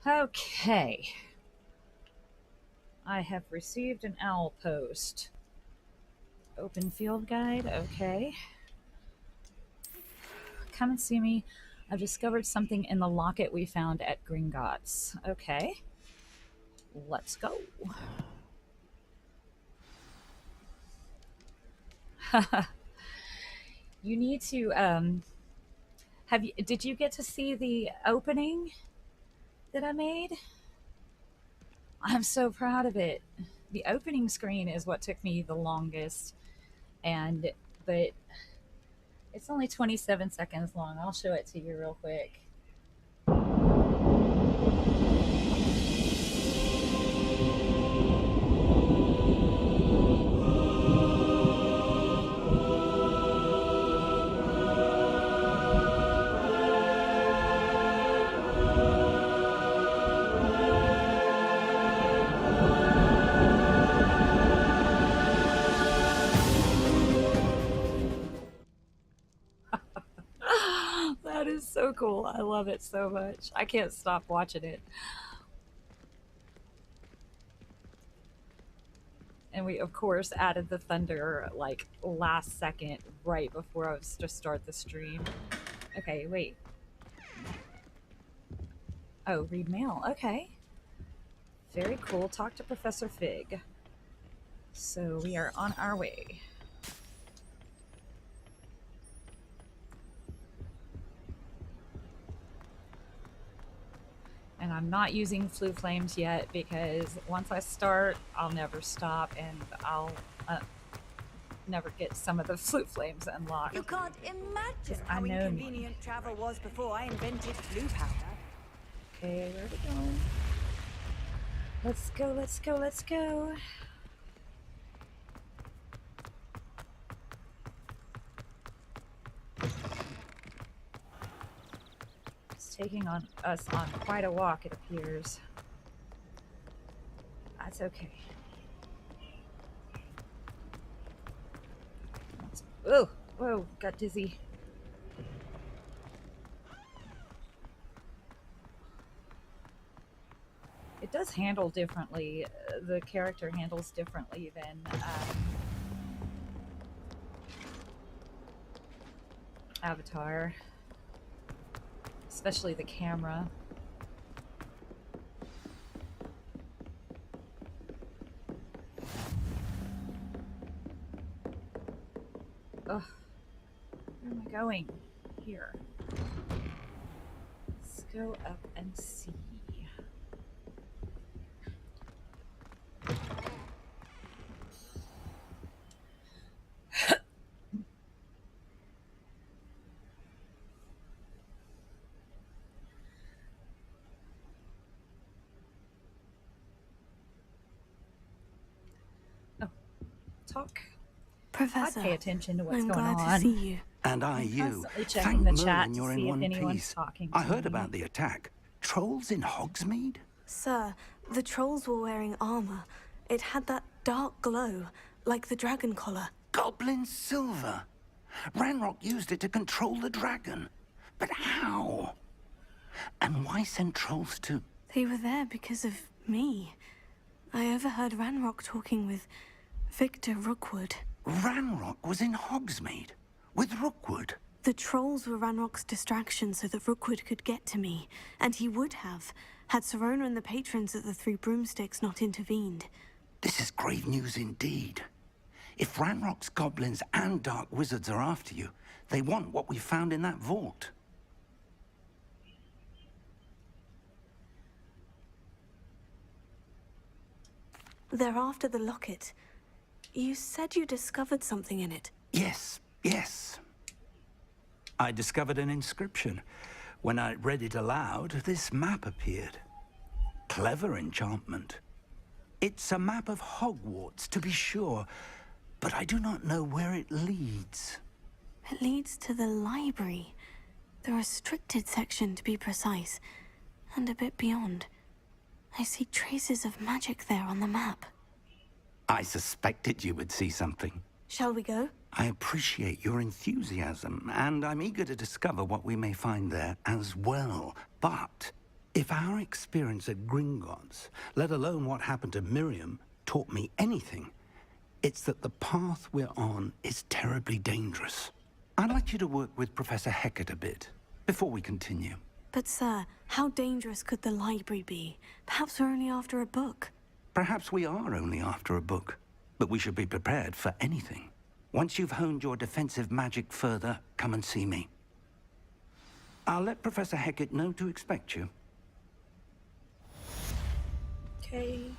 Okay. I have received an owl post. Open field guide, okay. Come and see me. I've discovered something in the locket we found at Gringotts. Okay. Let's go. You need to, did you get to see the opening that I made? I'm so proud of it. The opening screen is what took me the longest, but it's only 27 seconds long. I'll show it to you real quick. That is so cool. I love it so much. I can't stop watching it. And we, of course, added the thunder like last second, right before I was to start the stream. Okay, wait. Oh, read mail. Okay. Very cool. Talk to Professor Fig. So we are on our way. And I'm not using Floo Flames yet because once I start, I'll never stop and I'll never get some of the Floo Flames unlocked. You can't imagine how inconvenient travel was before I invented Floo powder. Okay, where are we going? Let's go, let's go, let's go. It's taking us on quite a walk, it appears. That's okay. Oh, whoa, got dizzy. It does handle differently. The character handles differently than Avatar, especially the camera. Ugh. Where am I going? Here. Let's go up and see. Talk. Professor, I'd pay attention to what's I'm going glad on. to see you. And I'm you. constantly checking Thank the Merlin chat to you're see in if one anyone's piece. talking I to heard me. about the attack. Trolls in Hogsmeade? Sir, the trolls were wearing armor. It had that dark glow, like the dragon collar. Goblin silver. Ranrock used it to control the dragon. But how? And why send trolls to... They were there because of me. I overheard Ranrock talking with Victor Rookwood. Ranrock was in Hogsmeade with Rookwood. The trolls were Ranrock's distraction so that Rookwood could get to me, and he would have, had Serona and the patrons at the Three Broomsticks not intervened. This is grave news indeed. If Ranrock's goblins and dark wizards are after you, they want what we found in that vault. They're after the locket. You said you discovered something in it. Yes, yes. I discovered an inscription. When I read it aloud, this map appeared. Clever enchantment. It's a map of Hogwarts, to be sure, but I do not know where it leads. It leads to the library. The restricted section, to be precise. And a bit beyond. I see traces of magic there on the map. I suspected you would see something. Shall we go? I appreciate your enthusiasm, and I'm eager to discover what we may find there as well. But if our experience at Gringotts, let alone what happened to Miriam, taught me anything, it's that the path we're on is terribly dangerous. I'd like you to work with Professor Hecat a bit, before we continue. But sir, how dangerous could the library be? Perhaps we're only after a book. Perhaps we are only after a book, but we should be prepared for anything. Once you've honed your defensive magic further, come and see me. I'll let Professor Hecat know to expect you. Okay.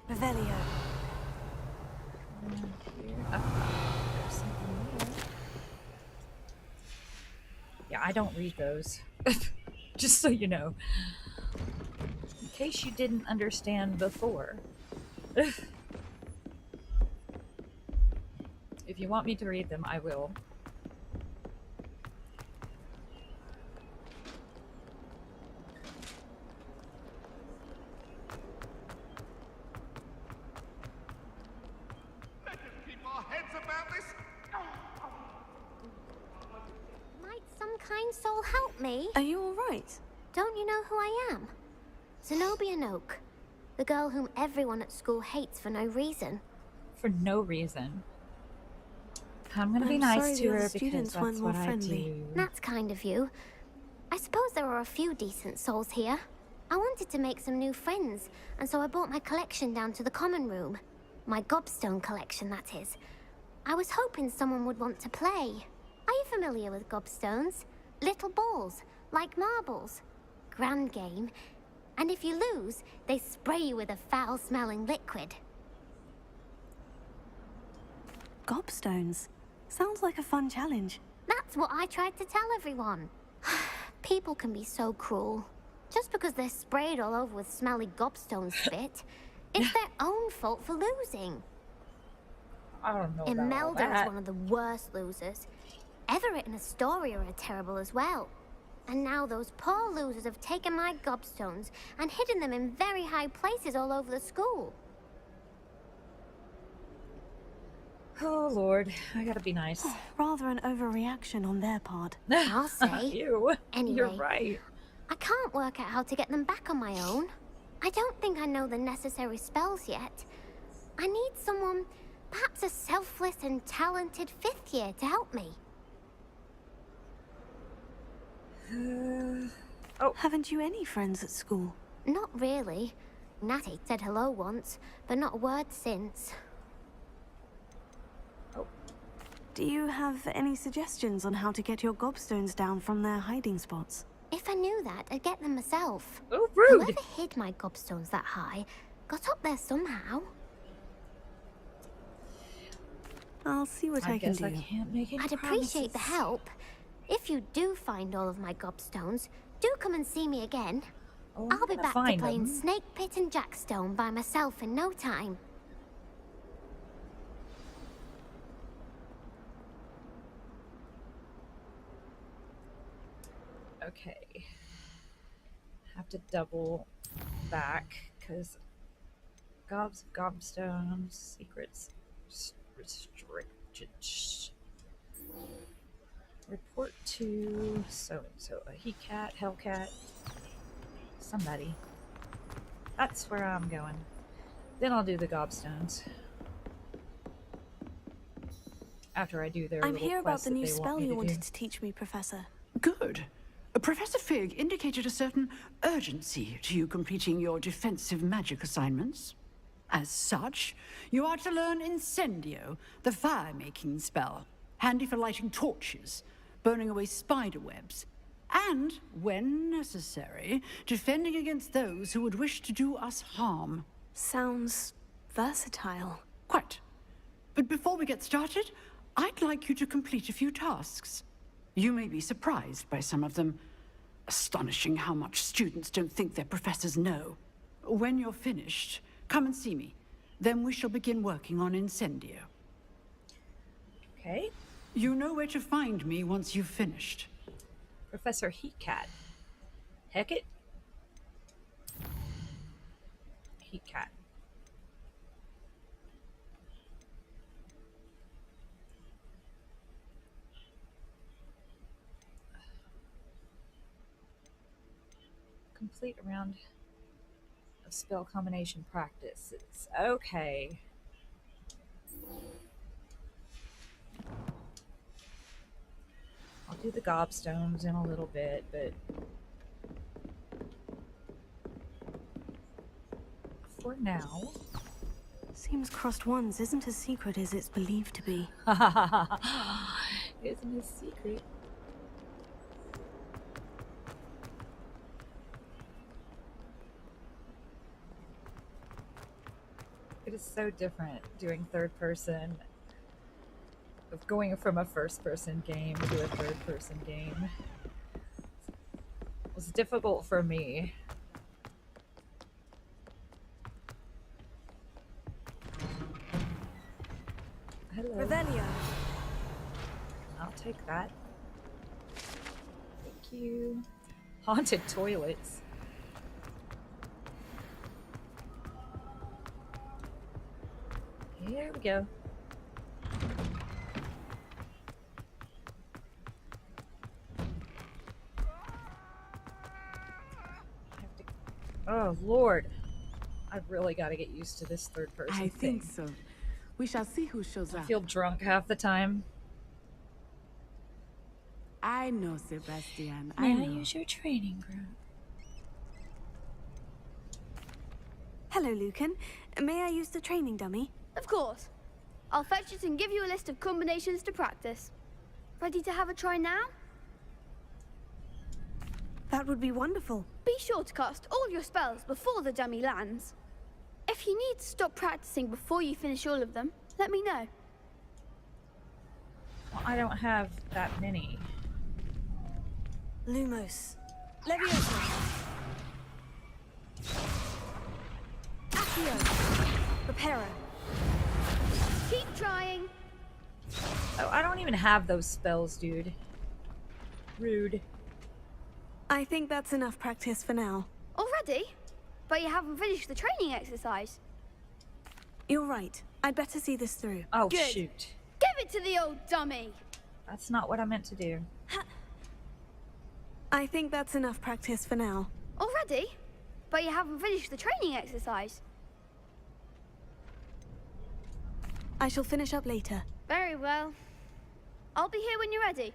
Revelio. There's something there. Yeah, I don't read those. Just so you know. In case you didn't understand before. If you want me to read them, I will. Let us keep our heads about this. Might some kind soul help me? Are you all right? Don't you know who I am? Zenobia Noak, the girl whom everyone at school hates for no reason. For no reason. I'm gonna be nice to her because that's what I do. That's kind of you. I suppose there are a few decent souls here. I wanted to make some new friends, and so I brought my collection down to the common room. My gobstone collection, that is. I was hoping someone would want to play. Are you familiar with gobstones? Little balls, like marbles. Grand game. And if you lose, they spray you with a foul-smelling liquid. Gobstones? Sounds like a fun challenge. That's what I tried to tell everyone. People can be so cruel. Just because they're sprayed all over with smelly gobstone spit, it's their own fault for losing. I don't know about all Imelda that. is one of the worst losers. Everett and Astoria are terrible as well. And now those poor losers have taken my gobstones and hidden them in very high places all over the school. Oh, Lord. I gotta be nice. Rather an overreaction on their part. I'll say. Ew. Anyway, You're right. I can't work out how to get them back on my own. I don't think I know the necessary spells yet. I need someone, perhaps a selfless and talented 5th year to help me. Haven't you any friends at school? Not really. Natty said hello once, but not a word since. Do you have any suggestions on how to get your gobstones down from their hiding spots? If I knew that, I'd get them myself. Oh, rude! Whoever hid my gobstones that high got up there somehow. I'll see what I can do. I can't make any I'd appreciate the promises. help. If you do find all of my gobstones, do come and see me again. Oh, I'll be I'm gonna back to find playing them. Snake Pit and Jackstone by myself in no time. Okay. Have to double back because gobstones, secrets, restricted. Report to so a he cat, hellcat, somebody. That's where I'm going. Then I'll do the gobstones. After I do their I'm little here about quest the that new they want spell me you to wanted do. to teach me, Professor. Good. Professor Fig indicated a certain urgency to you completing your defensive magic assignments. As such, you are to learn Incendio, the fire-making spell, handy for lighting torches, burning away spider webs, and, when necessary, defending against those who would wish to do us harm. Sounds versatile. Quite. But before we get started, I'd like you to complete a few tasks. You may be surprised by some of them. Astonishing how much students don't think their professors know. When you're finished, come and see me. Then we shall begin working on Incendio. Okay. You know where to find me once you've finished. Professor Heatcat. Heckett? Heatcat. Complete a round of spell combination practices. Okay. I'll do the gobstones in a little bit, but for now... Seems crossed ones isn't as secret as it's believed to be. Isn't a secret. It is so different doing third person, of going from a first person game to a third person game. It was difficult for me. Hello. Revelio. I'll take that. Thank you. Haunted toilets. Here we go. Oh, Lord. I've really got to get used to this third person I thing. think so. We shall see who shows I up. feel drunk half the time. I know, Sebastian. May I use your training group? Hello, Lucan. May I use the training dummy? Of course. I'll fetch it and give you a list of combinations to practice. Ready to have a try now? That would be wonderful. Be sure to cast all your spells before the dummy lands. If you need to stop practicing before you finish all of them, let me know. Well, I don't have that many. Lumos. Leviosa. Accio. Reparo. Keep trying. Oh, I don't even have those spells, dude. Rude. I think that's enough practice for now. Already? But you haven't finished the training exercise. You're right. I'd better see this through. Oh, Good. shoot. Give it to the old dummy. That's not what I meant to do. I think that's enough practice for now. Already? But you haven't finished the training exercise. I shall finish up later. Very well. I'll be here when you're ready.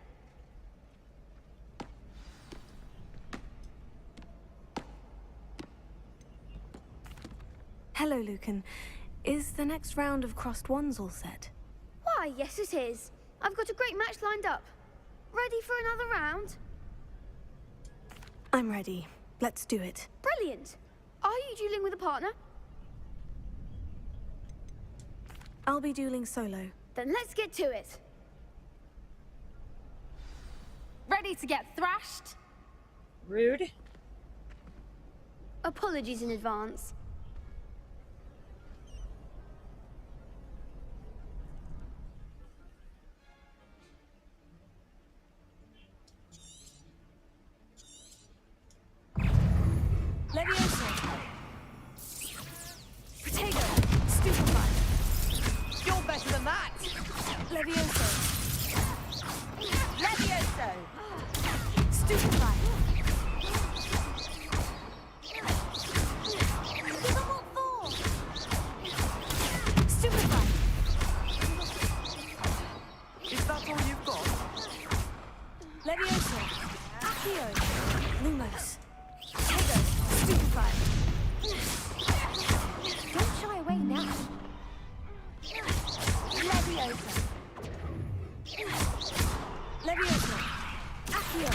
Hello, Lucan. Is the next round of crossed wands all set? Why, yes it is. I've got a great match lined up. Ready for another round? I'm ready. Let's do it. Brilliant. Are you dueling with a partner? I'll be dueling solo. Then let's get to it. Ready to get thrashed? Rude. Apologies in advance. Leviosa. Protego. Stupefy. You're better than that. Leviosa. Levioso. Stupefy. Give them what for? Stupefy. Is that all you've got? Leviosa. Accio. Lumos. Protego. Stupefy. Don't shy away now. Leviosa. Leviosa. Accio.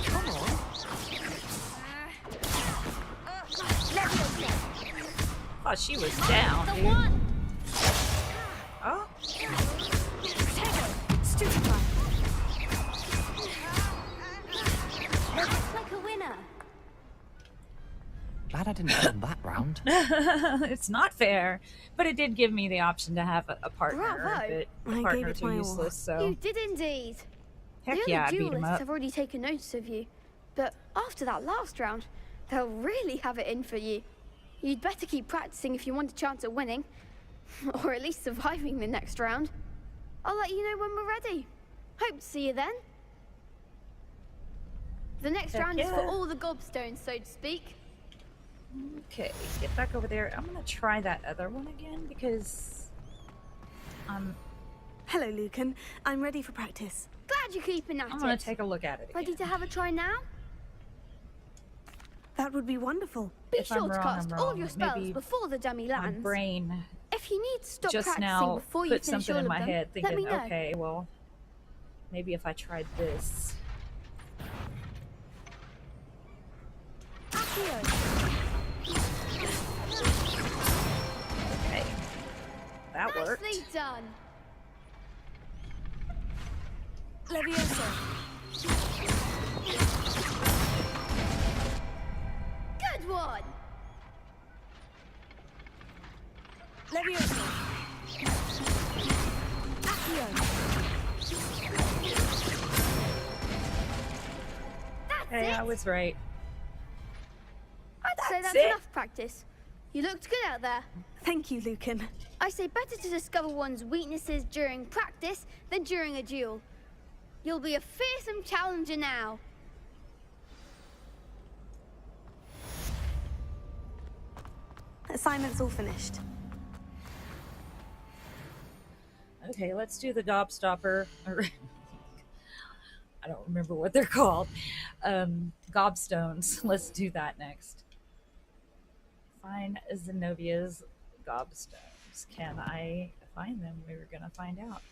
Come on. Leviosa. Oh, she was down, The dude. one. Oh. Protego. Stupefy. Looks like a winner. Glad I didn't win that round. It's not fair, but it did give me the option to have a partner, Bravo. but I the gave partners it are my all. useless, so You did indeed. heck The yeah, other I beat him duelists up. have already taken notice of you, but after that last round, they'll really have it in for you. You'd better keep practicing if you want a chance at winning, or at least surviving the next round. I'll let you know when we're ready. Hope to see you then. The next Heck round is for yeah. all the gobstones, so to speak. Okay, get back over there. I'm gonna try that other one again because Hello, Lucan. I'm ready for practice. Glad you're keeping at I'm it. gonna take a look at it again. Ready to have a try now? That would be wonderful. Be If sure I'm to wrong, cast I'm all wrong. your spells Maybe before the dummy my lands. brain If you need to stop just practicing now before you put finish something all in of my them, head let me thinking, know. okay, well, maybe if I tried this. Okay, that worked. Nicely done. Leviosa. Good one. Leviosa. Accio. That's Hey, it. I was right. I'd say that's it. enough practice. You looked good out there. Thank you, Lucan. I say better to discover one's weaknesses during practice than during a duel. You'll be a fearsome challenger now. Assignment's all finished. Okay, let's do the gobstopper. I don't remember what they're called. Gobstones. Let's do that next. Find Zenobia's gobstones. Can I find them? We were gonna find out.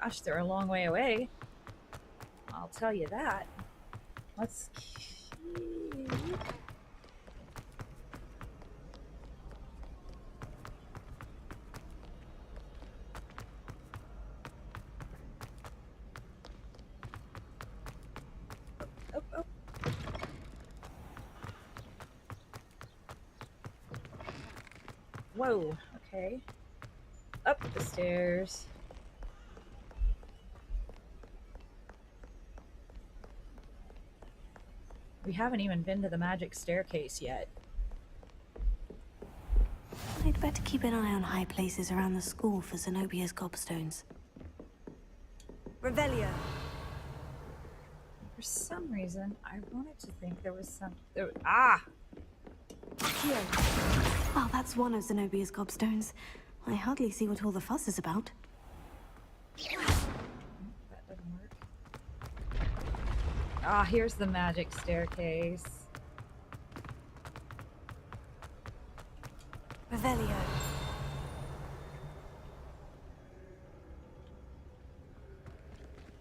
Gosh, they're a long way away. I'll tell you that. Let's keep... Oh. Whoa, okay. Up the stairs. We haven't even been to the magic staircase yet. I'd better keep an eye on high places around the school for Zenobia's gobstones. Revelio. For some reason, I wanted to think there was some... Ah! Here. Well, that's one of Zenobia's gobstones. I hardly see what all the fuss is about. That doesn't work. Ah, here's the magic staircase. Revelio.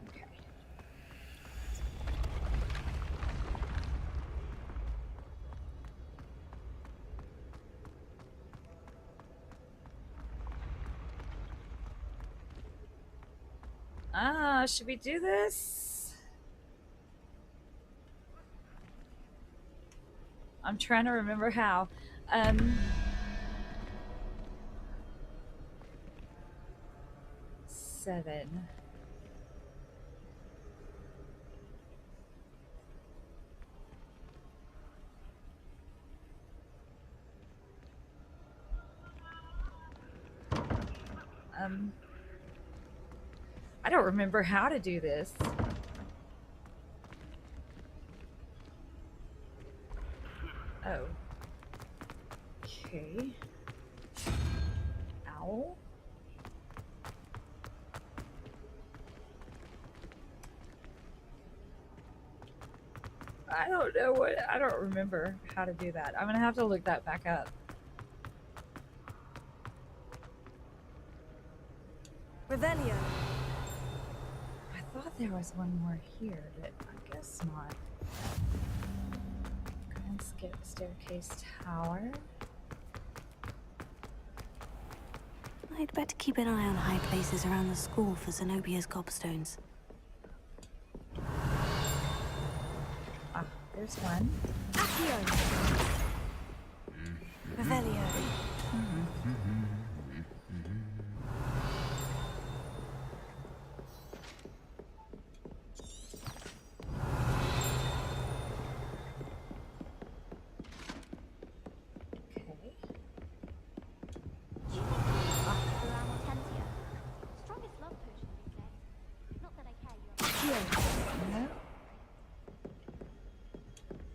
Okay. Ah, should we do this? I'm trying to remember how. 7. I don't remember how to do this. Oh. Okay. Owl? I don't know what... I don't remember how to do that. I'm gonna have to look that back up. Revelio. I thought there was one more here, but I guess not. Go and skip staircase tower. I'd better keep an eye on high places around the school for Zenobia's gobstones. Ah, there's one. Accio. Revelio.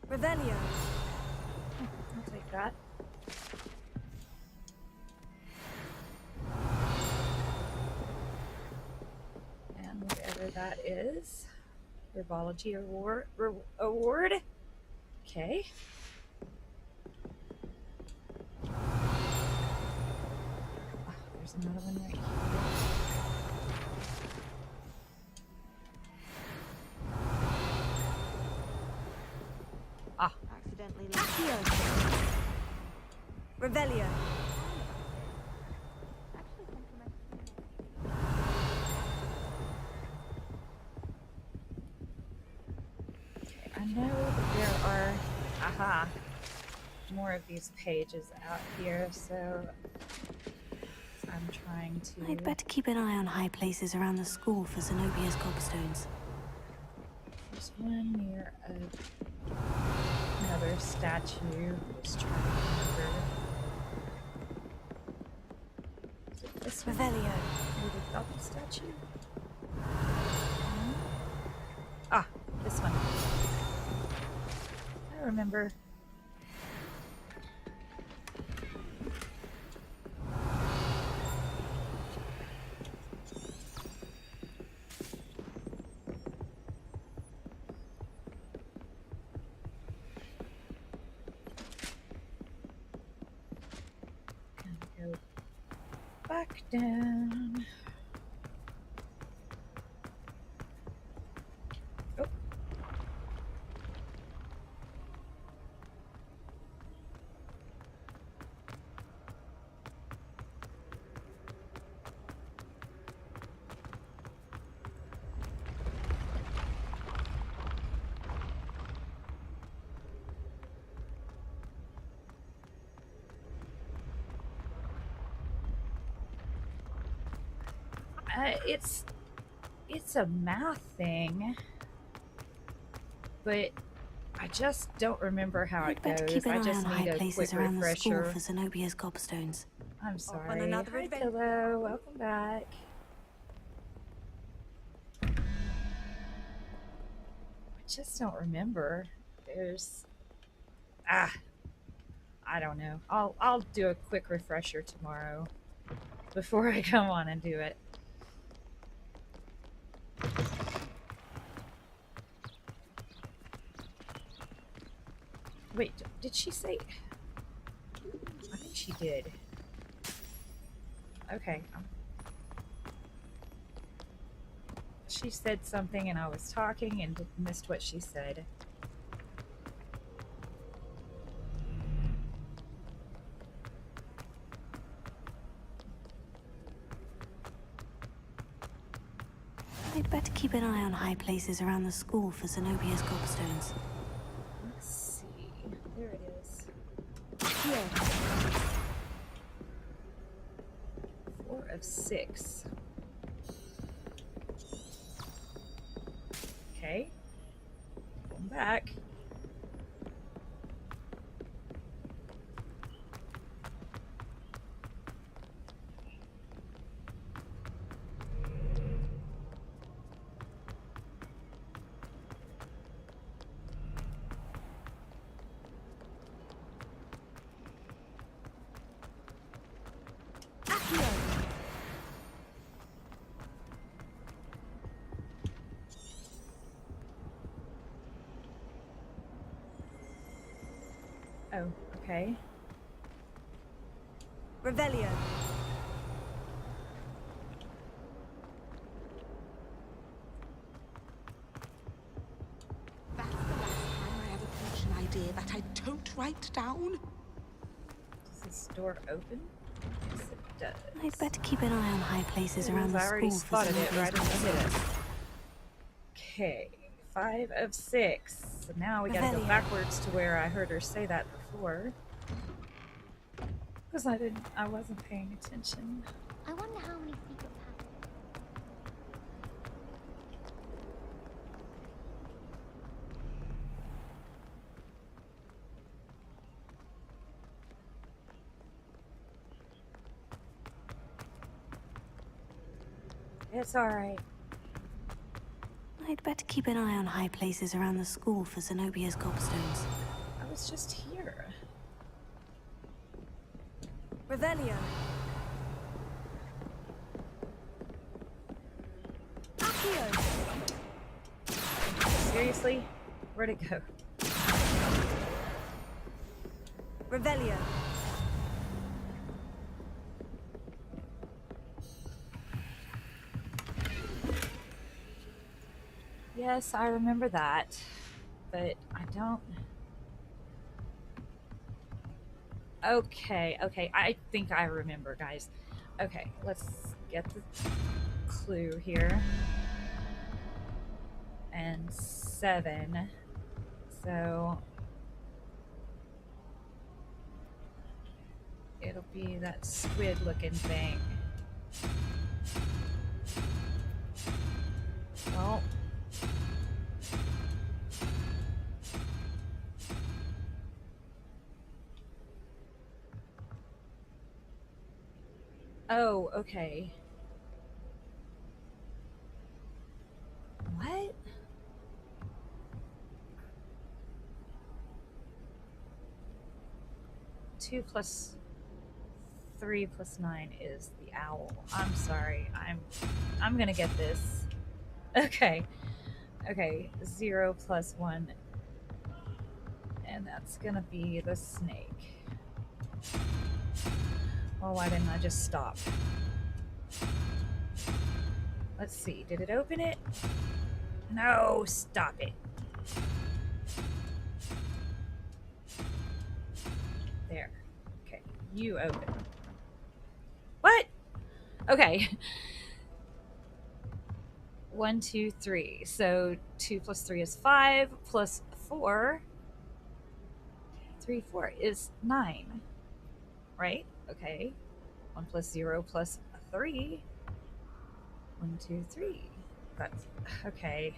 Revelio. I'll take that. And whatever that is, Herbology award. Okay. Oh, there's another one right here. Ah. Accidentally here. Revelio. Okay, I know that there are Aha. More of these pages out here, so I'm trying to... I'd better keep an eye on high places around the school for Zenobia's gobstones. There's one near another statue. Just trying to remember. Is it this one? Revelio. Near the Falcon statue? Ah, this one. I remember. Gonna go back down. Oh. It's a math thing, but I just don't remember how it goes. Keep an I eye just on need high a places quick around refresher. the school for Zenobia's gobstones. I'm sorry. On another Hi, adventure. Pillow. Welcome back. I just don't remember. There's I don't know. I'll do a quick refresher tomorrow before I come on and do it. Wait, did she say? I think she did. Okay. She said something and I was talking and missed what she said. I'd better keep an eye on high places around the school for Zenobia's gobstones. Let's see. There it is. Here. 4 of 6. Okay. Going back. Oh, okay. Revelio. That's the last time I ever preach an idea that I don't write down. Does this door open? Yes, it does. I'd better keep an eye on high places around the I already school for spotted it Zenobia's right in the gobstones. head. Okay, 5 of 6. So now we gotta go backwards to where I heard her say that before. Because I wasn't paying attention. I wonder how many secret passages. It's alright. I'd better keep an eye on high places around the school for Zenobia's gobstones. I was just here. Revelio. Accio. Seriously? Where'd it go? Revelio. Yes, I remember that. But I don't... Okay, I think I remember, guys. Okay, let's get the clue here. And 7. So it'll be that squid looking thing. Well, oh, okay. What? Two plus 3 plus 9 is the owl. I'm sorry. I'm gonna get this. Okay. Okay. 0 plus 1. And that's gonna be the snake. Well, why didn't I just stop? Let's see. Did it open it? No, stop it. There. Okay. You open. What? Okay. 1, 2, 3. So 2 plus 3 is 5, plus 4. 3, 4 is 9. Right? Okay. 1 plus 0 plus 3. 1, 2, 3. That's okay.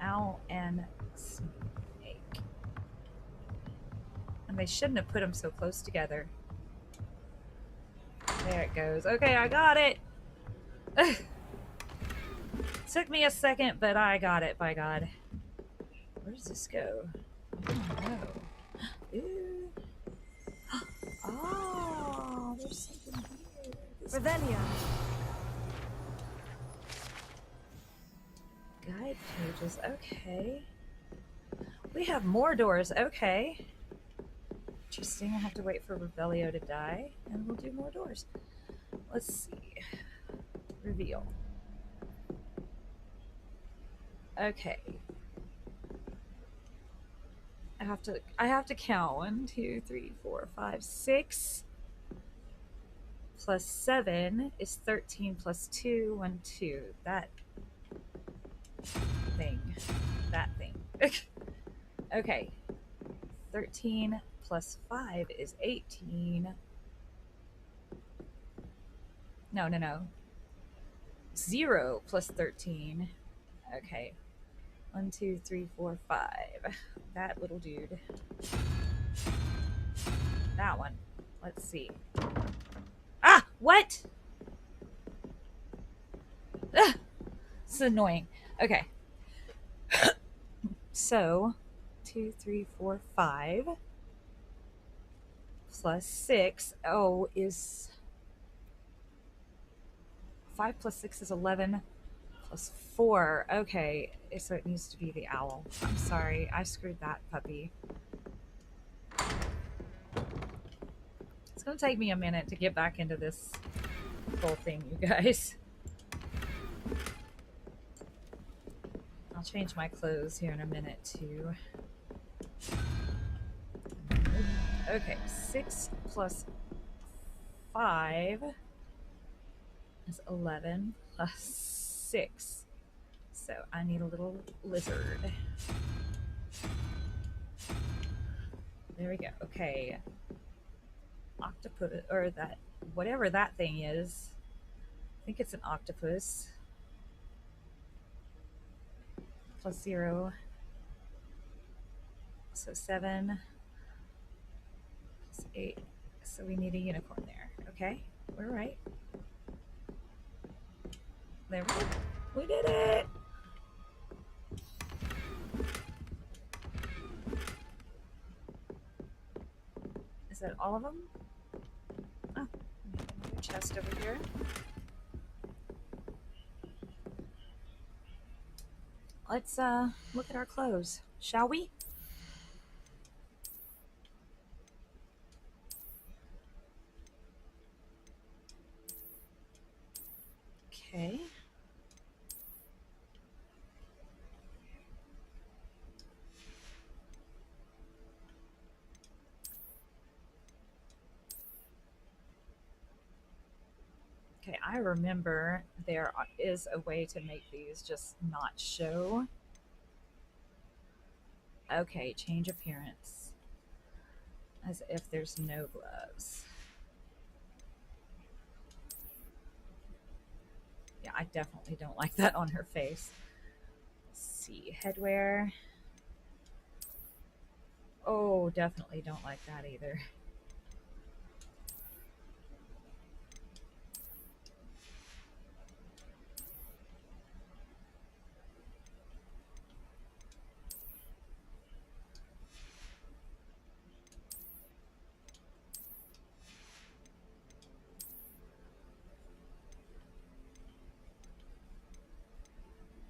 Owl and snake. And they shouldn't have put them so close together. There it goes. Okay, I got it. Took me a second, but I got it, by God. Where does this go? I don't know. Ooh. Oh, there's something here. Revelio. Guide pages. Okay. We have more doors. Okay. Interesting. I have to wait for Revelio to die, and we'll do more doors. Let's see. Reveal. Okay. I have to count 1, 2, 3, 4, 5, 6 plus 7 is 13 plus 2, 1, 2. That thing. Okay. 13 plus 5 is 18. No. 0 plus 13. Okay. 1, 2, 3, 4, 5. That little dude. That one. Let's see. Ah! What? Ugh, this is annoying. Okay. So, 2, 3, 4, 5 plus 6. Oh, is 5 plus 6 is 11 plus 4. Okay, so it needs to be the owl. I'm sorry, I screwed that puppy. It's gonna take me a minute to get back into this whole thing, you guys. I'll change my clothes here in a minute too. Okay, 6 plus 5 is 11 plus 6. So I need a little lizard. There we go. Okay. Octopus, or that, whatever that thing is. I think it's an octopus. Plus 0. So 7. Plus 8. So we need a unicorn there. Okay, we're right. There we go. We did it! Is that all of them? Oh, another chest over here. Let's look at our clothes, shall we? Okay. Okay, I remember there is a way to make these just not show. Okay, change appearance. As if there's no gloves. Yeah, I definitely don't like that on her face. Let's see, headwear. Oh, definitely don't like that either.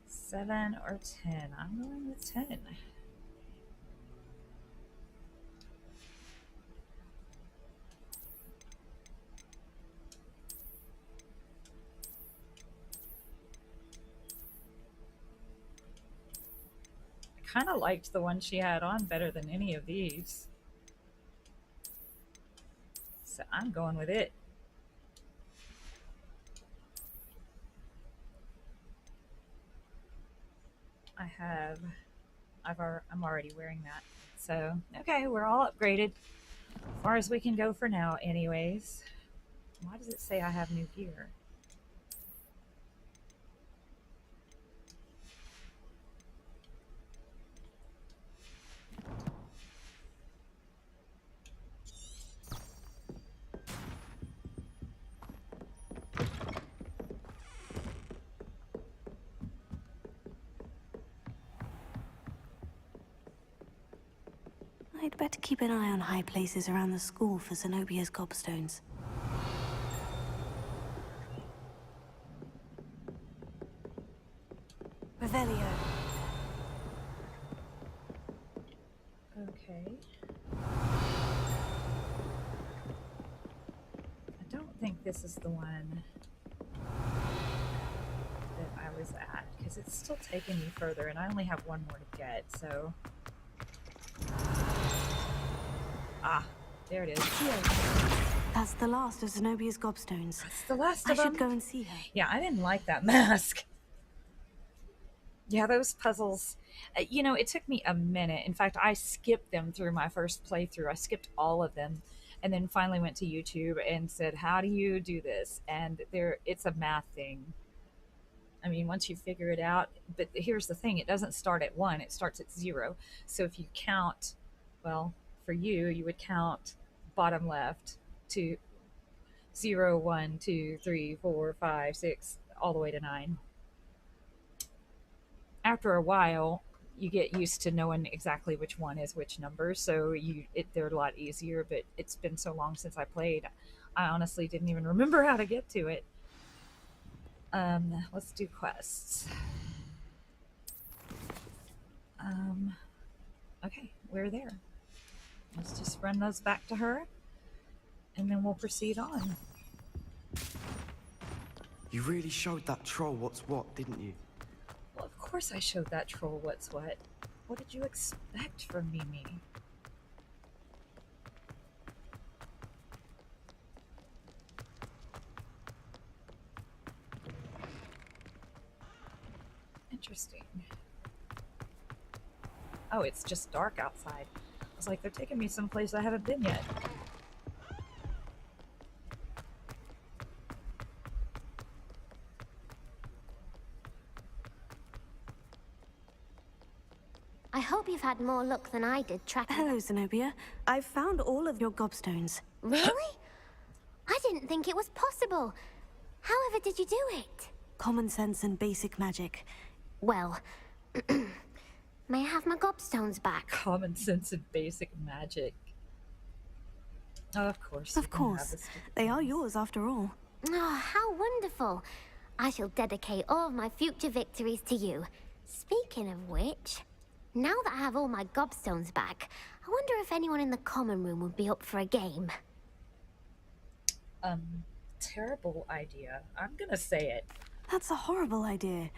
Seven or 10? I'm going with 10. I kind of liked the one she had on better than any of these. So I'm going with it. I'm already wearing that. So, okay, we're all upgraded. As far as we can go for now, anyways. Why does it say I have new gear? I'd better keep an eye on high places around the school for Zenobia's gobstones. Revelio. Okay. I don't think this is the one that I was at, because it's still taking me further, and I only have one more to get, so... Ah, there it is. That's the last of Zenobia's gobstones. That's the last of them. them. I should go and see her. Yeah, I didn't like that mask. Yeah, those puzzles, you know, it took me a minute. In fact, I skipped them through my first playthrough. I skipped all of them and then finally went to YouTube and said, how do you do this? And it's a math thing. I mean, once you figure it out, but here's the thing, it doesn't start at 1, it starts at 0. So if you count, well, for you would count bottom left to 0, 1, 2, 3, 4, 5, 6, all the way to 9. After a while, you get used to knowing exactly which one is which number, so they're a lot easier, but it's been so long since I played, I honestly didn't even remember how to get to it. Let's do quests. Okay, we're there. Let's just run those back to her, and then we'll proceed on. You really showed that troll what's what, didn't you? Well, of course I showed that troll what's what. What did you expect from Mimi? Interesting. Oh, it's just dark outside. I was like, they're taking me someplace I haven't been yet. I hope you've had more luck than I did tracking. Hello, Zenobia. I've found all of your gobstones. Really? I didn't think it was possible. However did you do it? Common sense and basic magic. Well, may I have my gobstones back? Common sense and basic magic. Oh, of course. Of course. They are yours after all. Oh, how wonderful. I shall dedicate all of my future victories to you. Speaking of which, now that I have all my gobstones back, I wonder if anyone in the common room would be up for a game. Terrible idea. I'm gonna say it. That's a horrible idea.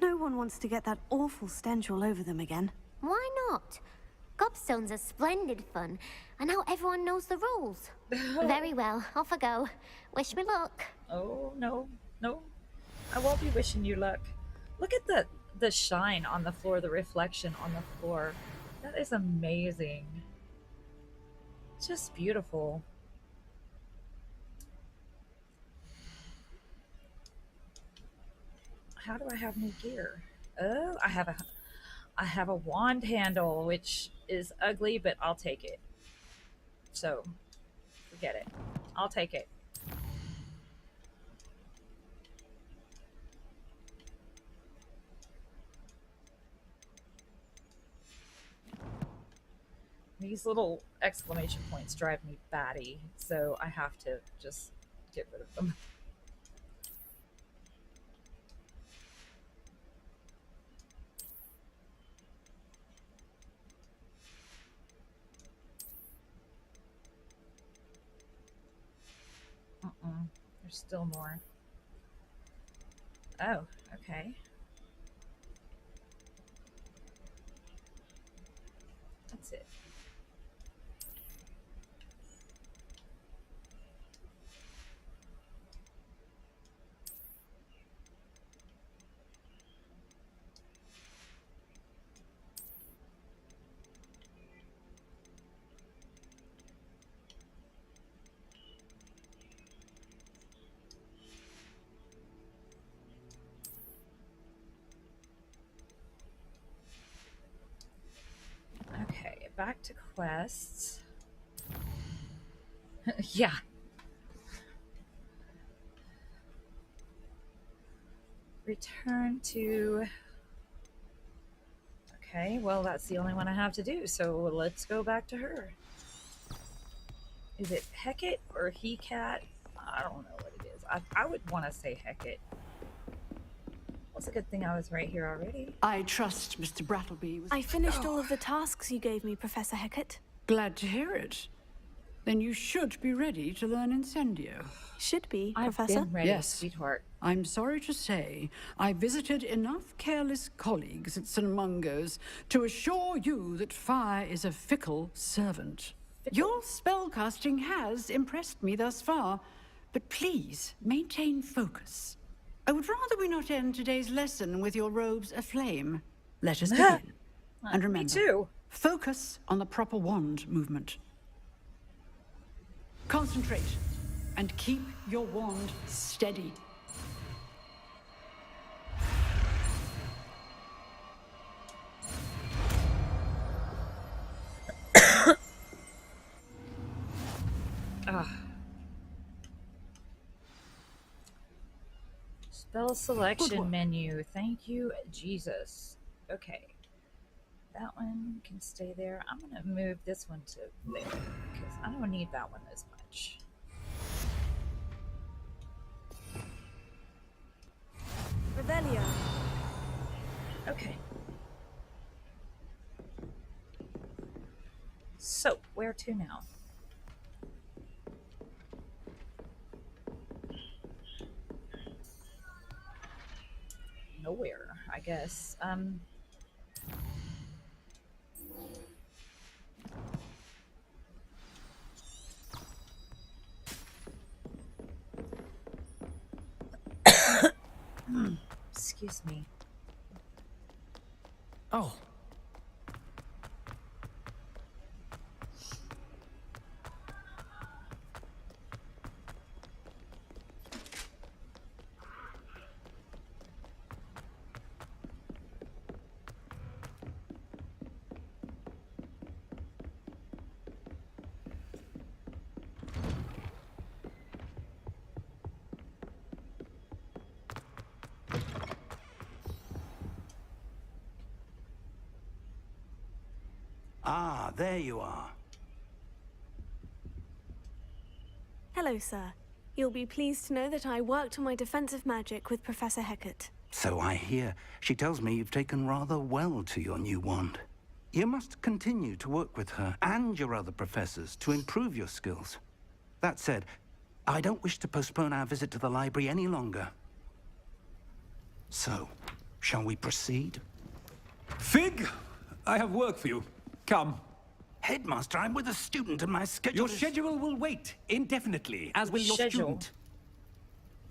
No one wants to get that awful stench all over them again. Why not? Gobstones are splendid fun, and now everyone knows the rules. Very well, off I go. Wish me luck. Oh, no. No. I won't be wishing you luck. Look at the shine on the floor, the reflection on the floor. That is amazing. It's just beautiful. How do I have new gear? Oh, I have a wand handle, which is ugly, but I'll take it. So, forget it. I'll take it. These little exclamation points drive me batty, so I have to just get rid of them. There's still more. Oh, okay. That's it. Okay, back to quests. Yeah. Return to... Okay, well, that's the only one I have to do, so let's go back to her. Is it Hecate or He-Cat? I don't know what it is. I would want to say Hecate. It's a good thing I was right here already. I trust Mr. Brattleby was... I finished all of the tasks you gave me, Professor Hecate. Glad to hear it. Then you should be ready to learn Incendio. Should be, I've Professor? been ready, Yes. sweetheart. I'm sorry to say, I visited enough careless colleagues at St. Mungo's to assure you that fire is a fickle servant. Your spellcasting has impressed me thus far, but please maintain focus. I would rather we not end today's lesson with your robes aflame. Let us begin. And remember, Me too. focus on the proper wand movement. Concentrate and keep your wand steady. Spell selection menu. Thank you, Jesus. Okay. That one can stay there. I'm going to move this one to there because I don't need that one as much. Revelio. Okay. So, where to now? Nowhere, I guess. Excuse me. Oh. Ah, there you are. Hello, sir. You'll be pleased to know that I worked on my defensive magic with Professor Hecate. So I hear. She tells me you've taken rather well to your new wand. You must continue to work with her and your other professors to improve your skills. That said, I don't wish to postpone our visit to the library any longer. So, shall we proceed? Fig, I have work for you. Come. Headmaster, I'm with a student and my schedule Your schedule will wait indefinitely, as will your Schedule. student.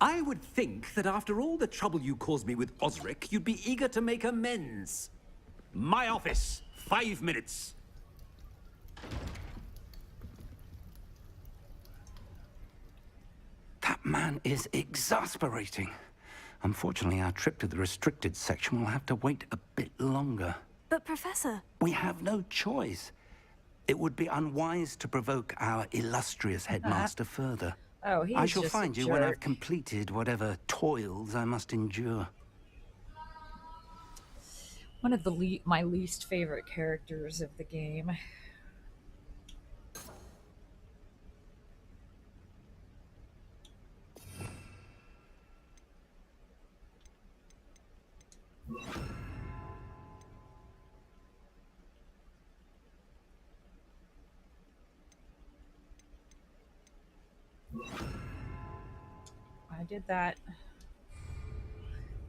I would think that after all the trouble you caused me with Osric, you'd be eager to make amends. My office, 5 minutes. That man is exasperating. Unfortunately, our trip to the restricted section will have to wait a bit longer. But Professor... We have no choice. It would be unwise to provoke our illustrious headmaster further. Oh, I shall just find a you when I've jerk. completed whatever toils I must endure. One of my least favorite characters of the game. I did that.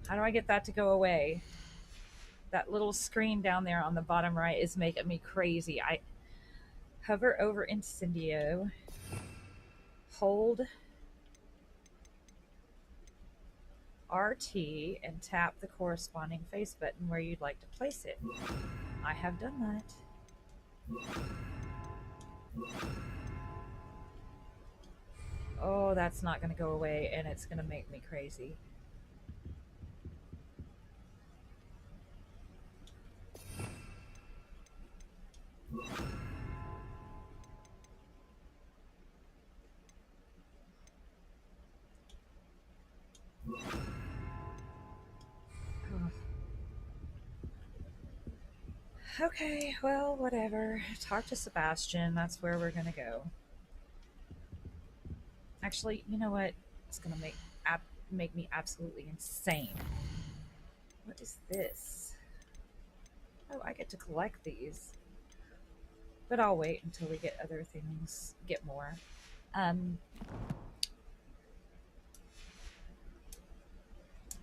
How do I get that to go away? That little screen down there on the bottom right is making me crazy. I hover over Incendio, hold RT, and tap the corresponding face button where you'd like to place it. I have done that. Oh, that's not going to go away, and it's going to make me crazy. Okay, well, whatever. Talk to Sebastian. That's where we're going to go. Actually, you know what? It's going to make me absolutely insane. What is this? Oh, I get to collect these. But I'll wait until we get other things, get more.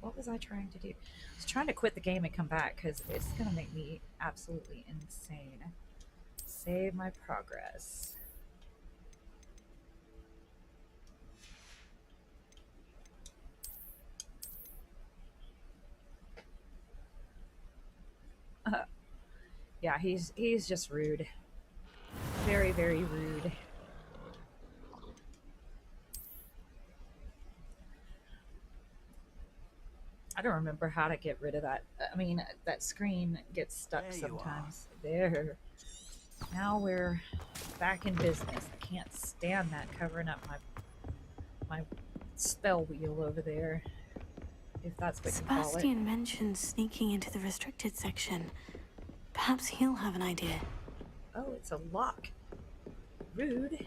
What was I trying to do? I was trying to quit the game and come back because it's going to make me absolutely insane. Save my progress. Yeah, he's just rude. Very, very rude. I don't remember how to get rid of that. I mean, that screen gets stuck sometimes. There. Now we're back in business. I can't stand that covering up my spell wheel over there. If that's what you call it. Sebastian mentioned sneaking into the restricted section. Perhaps he'll have an idea. Oh, it's a lock. Rude.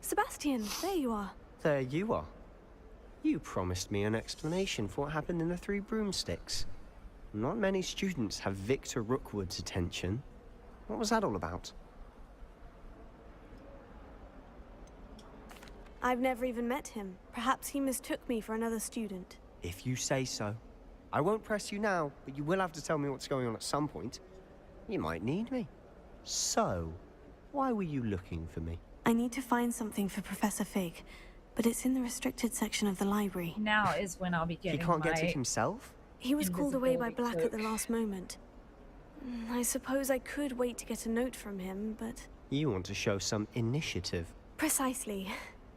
Sebastian, there you are. There you are. You promised me an explanation for what happened in the Three Broomsticks. Not many students have Victor Rookwood's attention. What was that all about? I've never even met him. Perhaps he mistook me for another student. If you say so. I won't press you now, but you will have to tell me what's going on at some point. You might need me. So, why were you looking for me? I need to find something for Professor Fig, but it's in the restricted section of the library. Now is when I'll be getting He can't get it himself? He was called away by Black at the last moment. I suppose I could wait to get a note from him, but... You want to show some initiative. Precisely.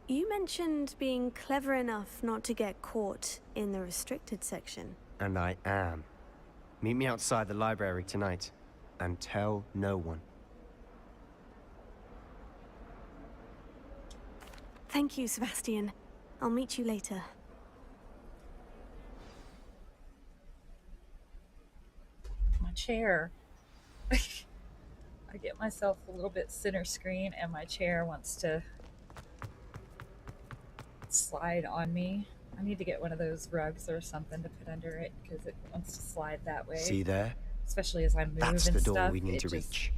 You mentioned being clever enough not to get caught in the restricted section. And I am. Meet me outside the library tonight, and tell no one. Thank you, Sebastian. I'll meet you later. My chair. I get myself a little bit center screen and my chair wants to slide on me. I need to get one of those rugs or something to put under it because it wants to slide that way. See there? Especially as I move and stuff. That's the door we need to reach.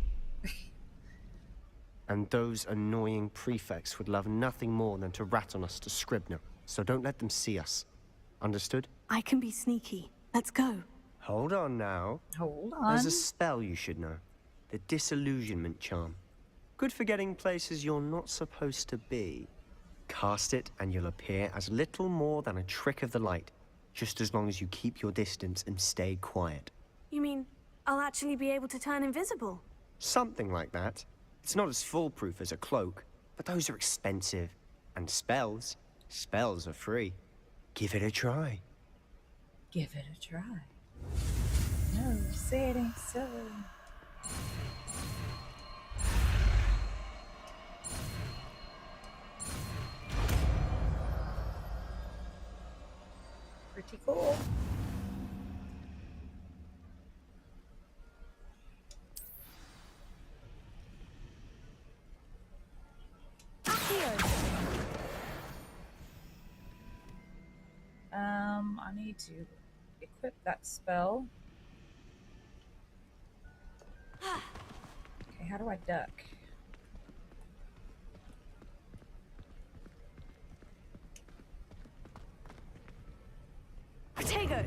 And those annoying prefects would love nothing more than to rat on us to Scribner. So don't let them see us. Understood? I can be sneaky. Let's go. Hold on now. Hold on. There's a spell you should know. The disillusionment charm. Good for getting places you're not supposed to be. Cast it and you'll appear as little more than a trick of the light, just as long as you keep your distance and stay quiet. You mean I'll actually be able to turn invisible? Something like that. It's not as foolproof as a cloak, but those are expensive. And spells are free. Give it a try. Give it a try. No, say it ain't so. Pretty cool. I need to equip that spell. Okay, how do I duck? Protego!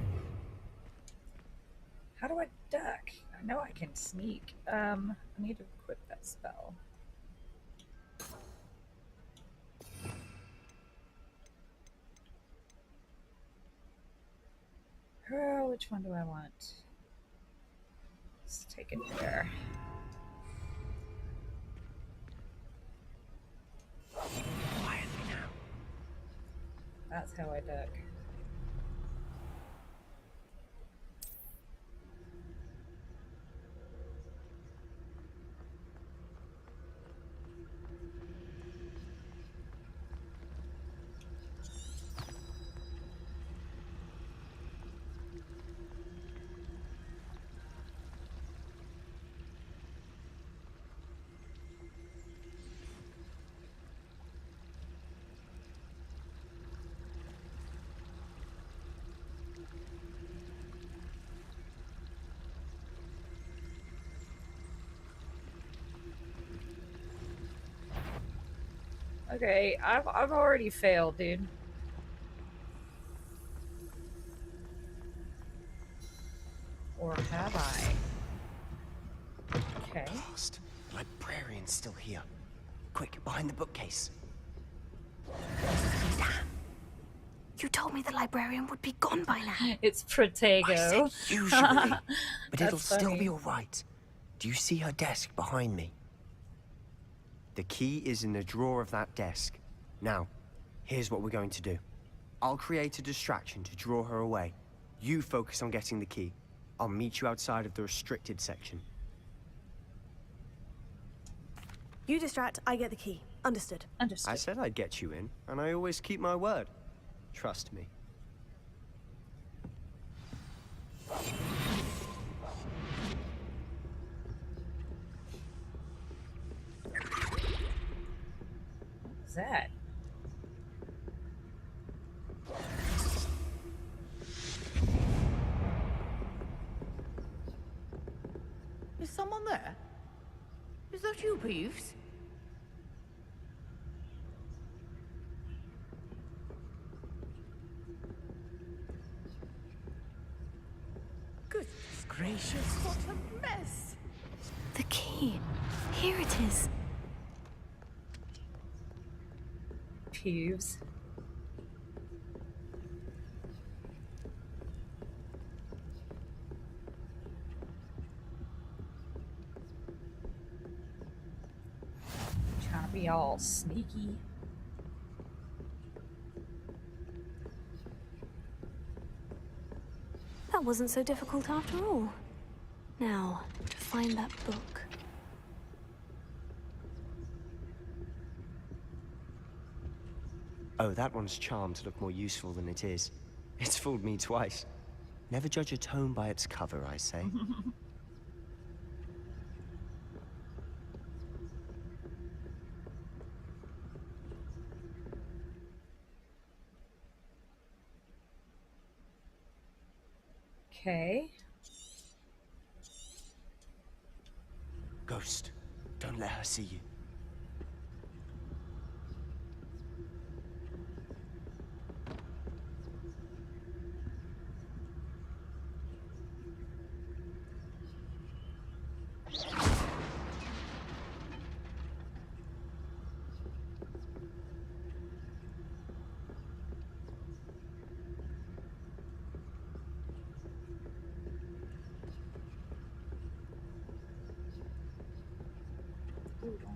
How do I duck? I know I can sneak. I need to equip that spell. Which one do I want? Let's take it there. Quietly now. That's how I duck. Okay, I've already failed, dude. Or have I? Okay. Lost. The librarian's still here. Quick, behind the bookcase. Damn. You told me the librarian would be gone by now. It's Protego. I said usually, but it'll That's still funny. be all right. Do you see her desk behind me? The key is in the drawer of that desk. Now, here's what we're going to do. I'll create a distraction to draw her away. You focus on getting the key. I'll meet you outside of the restricted section. You distract, I get the key. Understood. Understood. I said I'd get you in, and I always keep my word. Trust me. What's that? Is someone there? Is that you, Peeves? Goodness gracious, what a mess! The key. Here it is. Peeves. Trying to be all sneaky. That wasn't so difficult after all. Now, to find that book. Oh, that one's charmed to look more useful than it is. It's fooled me twice. Never judge a tome by its cover, I say. Okay. Ghost, don't let her see you.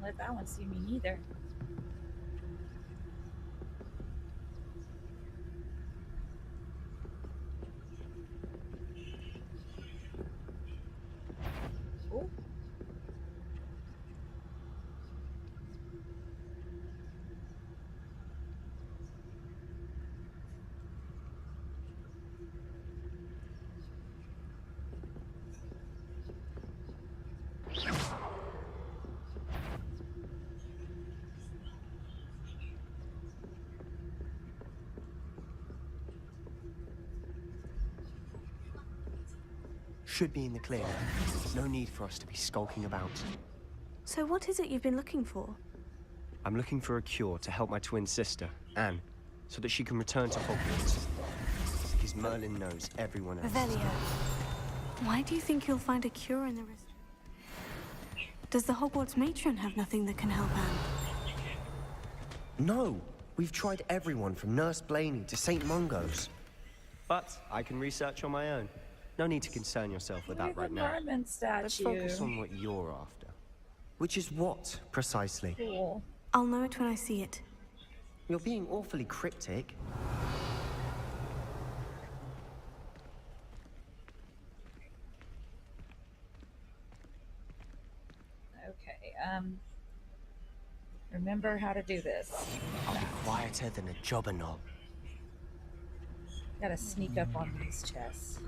let that one see me neither. Oh. Should be in the clear. No need for us to be skulking about. So what is it you've been looking for? I'm looking for a cure to help my twin sister, Anne, so that she can return to Hogwarts. Because Merlin knows everyone else. Revelio. Why do you think you'll find a cure in the rest? Does the Hogwarts matron have nothing that can help Anne? No! We've tried everyone from Nurse Blaney to St. Mungo's. But I can research on my own. No need to concern yourself with that right now. Let's focus on what you're after. Which is what, precisely? Cool. I'll know it when I see it. You're being awfully cryptic. Okay, remember how to do this. I'll be quieter than a jobberknoll. Gotta sneak up on these chests.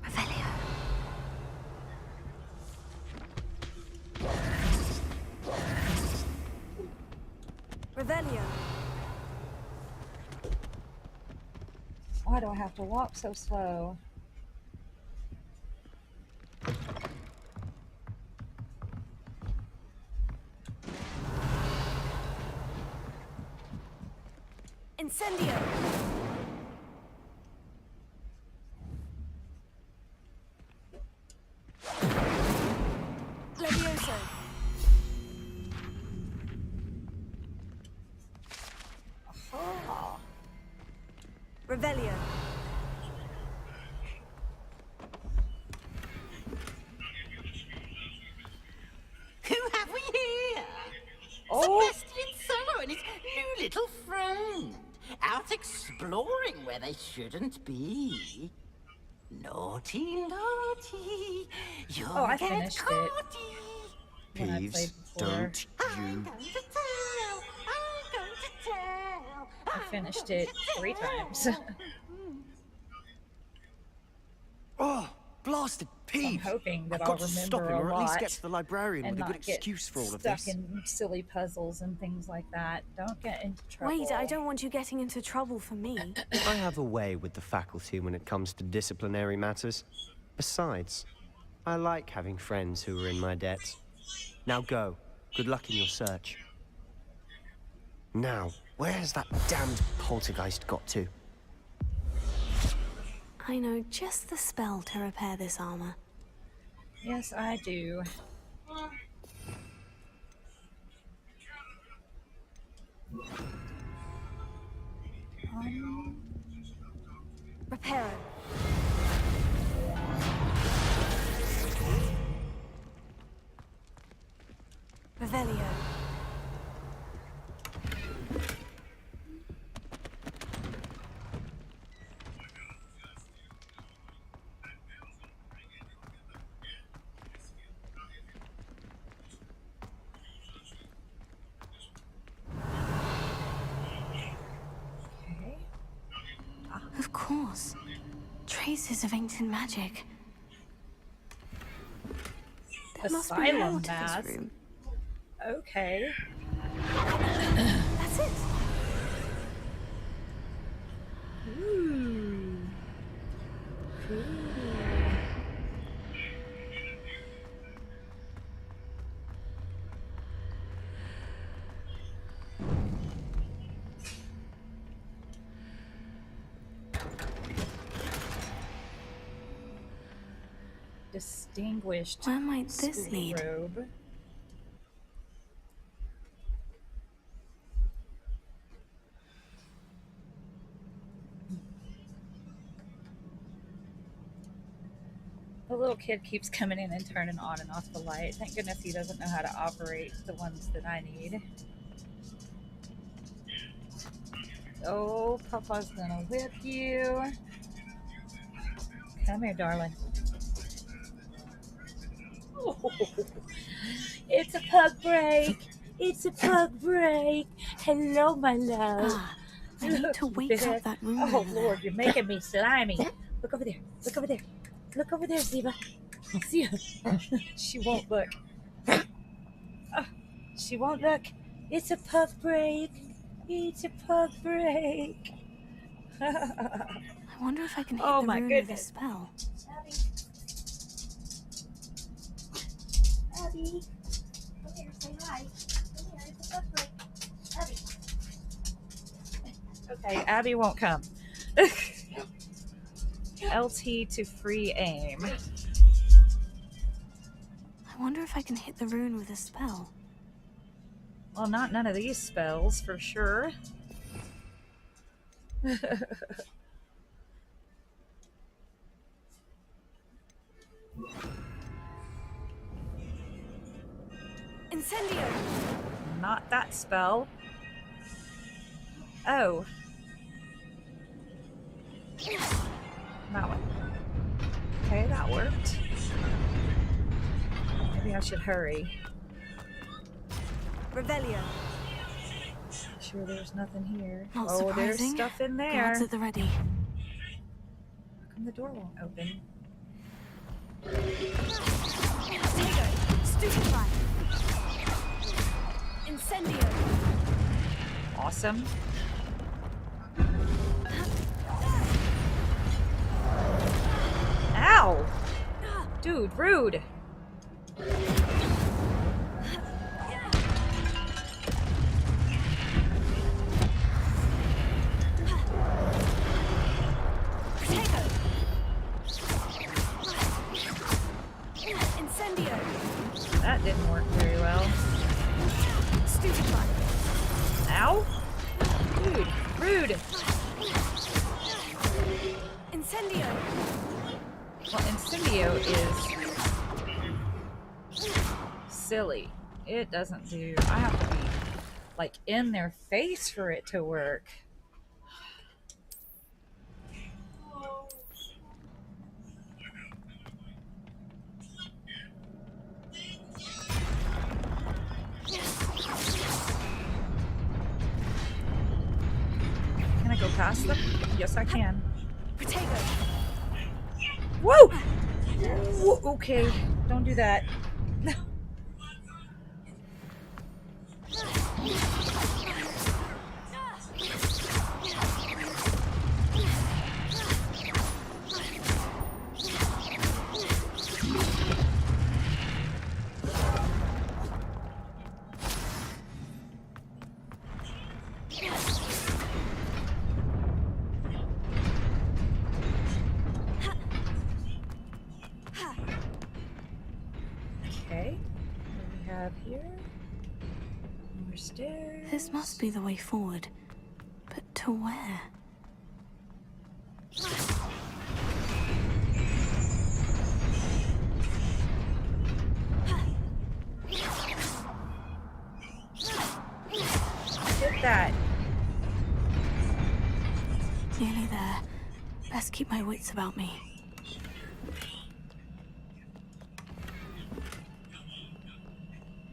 Revelio. Revelio. Why do I have to walk so slow? Incendio. Levioso. Oh. Revelio. Who have we here? Oh. Sebastian Solo and his new little friend. Out exploring where they shouldn't be. Naughty, naughty. You'll I get finished caught. Peeves, don't you... I'm going to tell. I'm going to tell. I finished it 3 times. Oh, blasted Peeves! I'm hoping that I've I'll got to stop remember him, or a at least lot get to the librarian and with a good not get excuse for all of stuck this. in silly puzzles and things like that. Don't get into trouble. Wait, I don't want you getting into trouble for me. I have a way with the faculty when it comes to disciplinary matters. Besides, I like having friends who are in my debt. Now go. Good luck in your search. Now, where has that damned poltergeist got to? I know just the spell to repair this armor. Yes, I do. Reparo. Revelio. Of course. Traces of ancient magic. There must be more Asylum to mask. this room. Okay. That's it. Ooh. Cool. Distinguished Where might this school lead? robe. The little kid keeps coming in and turning on and off the light. Thank goodness he doesn't know how to operate the ones that I need. Oh, Papa's gonna whip you. Come here, darling. Oh, it's a pug break. It's a pug break. Hello, my love. I need to wake up that room. Oh, Lord, you're making me slimy. Look over there. Look over there. Look over there, Ziva. See her. She won't look. She won't look. It's a pug break. It's a pug break. I wonder if I can hit Oh, the my room goodness. with a spell. Abby. Come here, say hi. Come here, it's a pug break. Abby. Okay, Abby won't come. LT to free aim. I wonder if I can hit the rune with a spell. Well, not none of these spells, for sure. Incendio! Not that spell. Oh. That one. Okay, that worked. Maybe I should hurry. Revelio. Sure there's nothing here. Not oh, surprising. There's stuff in there. Guards at the ready. How come the door won't open? Stupefy. Incendio. Awesome. Ow! Dude, rude. Incendio. That didn't work very well. Stupefy. Ow! Dude, rude. Incendio. Well, Incendio is silly. It doesn't do. I have to be like in their face for it to work. Can I go past them? Yes, I can. Protego. Woo! Woo! Okay, don't do that. Okay, what do we have here? More stairs. This must be the way forward. But to where? Get that. Nearly there. Best keep my wits about me.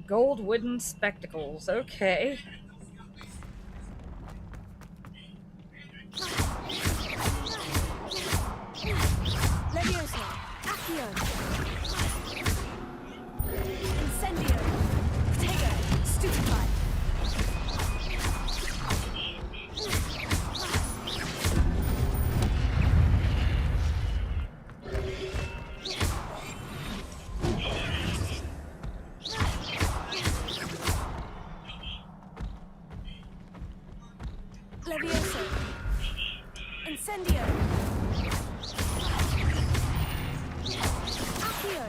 Gold wooden spectacles. Okay. Levioso. Accio. Incendio. Protego. Stupefy. Levioso. Incendio. Accio.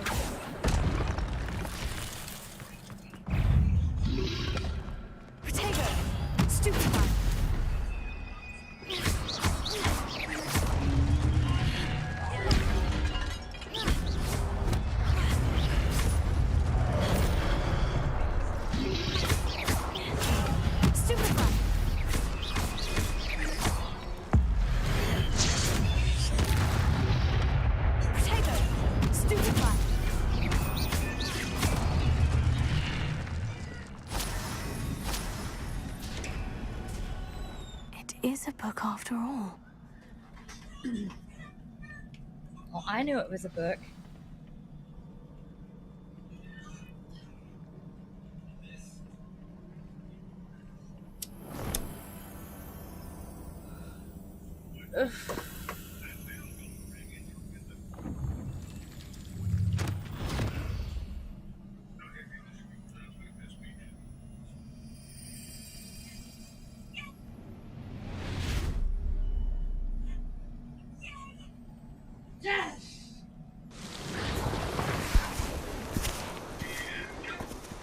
Protego. Stupefy. stupefied. It is a book after all. Well, I knew it was a book. Ugh.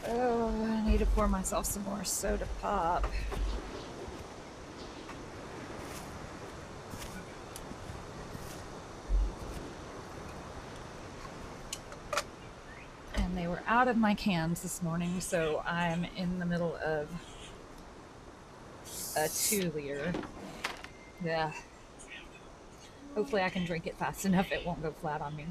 Oh, I need to pour myself some more soda pop. And they were out of my cans this morning, so I'm in the middle of a 2-liter. Yeah. Hopefully I can drink it fast enough it won't go flat on me.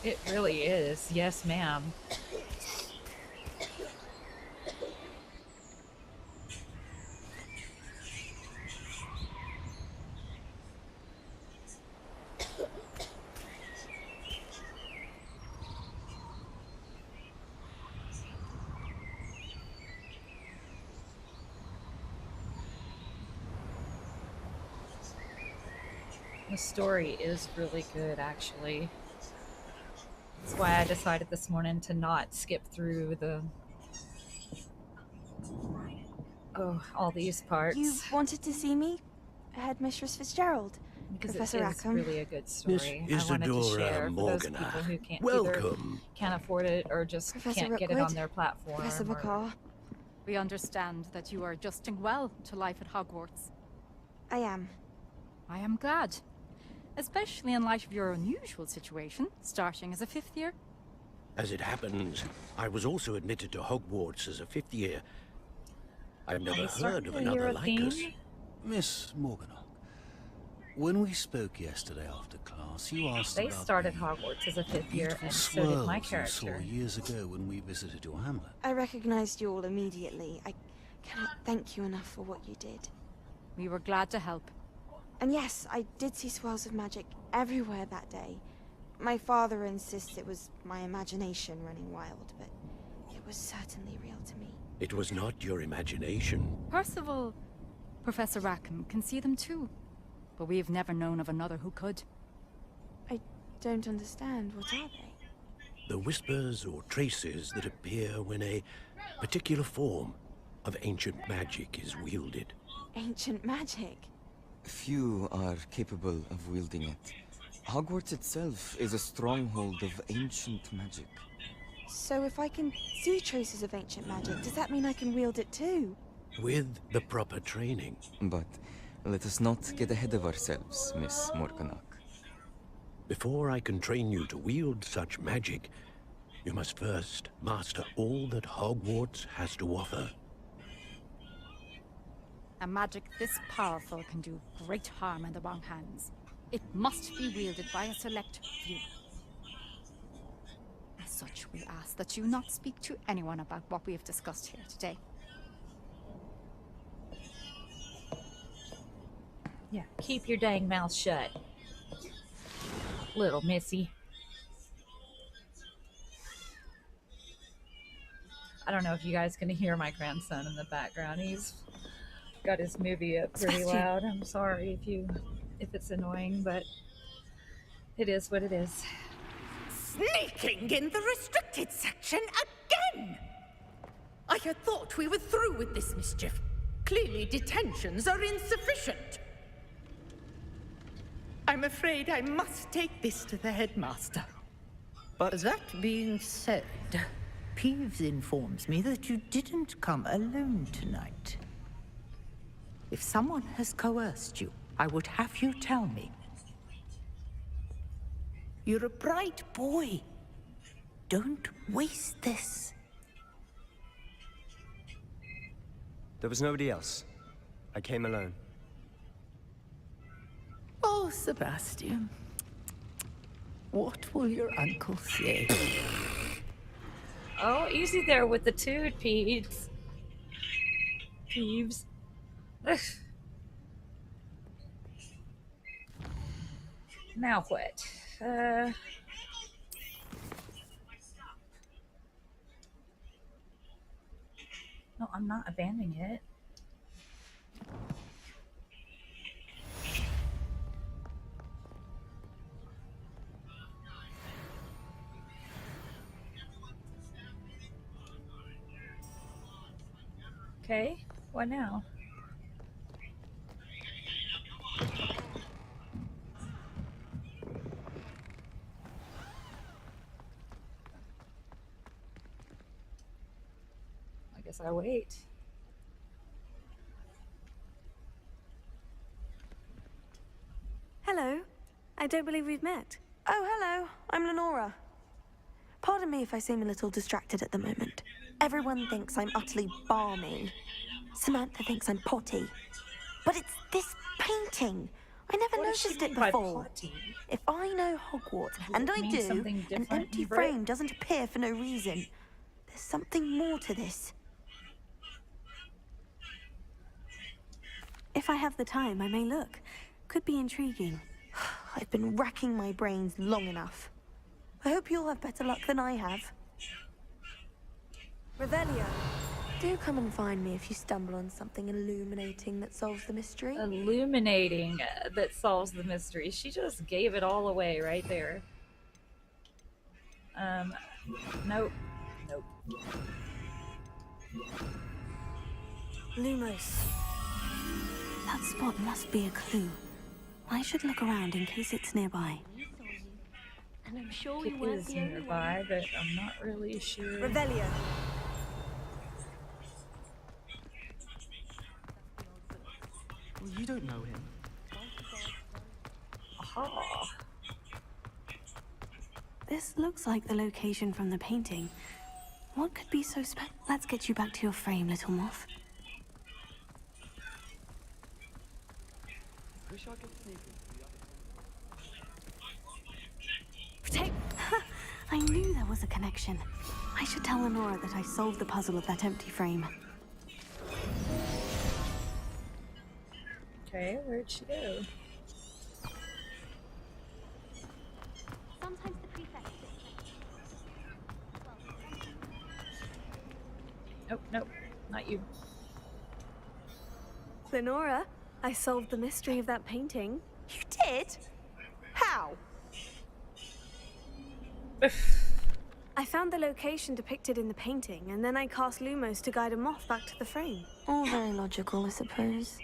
It really is. Yes, ma'am. The story is really good, actually. That's why I decided this morning to not skip through all these parts. You wanted to see me? Headmistress Fitzgerald? Because Professor it is Rackham? really a good Miss story. I wanted to Isadora share for those Morgana. people who can't Welcome. can't afford it or just Professor can't get it Rookwood? on their platform. Professor or- Bakar? We understand that you are adjusting well to life at Hogwarts. I am. I am glad. Especially in light of your unusual situation, starting as a 5th year. As it happens, I was also admitted to Hogwarts as a 5th year. I've never heard of another like us. Miss Morgana, when we spoke yesterday after class, you asked They about started the Hogwarts as a 5th year, beautiful and so did my swirls you saw character. years ago when we visited your hamlet. I recognized you all immediately. I cannot thank you enough for what you did. We were glad to help. And yes, I did see swirls of magic everywhere that day. My father insists it was my imagination running wild, but it was certainly real to me. It was not your imagination. Percival, Professor Rackham can see them too. But we've never known of another who could. I don't understand. What are they? The whispers or traces that appear when a particular form of ancient magic is wielded. Ancient magic? Few are capable of wielding it. Hogwarts itself is a stronghold of ancient magic. So if I can see traces of ancient magic, does that mean I can wield it too? With the proper training. But let us not get ahead of ourselves, Miss Morgana. Before I can train you to wield such magic, you must first master all that Hogwarts has to offer. A magic this powerful can do great harm in the wrong hands. It must be wielded by a select few. As such, we ask that you not speak to anyone about what we have discussed here today. Yeah, keep your dang mouth shut, little missy. I don't know if you guys can hear my grandson in the background. He's got his movie up pretty Sebastian. loud. I'm sorry if it's annoying, but it is what it is. Sneaking in the restricted section again! I had thought we were through with this mischief. Clearly, detentions are insufficient. I'm afraid I must take this to the headmaster. But that being said, Peeves informs me that you didn't come alone tonight. If someone has coerced you, I would have you tell me. You're a bright boy. Don't waste this. There was nobody else. I came alone. Oh, Sebastian. What will your uncle say? Oh, easy there with the toot, Peeves. Peeves. Ugh. Now what? No, I'm not abandoning it. Okay, what now? I guess I wait. Hello. I don't believe we've met. Oh, hello. I'm Lenora. Pardon me if I seem a little distracted at the moment. Everyone thinks I'm utterly balmy. Samantha thinks I'm potty. But it's this painting. I never noticed it before. If I know Hogwarts, and I do, an empty frame doesn't appear for no reason. There's something more to this. If I have the time, I may look. Could be intriguing. I've been racking my brains long enough. I hope you'll have better luck than I have. Revelio, do come and find me if you stumble on something illuminating that solves the mystery. Illuminating that solves the mystery. She just gave it all away right there. Nope. Nope. Lumos. That spot must be a clue. I should look around in case it's nearby. And I'm sure It you weren't is the only nearby, one. but I'm not really sure. Revelio. Well, you don't know him. Aha. This looks like the location from the painting. What could be so Let's get you back to your frame, little moth. I knew there was a connection. I should tell Lenora that I solved the puzzle of that empty frame. Okay, where'd she go? Sometimes the prefect. Nope, nope, not you. Lenora, I solved the mystery of that painting. You did? How? I found the location depicted in the painting, and then I cast Lumos to guide a moth back to the frame. All very logical, I suppose.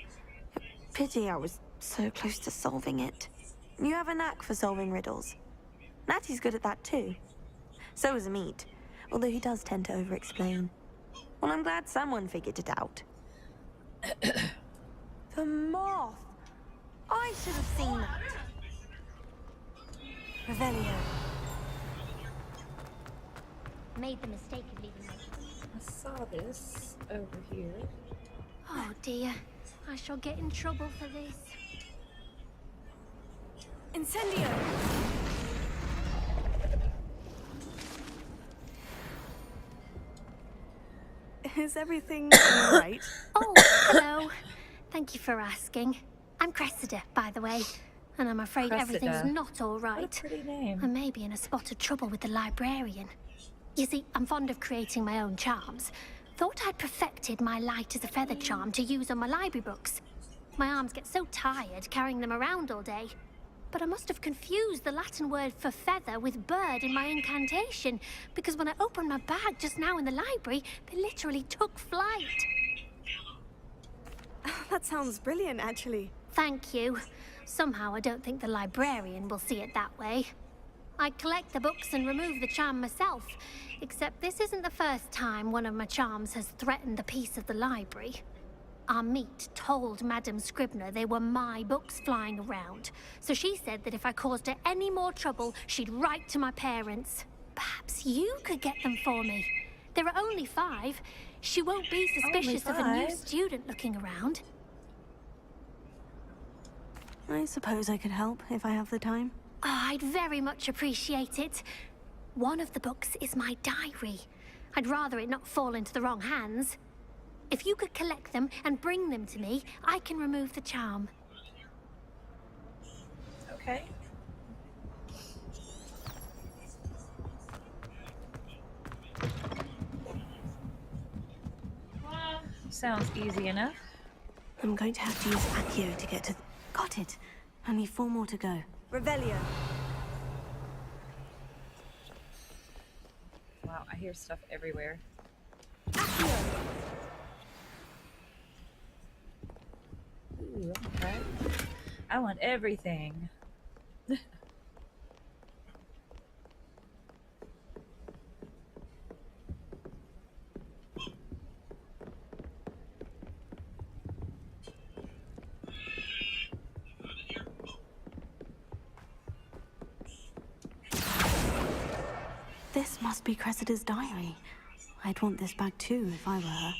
Pity I was so close to solving it. You have a knack for solving riddles. Natty's good at that too. So is Amit, although he does tend to over-explain. Well, I'm glad someone figured it out. The moth! I should have seen that. Revelio. Made the mistake of leaving my... I saw this over here. Oh dear. I shall get in trouble for this. Incendio! Is everything all right? Oh, hello. Thank you for asking. I'm Cressida, by the way. And I'm afraid Cressida. everything's not all right. What a pretty name. I may be in a spot of trouble with the librarian. You see, I'm fond of creating my own charms. Thought I'd perfected my light as a feather charm to use on my library books. My arms get so tired carrying them around all day. but I must have confused the Latin word for feather with bird in my incantation, because when I opened my bag just now in the library, they literally took flight. That sounds brilliant, actually. Thank you. Somehow I don't think the librarian will see it that way. I collect the books and remove the charm myself, except this isn't the first time one of my charms has threatened the peace of the library. Our meet told Madame Scribner they were my books flying around, so she said that if I caused her any more trouble, she'd write to my parents. Perhaps you could get them for me. There are only 5. She won't be suspicious of a new student looking around. I suppose I could help if I have the time. Oh, I'd very much appreciate it. One of the books is my diary. I'd rather it not fall into the wrong hands. If you could collect them and bring them to me, I can remove the charm. Okay. Sounds easy enough. I'm going to have to use Accio to get to... Got it. Only 4 more to go. Revelio. Wow, I hear stuff everywhere. Ooh, okay. I want everything. This must be Cressida's diary. I'd want this back too if I were her.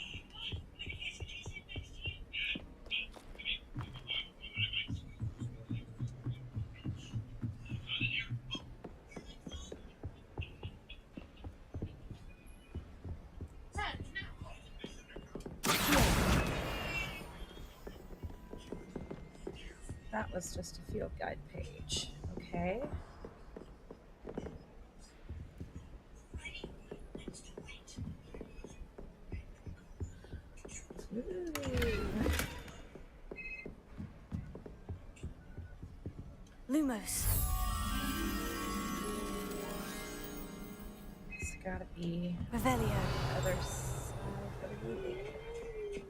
That was just a field guide page. Okay. Lumos. It's gotta be Revelio. The other side of the lake.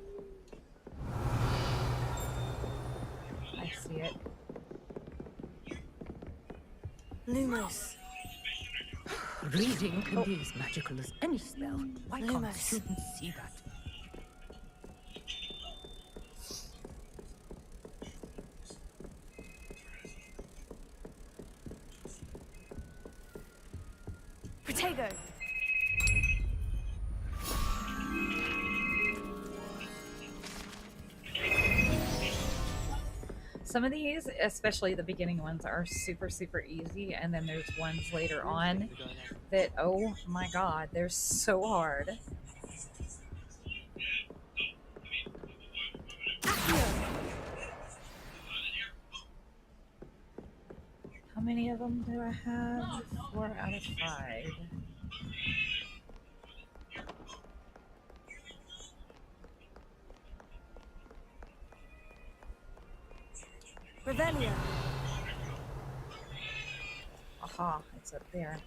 I see it. Lumos. Reading can be as magical as any spell. Why can't Lumos. students see that? Protego. Some of these, especially the beginning ones, are super, super easy, and then there's ones later on that, oh my god, they're so hard. How many of them do I have? 4 out of 5. Revelio. Aha, it's up there.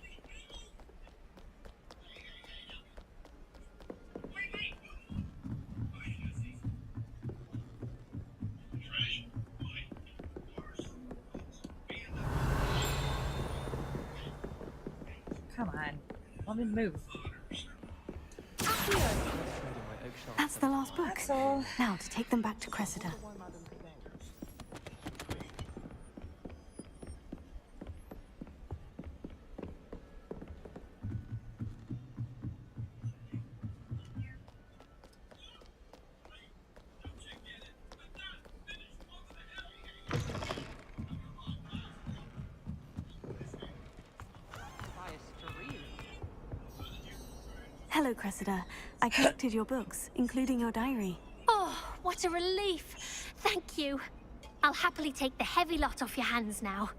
Come on, let me move. That's the last book. That's all. Now to take them back to Cressida. Hello, Cressida. I collected your books, including your diary. Oh, what a relief. Thank you. I'll happily take the heavy lot off your hands now.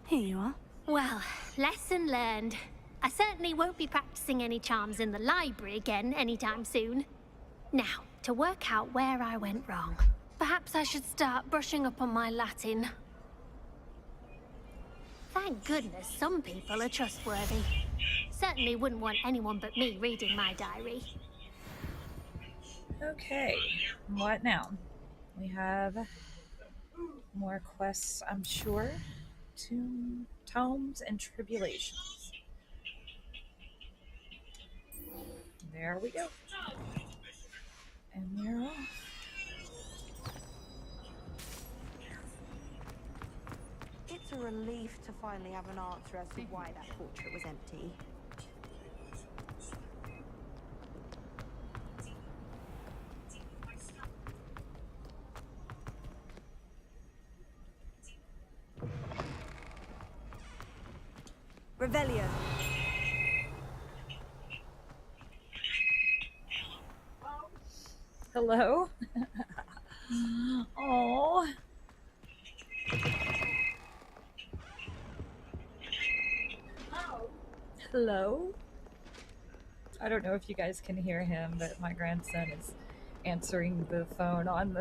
Here you are. Well, lesson learned. I certainly won't be practicing any charms in the library again anytime soon. Now, to work out where I went wrong. Perhaps I should start brushing up on my Latin. Thank goodness some people are trustworthy. Certainly wouldn't want anyone but me reading my diary. Okay, what now? We have more quests, I'm sure. Tomes and Tribulations. There we go. And we're off. It's a relief to finally have an answer as to why that portrait was empty. Revelio. Hello? Oh. Hello? I don't know if you guys can hear him, but my grandson is answering the phone on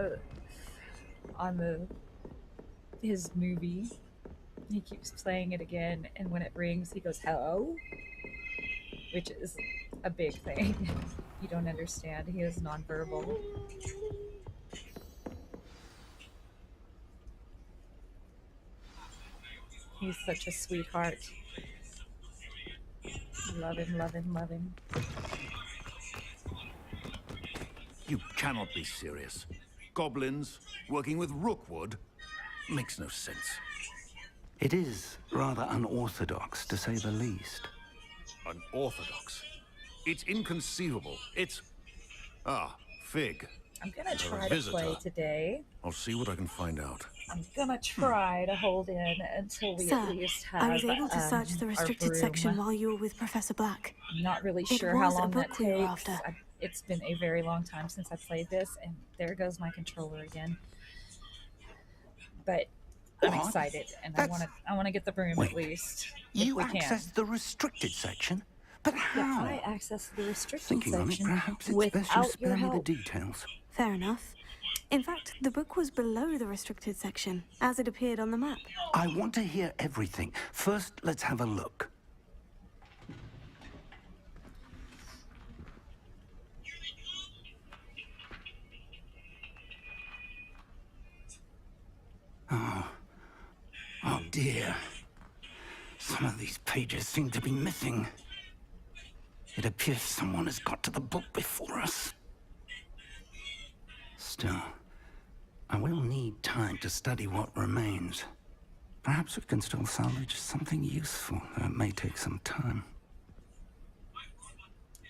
his movie. He keeps playing it again, and when it rings, he goes, "Hello?" Which is a big thing. You don't understand. He is nonverbal. He's such a sweetheart. Love him, love him, love him. You cannot be serious. Goblins working with Rookwood makes no sense. It is rather unorthodox, to say the least. Unorthodox? It's inconceivable. It's... Ah, Fig. I'm gonna You're a try to visitor. play today. I'll see what I can find out. I'm gonna try to hold in until we Sir, at least have I was able to search the our restricted section room. while you were with Professor Black. I'm not really It sure how was a long that book we were takes. after. It's been a very long time since I played this, and there goes my controller again. But I'm What? excited, and That's- I wanna get the room Wait, at least. If You we can. access the restricted section? But Yeah, how? I access the restricted Thinking on it, section perhaps it's best you without spare your me the help. details. Fair enough. In fact, the book was below the restricted section, as it appeared on the map. I want to hear everything. First, let's have a look. Oh dear. Some of these pages seem to be missing. It appears someone has got to the book before us. Still, I will need time to study what remains. Perhaps we can still salvage something useful, though it may take some time.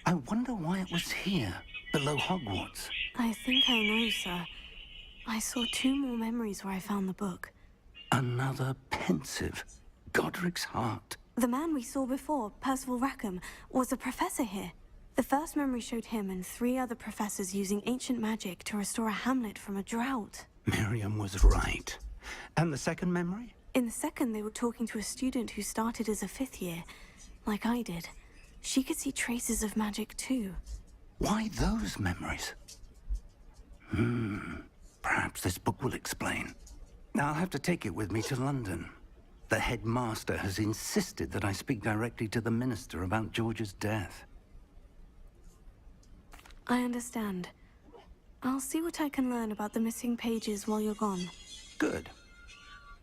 I wonder why it was here, below Hogwarts. I think I know, sir. I saw 2 more memories where I found the book. Another pensive. Godric's heart. The man we saw before, Percival Rackham, was a professor here. The first memory showed him and 3 other professors using ancient magic to restore a hamlet from a drought. Miriam was right. And the second memory? In the second, they were talking to a student who started as a 5th year, like I did. She could see traces of magic too. Why those memories? Perhaps this book will explain. I'll have to take it with me to London. The headmaster has insisted that I speak directly to the minister about George's death. I understand. I'll see what I can learn about the missing pages while you're gone. Good.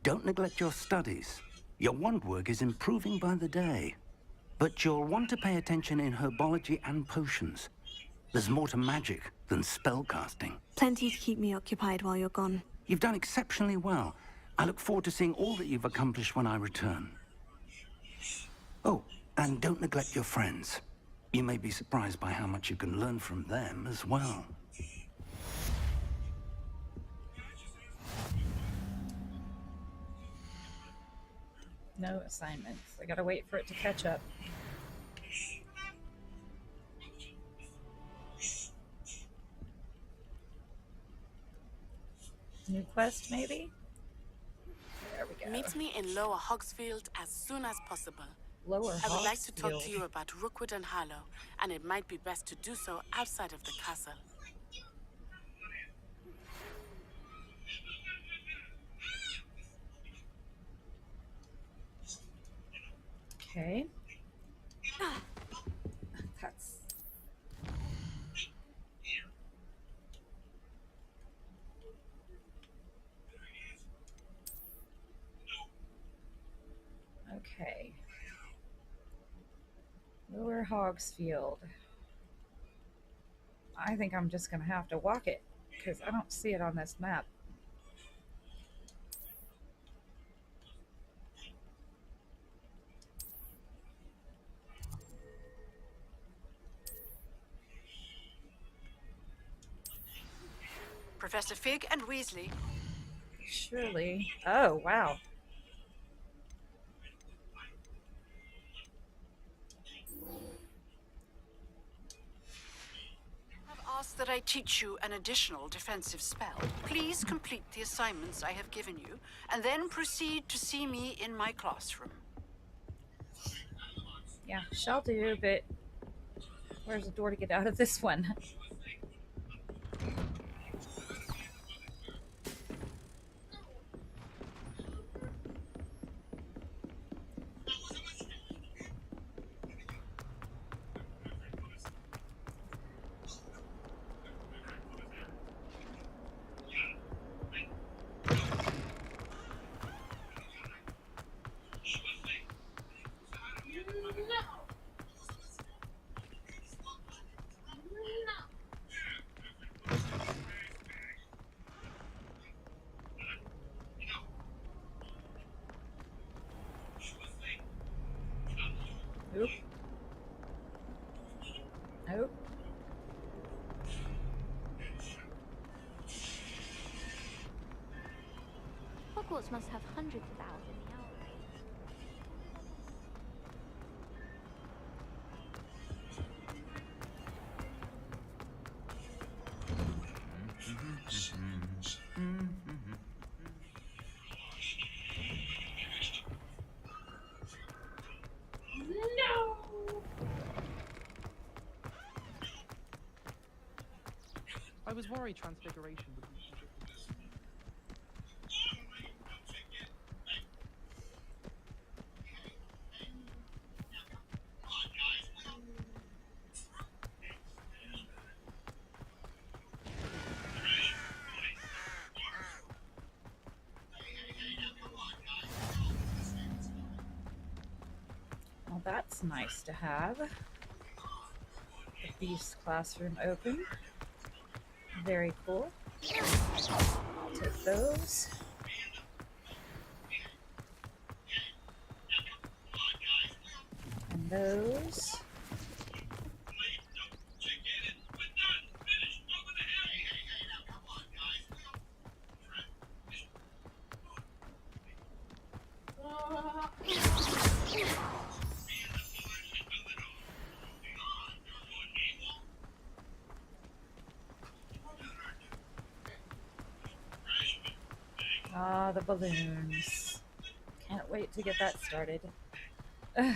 Don't neglect your studies. Your wand work is improving by the day. But you'll want to pay attention in herbology and potions. There's more to magic than spellcasting. Plenty to keep me occupied while you're gone. You've done exceptionally well. I look forward to seeing all that you've accomplished when I return. Oh, and don't neglect your friends. You may be surprised by how much you can learn from them as well. No assignments. I gotta wait for it to catch up. New quest, maybe? There we go. Meet me in Lower Hogsfield as soon as possible. Lower I would like to talk to Hogsfield. you about Rookwood and Harlow, and it might be best to do so outside of the castle. Okay. That's... Okay. Lower Hogsfield. I think I'm just going to have to walk it, because I don't see it on this map. Professor Fig and Weasley. Surely. Oh, wow. Have asked that I teach you an additional defensive spell. Please complete the assignments I have given you, and then proceed to see me in my classroom. Yeah, shall do, but where's the door to get out of this one? Oop. Nope. Hogwarts must have hundreds of owls in the owl range. No! I was worried Transfiguration would be too difficult. Well, that's nice to have. The Thief's classroom open. Very cool. I'll take those. And those. Ah, the balloons. Can't wait to get that started. Ugh.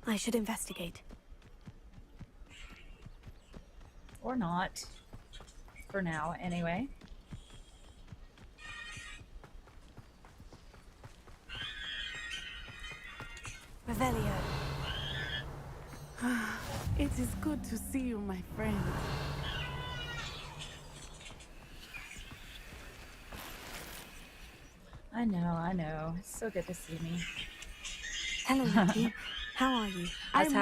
I should investigate. Or not. For now, anyway. Revelio. It is good to see you, my friend. I know. It's so good to see me. Hello, Nikki. How are you? That's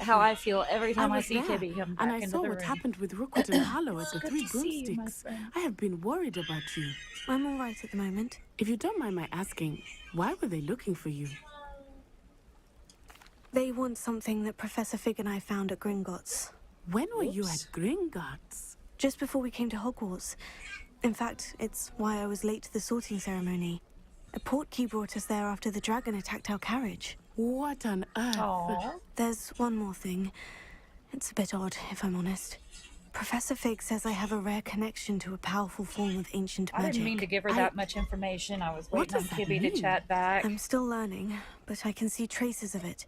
how I feel every time I see there, Kibby come back and I into saw the what room. happened with Rookwood and Harlow at the Good Three to see you, my Broomsticks. friend. I have been worried about you. I'm all right at the moment. If you don't mind my asking, why were they looking for you? They want something that Professor Fig and I found at Gringotts. When were you at Gringotts? Just before we came to Hogwarts. In fact, it's why I was late to the sorting ceremony. A portkey brought us there after the dragon attacked our carriage. What on earth? Aww. There's one more thing. It's a bit odd, if I'm honest. Professor Fig says I have a rare connection to a powerful form of ancient magic. I didn't mean to give her that much information. I was waiting on Kibby to chat back. I'm still learning, but I can see traces of it.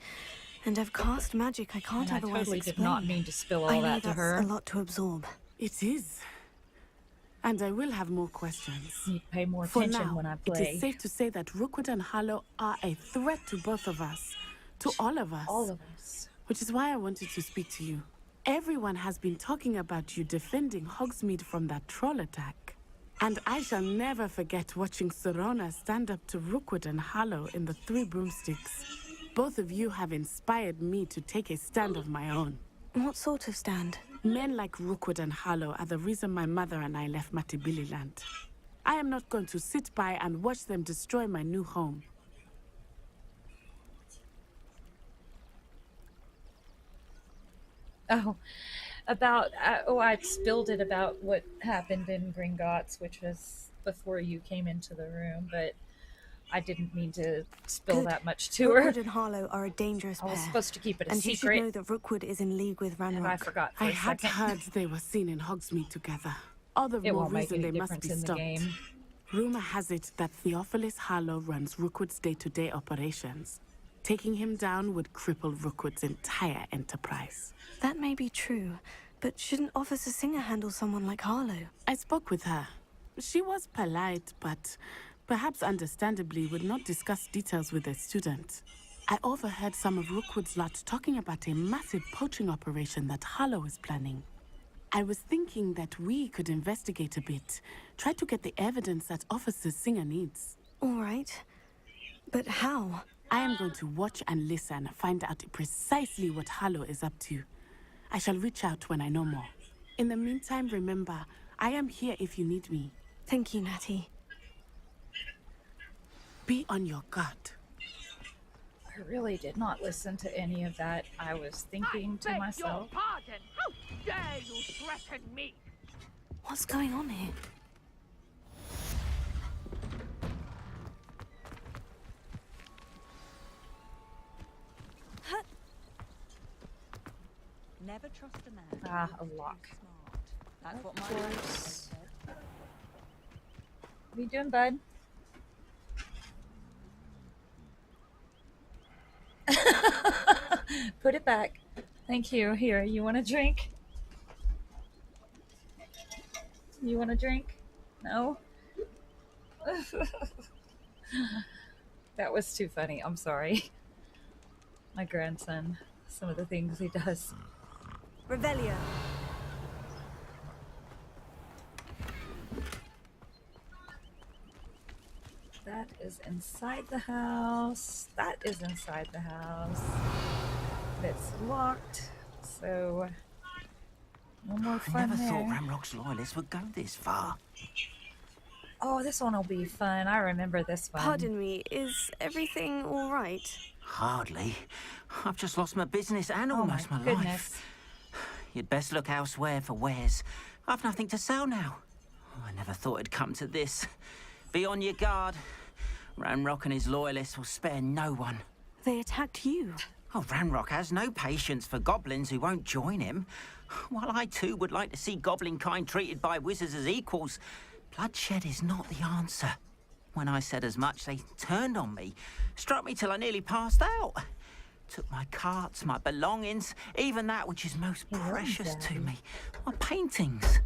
And I've cast magic I can't And otherwise I totally explain. did not mean to spill all I know that to that's her. a lot to absorb. It is. And I will have more questions. Need to pay more For attention now, when I it play. is safe to say that Rookwood and Harlow are a threat to both of us. To all of us. All of us. Which is why I wanted to speak to you. Everyone has been talking about you defending Hogsmeade from that troll attack. And I shall never forget watching Serona stand up to Rookwood and Harlow in the Three Broomsticks. Both of you have inspired me to take a stand of my own. What sort of stand? Men like Rookwood and Harlow are the reason my mother and I left Matabeleland. I am not going to sit by and watch them destroy my new home. Oh, I spilled it about what happened in Gringotts, which was before you came into the room, but I didn't mean to spill that much to her. Rookwood and Harlow are a dangerous pair. I was supposed to keep it a and secret. And you should know that Rookwood is in league with Ranrock. And I forgot for I a had second. heard they were seen in Hogsmeade together. All the It more won't make reason any they must difference be in the stopped. game. Rumor has it that Theophilus Harlow runs Rookwood's day-to-day operations. Taking him down would cripple Rookwood's entire enterprise. That may be true, but shouldn't Officer Singer handle someone like Harlow? I spoke with her. She was polite, but perhaps understandably would not discuss details with a student. I overheard some of Rookwood's lot talking about a massive poaching operation that Harlow is planning. I was thinking that we could investigate a bit, try to get the evidence that Officer Singer needs. All right. But how? I am going to watch and listen, find out precisely what Harlow is up to. I shall reach out when I know more. In the meantime, remember, I am here if you need me. Thank you, Natty. Be on your guard. I really did not listen to any of that. I was thinking to myself. Your pardon. How dare you threaten me? What's going on here? Never trust a man. Ah, a lock. That's what my course. What are you doing, bud? Put it back. Thank you. Here, you want a drink? You want a drink? No? That was too funny. I'm sorry. My grandson, some of the things he does. Revelio. That is inside the house. That is inside the house. It's locked, so no more fun I never there. thought Ranrock's loyalists would go this far. Oh, this one will be fun. I remember this one. Pardon me, is everything all right? Hardly. I've just lost my business and almost my goodness. life. You'd best look elsewhere for wares. I've nothing to sell now. I never thought it'd come to this. Be on your guard. Ranrock and his loyalists will spare no one. They attacked you. Oh, Ranrock has no patience for goblins who won't join him. While I too would like to see goblin kind treated by wizards as equals, bloodshed is not the answer. When I said as much, they turned on me, struck me till I nearly passed out. Took my carts, my belongings, even that which is most precious to me, my paintings.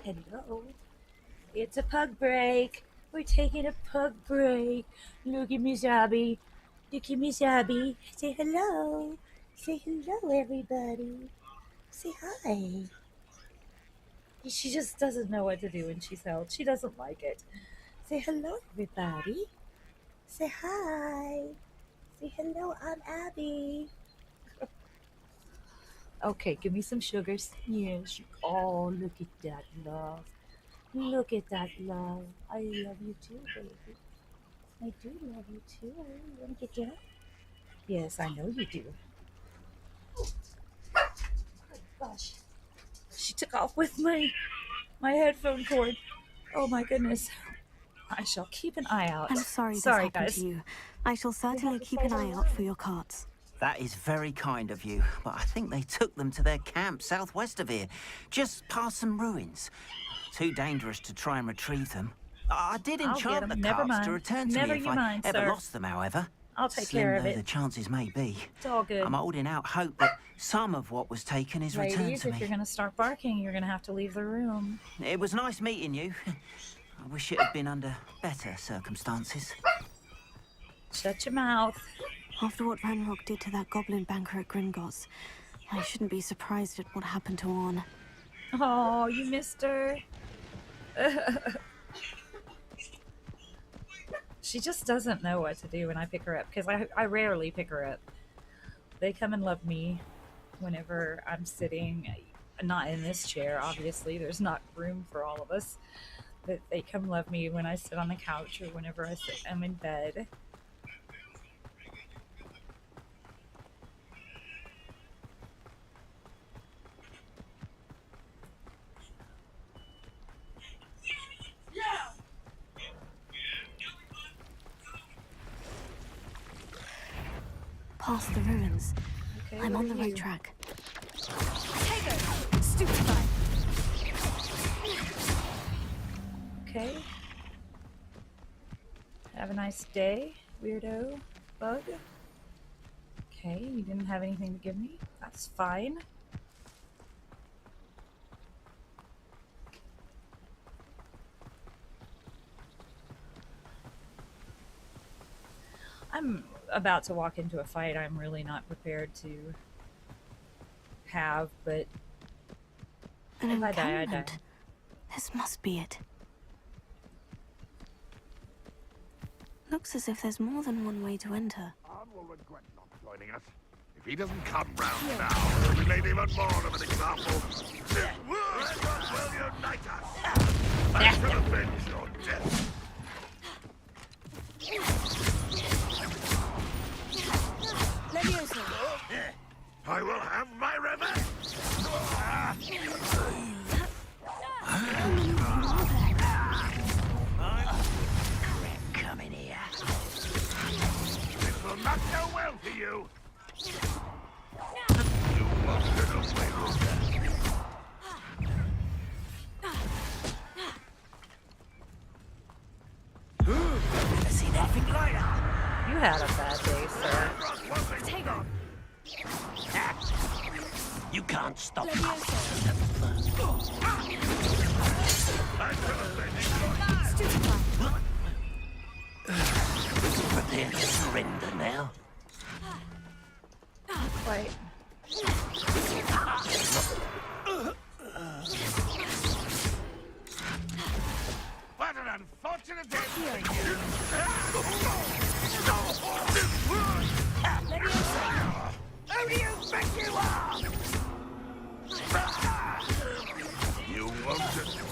Hello. It's a pug break. We're taking a pug break. Look at Miss Abby. Look at Miss Abby. Say hello. Say hello, everybody. Say hi. She just doesn't know what to do when she's held. She doesn't like it. Say hello, everybody. Say hi. Say hello, I'm Abby. Okay, give me some sugars. Yes. Oh, look at that love. Look at that love. I love you too, baby. I do love you too. You want to get down? Yes, I know you do. Oh gosh. She took off with my headphone cord. Oh my goodness. I shall keep an eye out. I'm sorry this Sorry, happened guys. to you. I shall certainly keep an eye out for your carts. That is very kind of you, but I think they took them to their camp southwest of here, just past some ruins. Too dangerous to try and retrieve them. I did I'll get enchant the them. Never carts mind. to return to Never me if you I mind, ever sir. lost them, however. I'll take Slim care of though it. the chances may be. It's all good. I'm holding out hope that some of what was taken is returned Ladies, to if me. you're gonna start barking, you're gonna have to leave the room. It was nice meeting you. I wish it had been under better circumstances. Shut your mouth. After what Ranrock did to that goblin banker at Gringotts, I shouldn't be surprised at what happened to Orn. Oh, you missed her. She just doesn't know what to do when I pick her up, because I rarely pick her up. They come and love me whenever I'm sitting, not in this chair, obviously. There's not room for all of us. But they come love me when I sit on the couch or whenever I'm in bed. Past the ruins. Okay, I'm what on the are right you? track. Stupefied. Okay. Have a nice day, weirdo bug. Okay, you didn't have anything to give me. That's fine. I'm about to walk into a fight I'm really not prepared to have, but An if I die, I die. encampment. This must be it. Looks as if there's more than one way to enter. Arn will regret not joining us. If he doesn't come round now, we made even more of an example. This word will unite us. I shall avenge your death. I will have my revenge. Come in here. This will not go well for you. You won't get away with that. Never seen anything like that. You had a bad day, sir. Take on. You can't stop me. Prepare to surrender now. Quite. What an unfortunate day for you. Who do you think you are? You won't.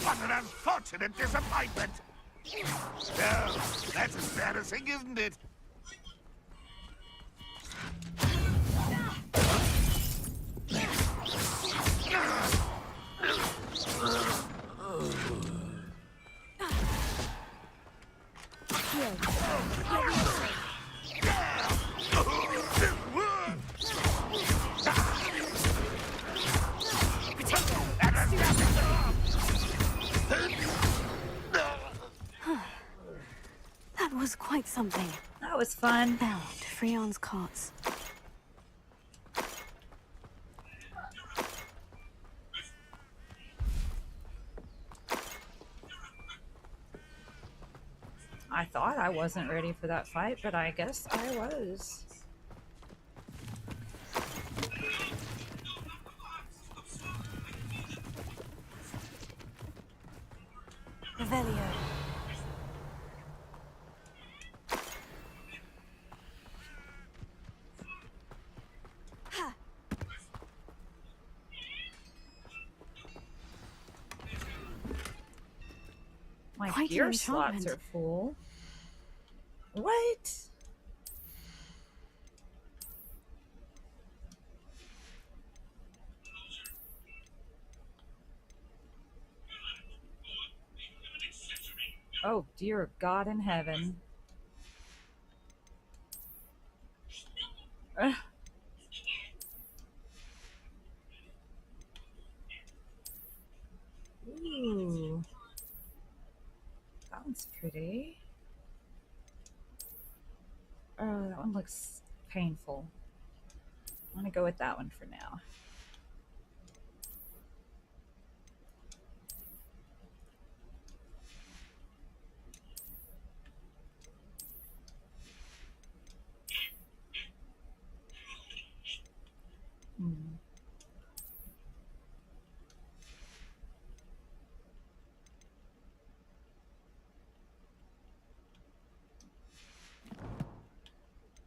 What an unfortunate disappointment. No, that's embarrassing, isn't it? That was quite something. That was fun. Now to Freon's carts. I thought I wasn't ready for that fight, but I guess I was. Revelio. My Quite an gear slots enchantment. are full. What? Oh, dear God in heaven. Ugh. Ooh. That one's pretty. Oh, that one looks painful. I'm gonna go with that one for now. Hmm.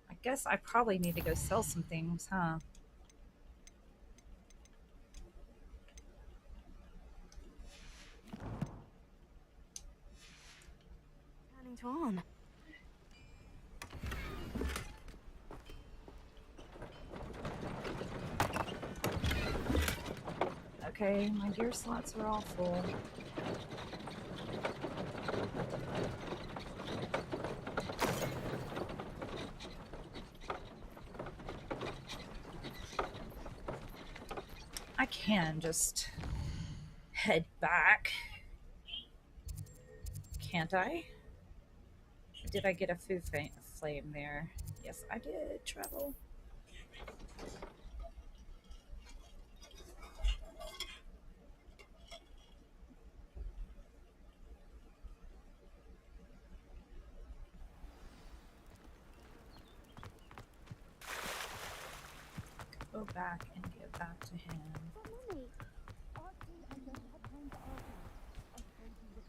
I guess I probably need to go sell some things, huh? Turning to on. Okay, my gear slots are all full. I can just head back. Can't I? Or did I get a food flame there? Yes, I did. Travel. Go back and give that to him.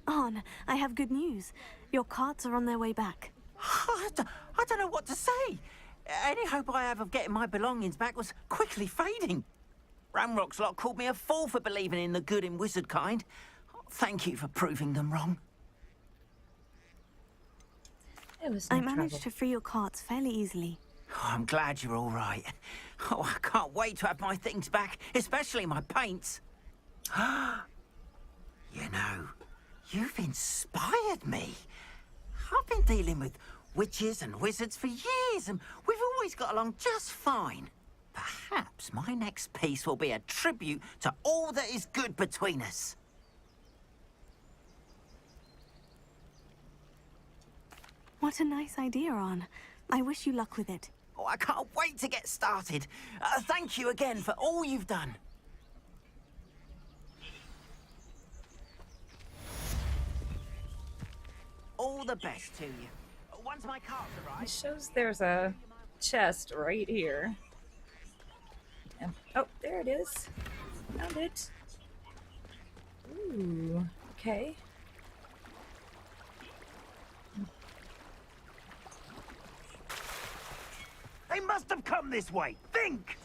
On, I have good news. Your carts are on their way back. I don't know what to say. Any hope I have of getting my belongings back was quickly fading. Ramrock's lot called me a fool for believing in the good in wizard kind. Thank you for proving them wrong. It was I managed to free your carts fairly easily. Oh, I'm glad you're all right. Oh, I can't wait to have my things back, especially my paints. You know, you've inspired me. I've been dealing with witches and wizards for years, and we've always got along just fine. Perhaps my next piece will be a tribute to all that is good between us. What a nice idea, On. I wish you luck with it. Oh, I can't wait to get started. Thank you again for all you've done. All the best to you. Once my cards arrive... It shows there's a chest right here. And, oh, there it is. Found it. Ooh, okay. They must have come this way. Think!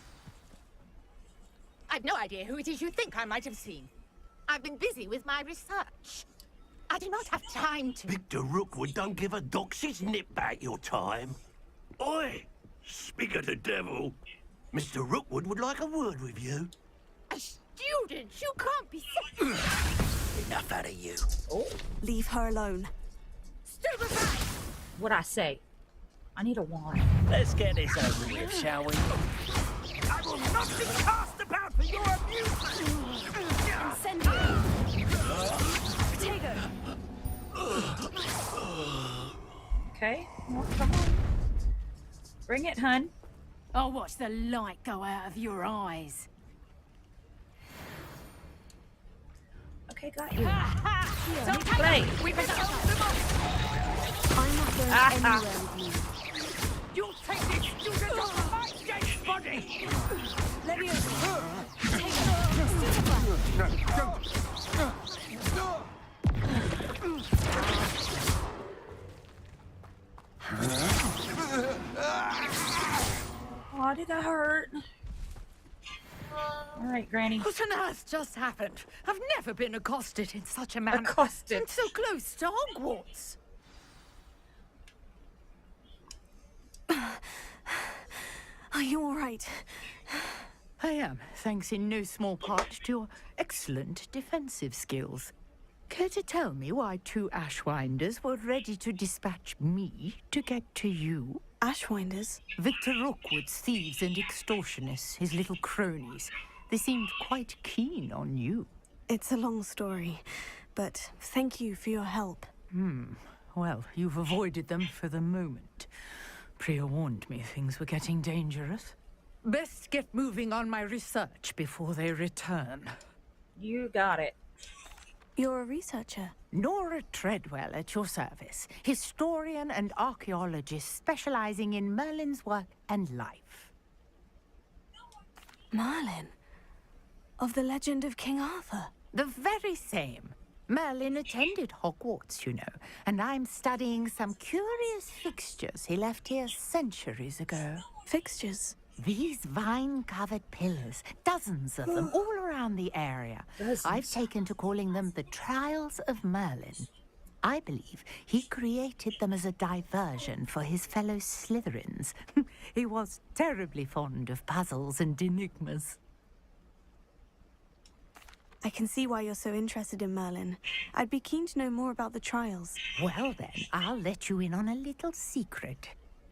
I've no idea who it is you think I might have seen. I've been busy with my research. I do not have time to... Victor Rookwood don't give a doxy's nip back your time. Oi! Speak of the devil. Mr. Rookwood would like a word with you. A student? You can't be... Enough out of you. Oh. Leave her alone. Stupefy! What'd I say? I need a wand. Let's get this over with, shall we? I will not be cast about for your amusement! Incendio! Potato! Okay, well, come on. Bring it, hun. I'll watch the light go out of your eyes. Okay, got you. So play. We must help them up. I'm not going anywhere with you. You'll take this student off of my dead body! Let me over. Oh, did that hurt? All right, Granny. What on earth just happened? I've never been accosted in such a manner. Accosted. And so close to Hogwarts. Are you all right? I am, thanks in no small part to your excellent defensive skills. Care to tell me why 2 Ashwinders were ready to dispatch me to get to you? Ashwinders? Victor Rookwood's thieves and extortionists, his little cronies. They seemed quite keen on you. It's a long story, but thank you for your help. Well, you've avoided them for the moment. Priya warned me things were getting dangerous. Best get moving on my research before they return. You got it. You're a researcher? Nora Treadwell at your service. Historian and archaeologist specializing in Merlin's work and life. Merlin? Of the legend of King Arthur? The very same. Merlin attended Hogwarts, you know, and I'm studying some curious fixtures he left here centuries ago. Fixtures? These vine-covered pillars, dozens of them, all around the area. I've taken to calling them the Trials of Merlin. I believe he created them as a diversion for his fellow Slytherins. He was terribly fond of puzzles and enigmas. I can see why you're so interested in Merlin. I'd be keen to know more about the trials. Well then, I'll let you in on a little secret.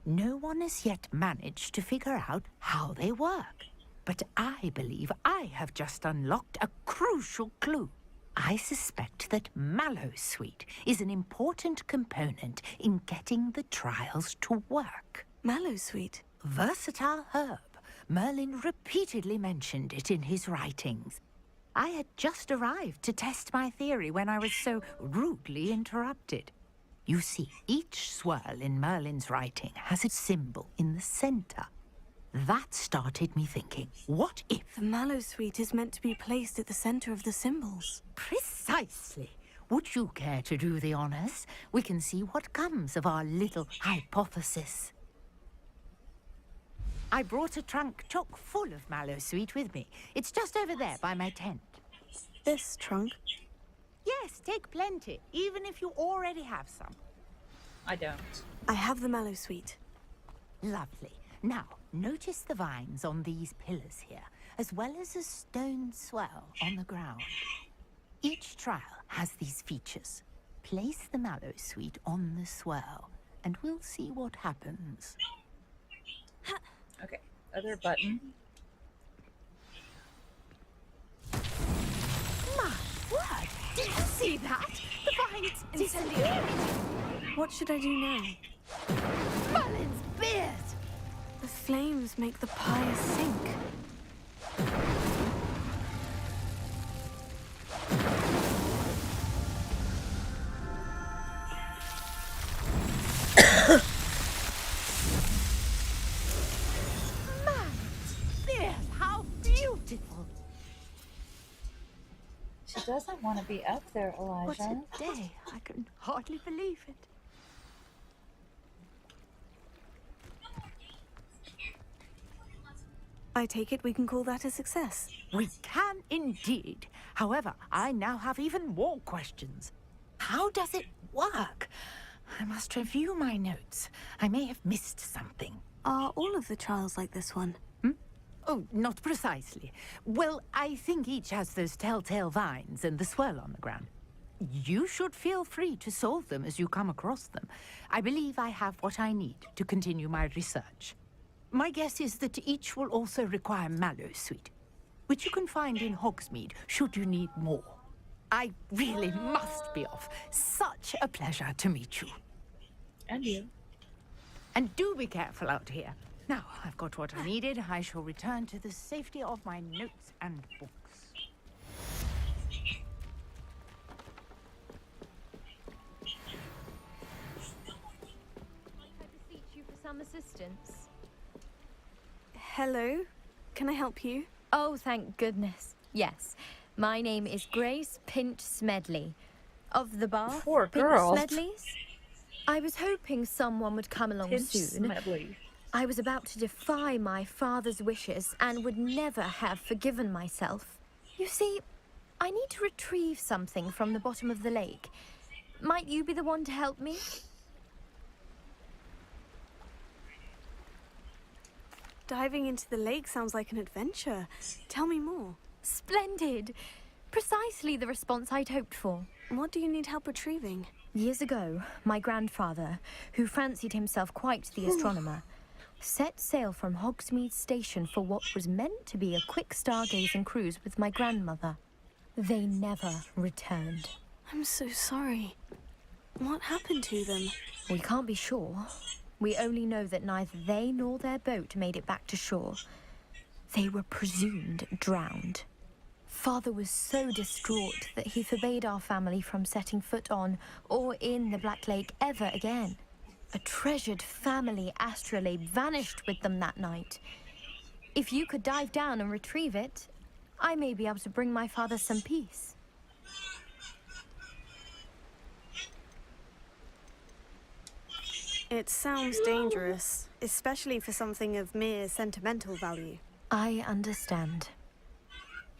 No one has yet managed to figure out how they work. But I believe I have just unlocked a crucial clue. I suspect that Mallowsweet is an important component in getting the trials to work. Mallowsweet? Versatile herb. Merlin repeatedly mentioned it in his writings. I had just arrived to test my theory when I was so rudely interrupted. You see, each swirl in Merlin's writing has a symbol in the center. That started me thinking, what if... The Mallowsweet is meant to be placed at the center of the symbols. Precisely. Would you care to do the honors? We can see what comes of our little hypothesis. I brought a trunk chock full of Mallowsweet with me. It's just over there by my tent. This trunk? Yes, take plenty, even if you already have some. I don't. I have the Mallowsweet. Lovely. Now, notice the vines on these pillars here, as well as a stone swell on the ground. Each trial has these features. Place the Mallowsweet on the swell, and we'll see what happens. Okay, other button. My word! Did you see that? The vines disappeared! What should I do now? Merlin's beard! The flames make the pyre sink. How beautiful! She doesn't want to be up there, Elijah. What a day. I can hardly believe it. I take it we can call that a success. We can indeed. However, I now have even more questions. How does it work? I must review my notes. I may have missed something. Are all of the trials like this one? Oh, not precisely. Well, I think each has those telltale vines and the swirl on the ground. You should feel free to solve them as you come across them. I believe I have what I need to continue my research. My guess is that each will also require Mallowsweet, which you can find in Hogsmeade should you need more. I really must be off. Such a pleasure to meet you. And you. And do be careful out here. Now, I've got what I needed. I shall return to the safety of my notes and books. I beseech you for some assistance. Hello? Can I help you? Oh, thank goodness. Yes. My name is Grace Pinch Smedley. Of the bar? Poor girl. Pinch Smedleys? I was hoping someone would come along Pinch soon. Smedley. I was about to defy my father's wishes and would never have forgiven myself. You see, I need to retrieve something from the bottom of the lake. Might you be the one to help me? Diving into the lake sounds like an adventure. Tell me more. Splendid! Precisely the response I'd hoped for. What do you need help retrieving? Years ago, my grandfather, who fancied himself quite the astronomer, set sail from Hogsmeade Station for what was meant to be a quick stargazing cruise with my grandmother. They never returned. I'm so sorry. What happened to them? We can't be sure. We only know that neither they nor their boat made it back to shore. They were presumed drowned. Father was so distraught that he forbade our family from setting foot on or in the Black Lake ever again. A treasured family astrolabe vanished with them that night. If you could dive down and retrieve it, I may be able to bring my father some peace. It sounds dangerous, especially for something of mere sentimental value. I understand.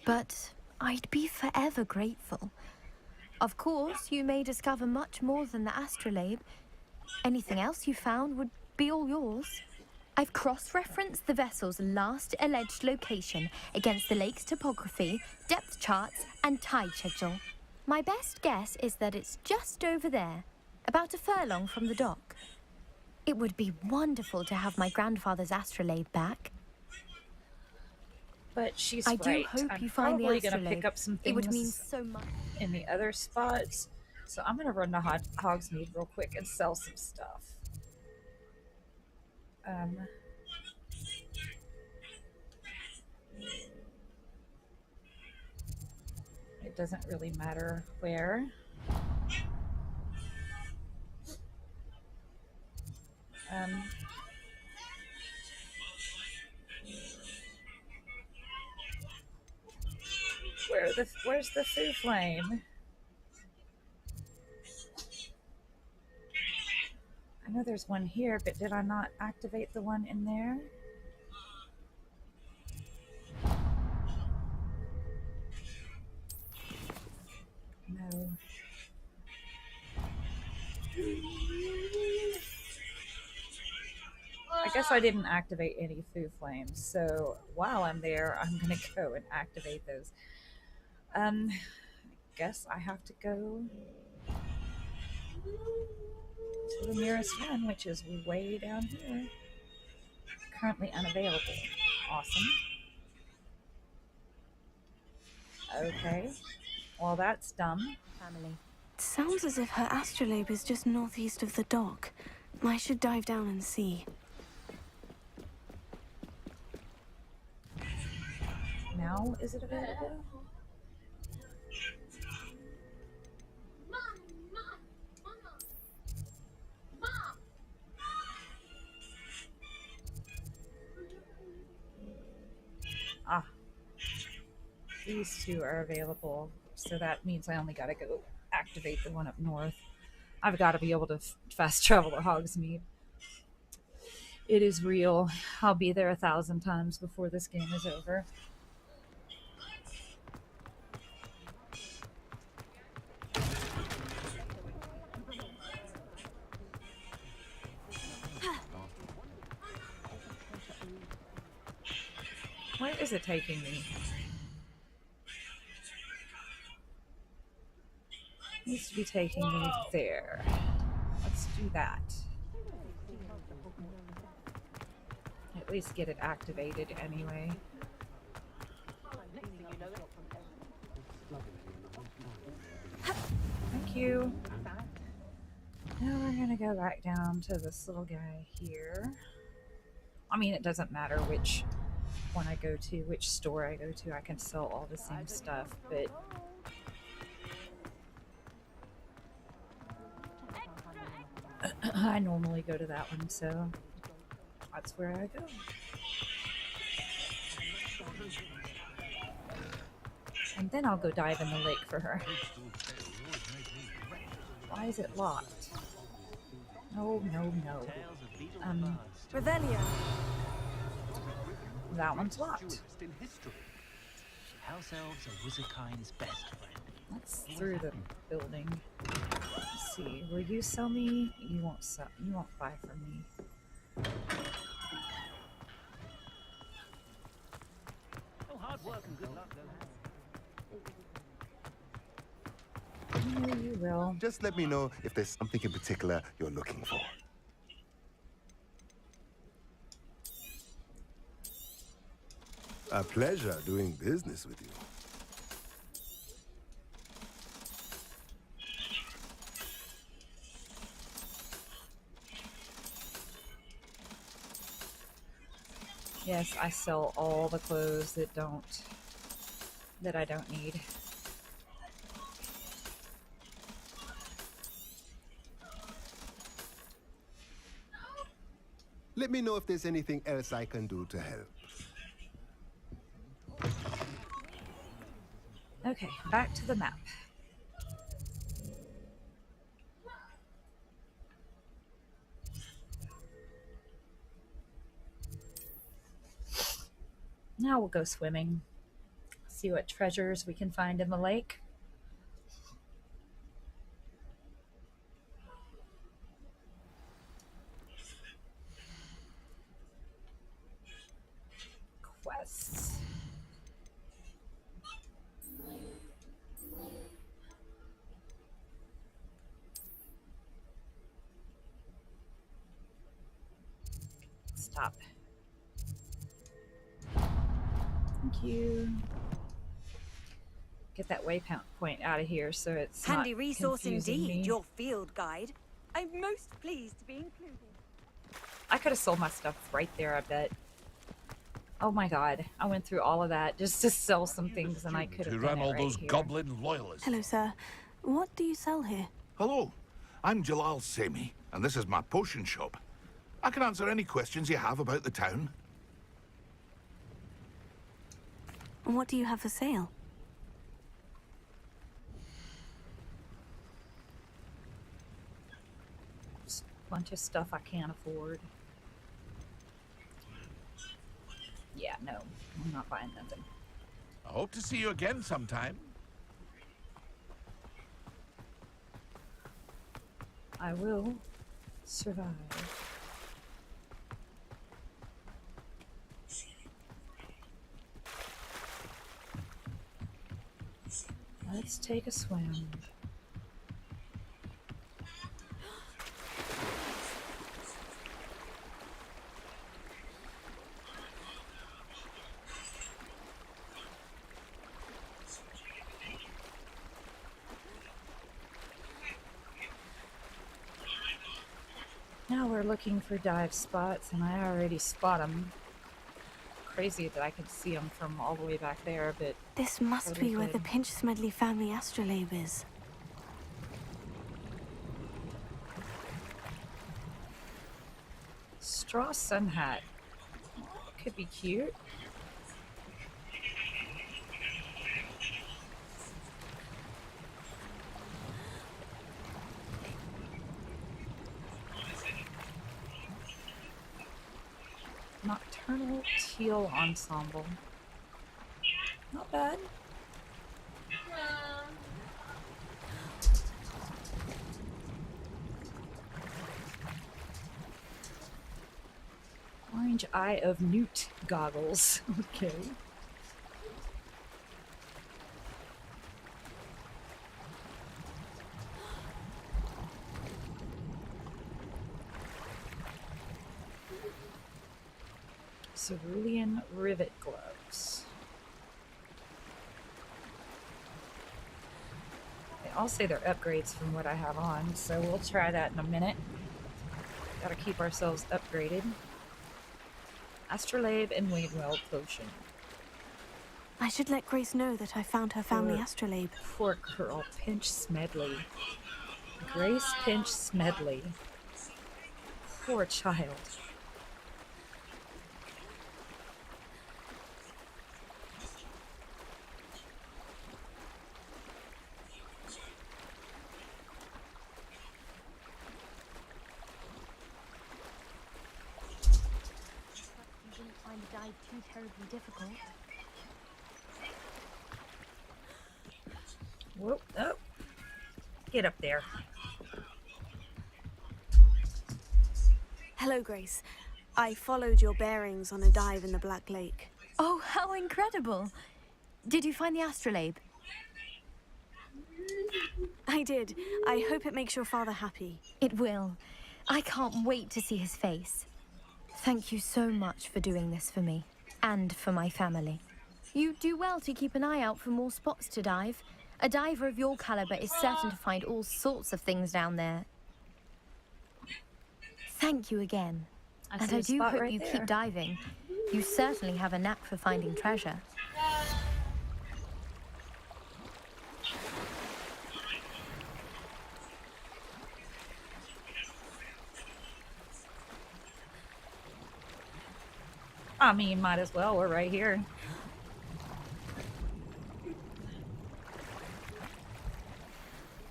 But I'd be forever grateful. Of course, you may discover much more than the astrolabe. Anything else you found would be all yours. I've cross-referenced the vessel's last alleged location against the lake's topography, depth charts, and tide schedule. My best guess is that it's just over there, about a furlong from the dock. It would be wonderful to have my grandfather's astrolabe back. But she's I right. do hope I'm you find the probably going to astrolabe. pick up some things It would mean so much in the other spots. So I'm going to run to Hogsmeade real quick and sell some stuff. It doesn't really matter where. Where's the Foo Flame? I know there's one here, but did I not activate the one in there? No. I guess I didn't activate any Foo Flames, so while I'm there, I'm gonna go and activate those. I guess I have to go to the nearest one, which is way down here. Currently unavailable. Awesome. Okay. Well, that's dumb. family. It sounds as if her astrolabe is just northeast of the dock. I should dive down and see. Now, is it available? Ah, these two are available, so that means I only gotta go activate the one up north. I've got to be able to fast travel to Hogsmeade. It is real. I'll be there 1,000 times before this game is over. Where is it taking me? It needs to be taking me there. Let's do that. At least get it activated anyway. Thank you. Now we're gonna go back down to this little guy here. I mean, it doesn't matter which one I go to, which store I go to. I can sell all the same stuff, but I normally go to that one, so that's where I go. And then I'll go dive in the lake for her. Why is it locked? No, no, no. Revelio. That one's locked. House elves are Wizardkind's best friend. That's through the building. Let's see. Will you sell me? You won't sell. You won't buy from me. Oh, hard work and good luck, though. know you will. Just let me know if there's something in particular you're looking for. A pleasure doing business with you. Yes, I sell all the clothes that I don't need. Let me know if there's anything else I can do to help. Okay, back to the map. Now we'll go swimming. See what treasures we can find in the lake. Quests. Stop. Thank you. Get that waypoint point out of here so it's Handy not resource confusing indeed, me. your field guide. I'm most pleased to be included. I could have sold my stuff right there, I bet. Oh my god, I went through all of that just to sell some things and I could have Who done ran it all right those here. goblin loyalists? Hello, sir. What do you sell here? Hello, I'm Jalal Semi, and this is my potion shop. I can answer any questions you have about the town. And what do you have for sale? Just a bunch of stuff I can't afford. Yeah, no, I'm not buying nothing. I hope to see you again sometime. I will survive. Let's take a swim. Now we're looking for dive spots, and I already spot them. Crazy that I could see them from all the way back there, but This must totally be where the good. Pinch Smedley family astrolabe is. Straw sun hat. Could be cute. Nocturnal teal ensemble. Not bad. Orange Eye of Newt goggles. Okay. Cerulean rivet gloves. They all say they're upgrades from what I have on, so we'll try that in a minute. Gotta keep ourselves upgraded. Astrolabe and Wainwell potion. I should let Grace know that I found her family astrolabe. Poor girl, Pinch Smedley. Grace Pinch Smedley. Poor child. You didn't find the dive too terribly difficult. Whoop, oh. Get up there. Hello, Grace. I followed your bearings on a dive in the Black Lake. Oh, how incredible! Did you find the astrolabe? I did. I hope it makes your father happy. It will. I can't wait to see his face. Thank you so much for doing this for me, and for my family. You do well to keep an eye out for more spots to dive. A diver of your caliber is certain to find all sorts of things down there. Thank you again. And I do hope you keep diving. You certainly have a knack for finding treasure. I mean, might as well. We're right here.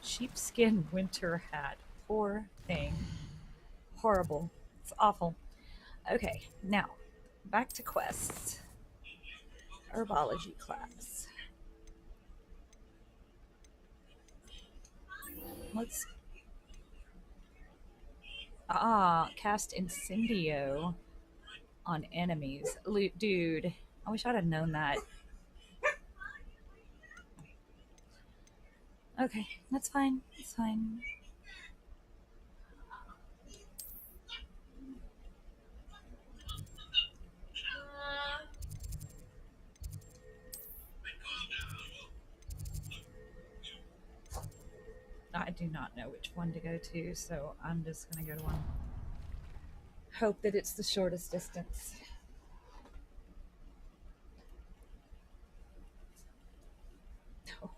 Sheepskin winter hat. Poor thing. Horrible. It's awful. Okay, now back to quests. Herbology class. Let's cast Incendio on enemies. Dude, I wish I'd have known that. Okay, that's fine. It's fine. I do not know which one to go to, so I'm just going to go to one. Hope that it's the shortest distance. Oh.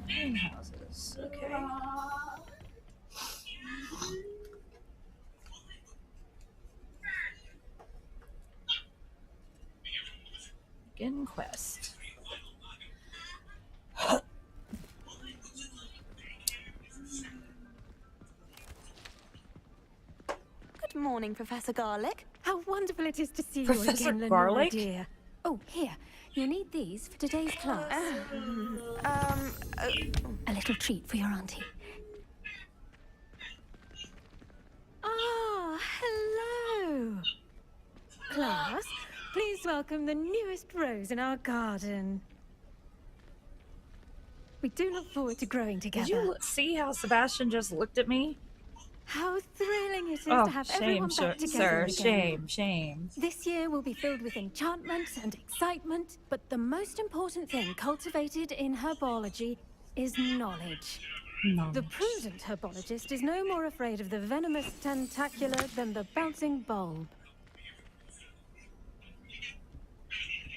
Greenhouses, okay. Begin quest. Good morning, Professor Garlic. How wonderful it is to see Professor you again, Lenora, Garlic? dear. Oh, here. You'll need these for today's class. A little treat for your auntie. Ah, hello. Class, please welcome the newest rose in our garden. We do look forward to growing together. Did you see how Sebastian just looked at me? How thrilling it is Oh, to have shame, everyone back sir. together again. Shame. This year will be filled with enchantment and excitement, but the most important thing cultivated in herbology is knowledge. The prudent herbologist is no more afraid of the venomous tentacular than the bouncing bulb.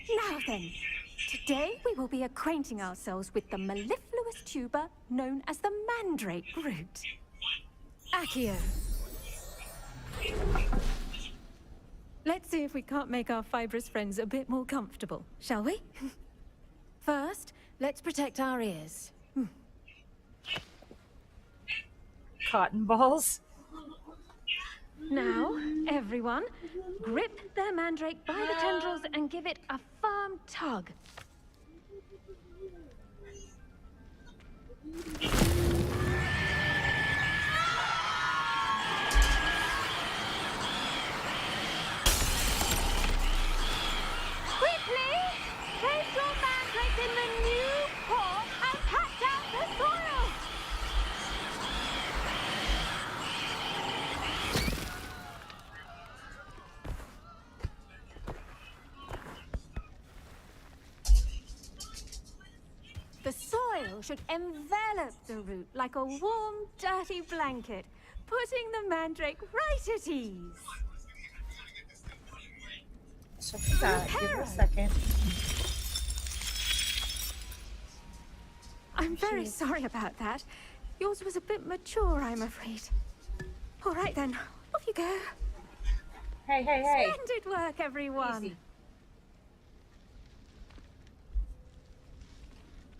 Now then, today we will be acquainting ourselves with the mellifluous tuber known as the mandrake root. Accio. Let's see if we can't make our fibrous friends a bit more comfortable, shall we? First, let's protect our ears. Cotton balls. Now, everyone, grip their mandrake by the tendrils and give it a firm tug. Quickly, place your mandrake in the new pot and patch out the soil. The soil should envelop the root like a warm, dirty blanket, putting the mandrake right at ease. Check that. Give her a second. I'm very sorry about that. Yours was a bit mature, I'm afraid. All right then, off you go. Hey. Splendid work, everyone. Easy.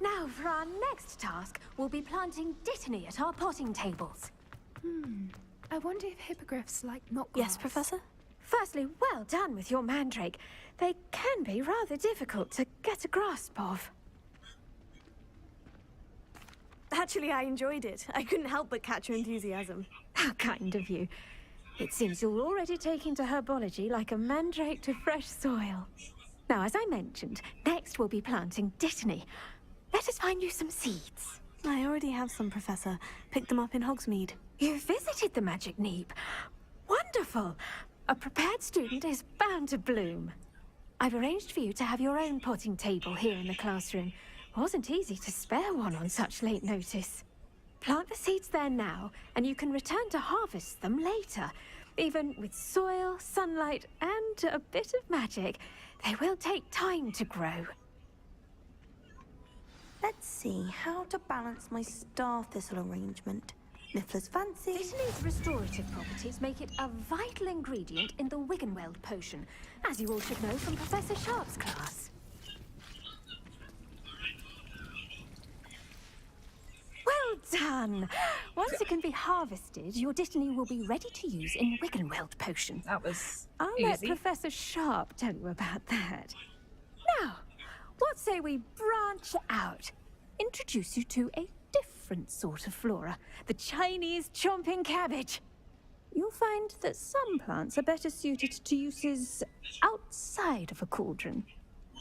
Now Now, for our next task, we'll be planting dittany at our potting tables. I wonder if hippogriffs like not Yes, Professor? Firstly, well done with your mandrake. They can be rather difficult to get a grasp of. Actually, I enjoyed it. I couldn't help but catch your enthusiasm. How kind of you. It seems you're already taking to herbology like a mandrake to fresh soil. Now, as I mentioned, next we'll be planting dittany. Let us find you some seeds. I already have some, Professor. Picked them up in Hogsmeade. You visited the Magic Neep. Wonderful! A prepared student is bound to bloom. I've arranged for you to have your own potting table here in the classroom. Wasn't easy to spare one on such late notice. Plant the seeds there now, and you can return to harvest them later. Even with soil, sunlight, and a bit of magic, they will take time to grow. Let's see how to balance my star thistle arrangement. Niffler's fancy. Dittany's restorative properties make it a vital ingredient in the Wiggenweld potion, as you all should know from Professor Sharp's class. Well done! Once it can be harvested, your dittany will be ready to use in Wiggenweld potion. That was I'll let Professor Sharp tell you about that. Now, what say we branch out? Introduce you to a different sort of flora, the Chinese chomping cabbage. You'll find that some plants are better suited to uses outside of a cauldron.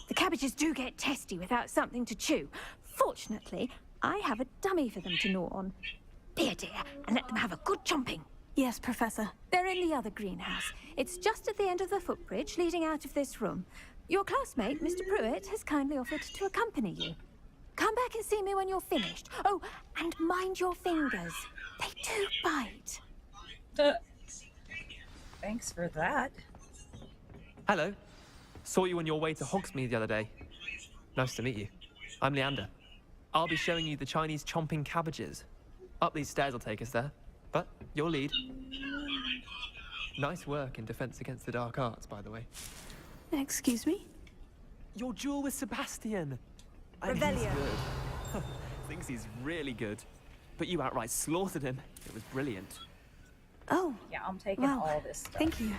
The cabbages do get testy without something to chew. Fortunately, I have a dummy for them to gnaw on. Be a dear and let them have a good chomping. Yes, Professor. They're in the other greenhouse. It's just at the end of the footbridge leading out of this room. Your classmate, Mr. Pruitt, has kindly offered to accompany you. Come back and see me when you're finished. Oh, and mind your fingers. They do bite. Thanks for that. Hello. Saw you on your way to Hogsmeade the other day. Nice to meet you. I'm Leander. I'll be showing you the Chinese chomping cabbages. Up these stairs will take us there. But your lead. Nice work in Defense Against the Dark Arts, by the way. Excuse me? Your duel with Sebastian. And Revelio. he's good. Thinks he's really good. But you outright slaughtered him. It was brilliant. Oh. Yeah, I'm taking wow. all this stuff. Thank you.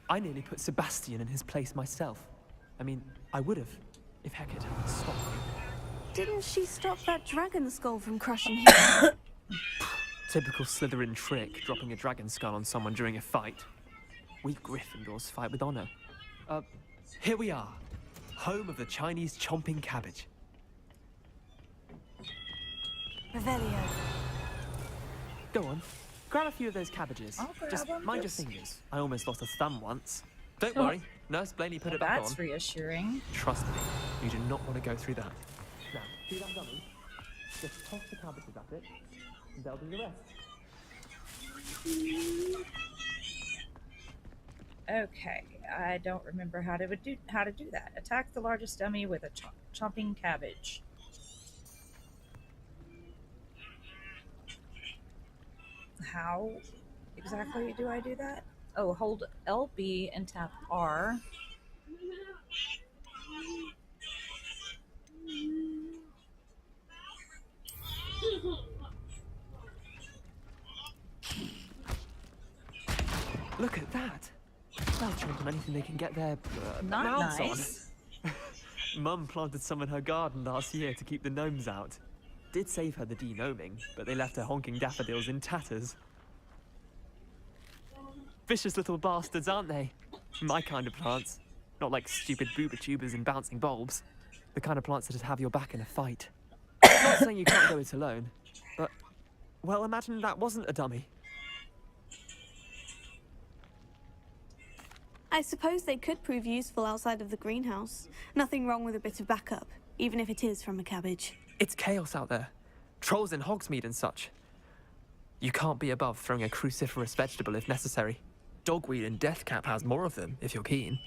I nearly put Sebastian in his place myself. I mean, I would have, if Hecate hadn't stopped me. Didn't she stop that dragon skull from crushing him? Typical Slytherin trick, dropping a dragon skull on someone during a fight. We Gryffindors fight with honor. Here we are. Home of the Chinese chomping cabbage. Revelio. Go on. Grab a few of those cabbages. I'll grab Just them. mind your fingers. I almost lost a thumb once. Don't worry. Nurse Blaney put it back on. That's reassuring. Trust me. You do not want to go through that. Now, see that dummy? Just toss the cabbages at it, and they'll do the rest. Okay, I don't remember how to do that. Attack the largest dummy with a chomping cabbage. How exactly do I do that? Oh, hold LB and tap R. Look at that. They'll chomp on anything they can get their Not mouths nice. on. Mum planted some in her garden last year to keep the gnomes out. Did save her the de-gnoming, but they left her honking daffodils in tatters. Vicious little bastards, aren't they? My kind of plants. Not like stupid booba tubers and bouncing bulbs. The kind of plants that'd have your back in a fight. Not saying you can't go it alone, but, well, imagine that wasn't a dummy. I suppose they could prove useful outside of the greenhouse. Nothing wrong with a bit of backup, even if it is from a cabbage. It's chaos out there. Trolls in Hogsmeade and such. You can't be above throwing a cruciferous vegetable if necessary. Dogweed and deathcap has more of them, if you're keen.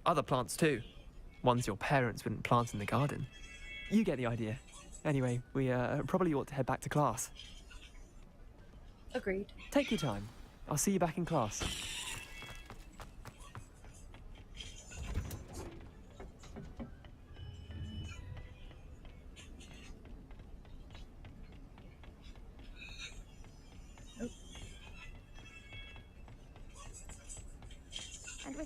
Other plants too. Ones your parents wouldn't plant in the garden. You get the idea. Anyway, we probably ought to head back to class. Agreed. Take your time. I'll see you back in class.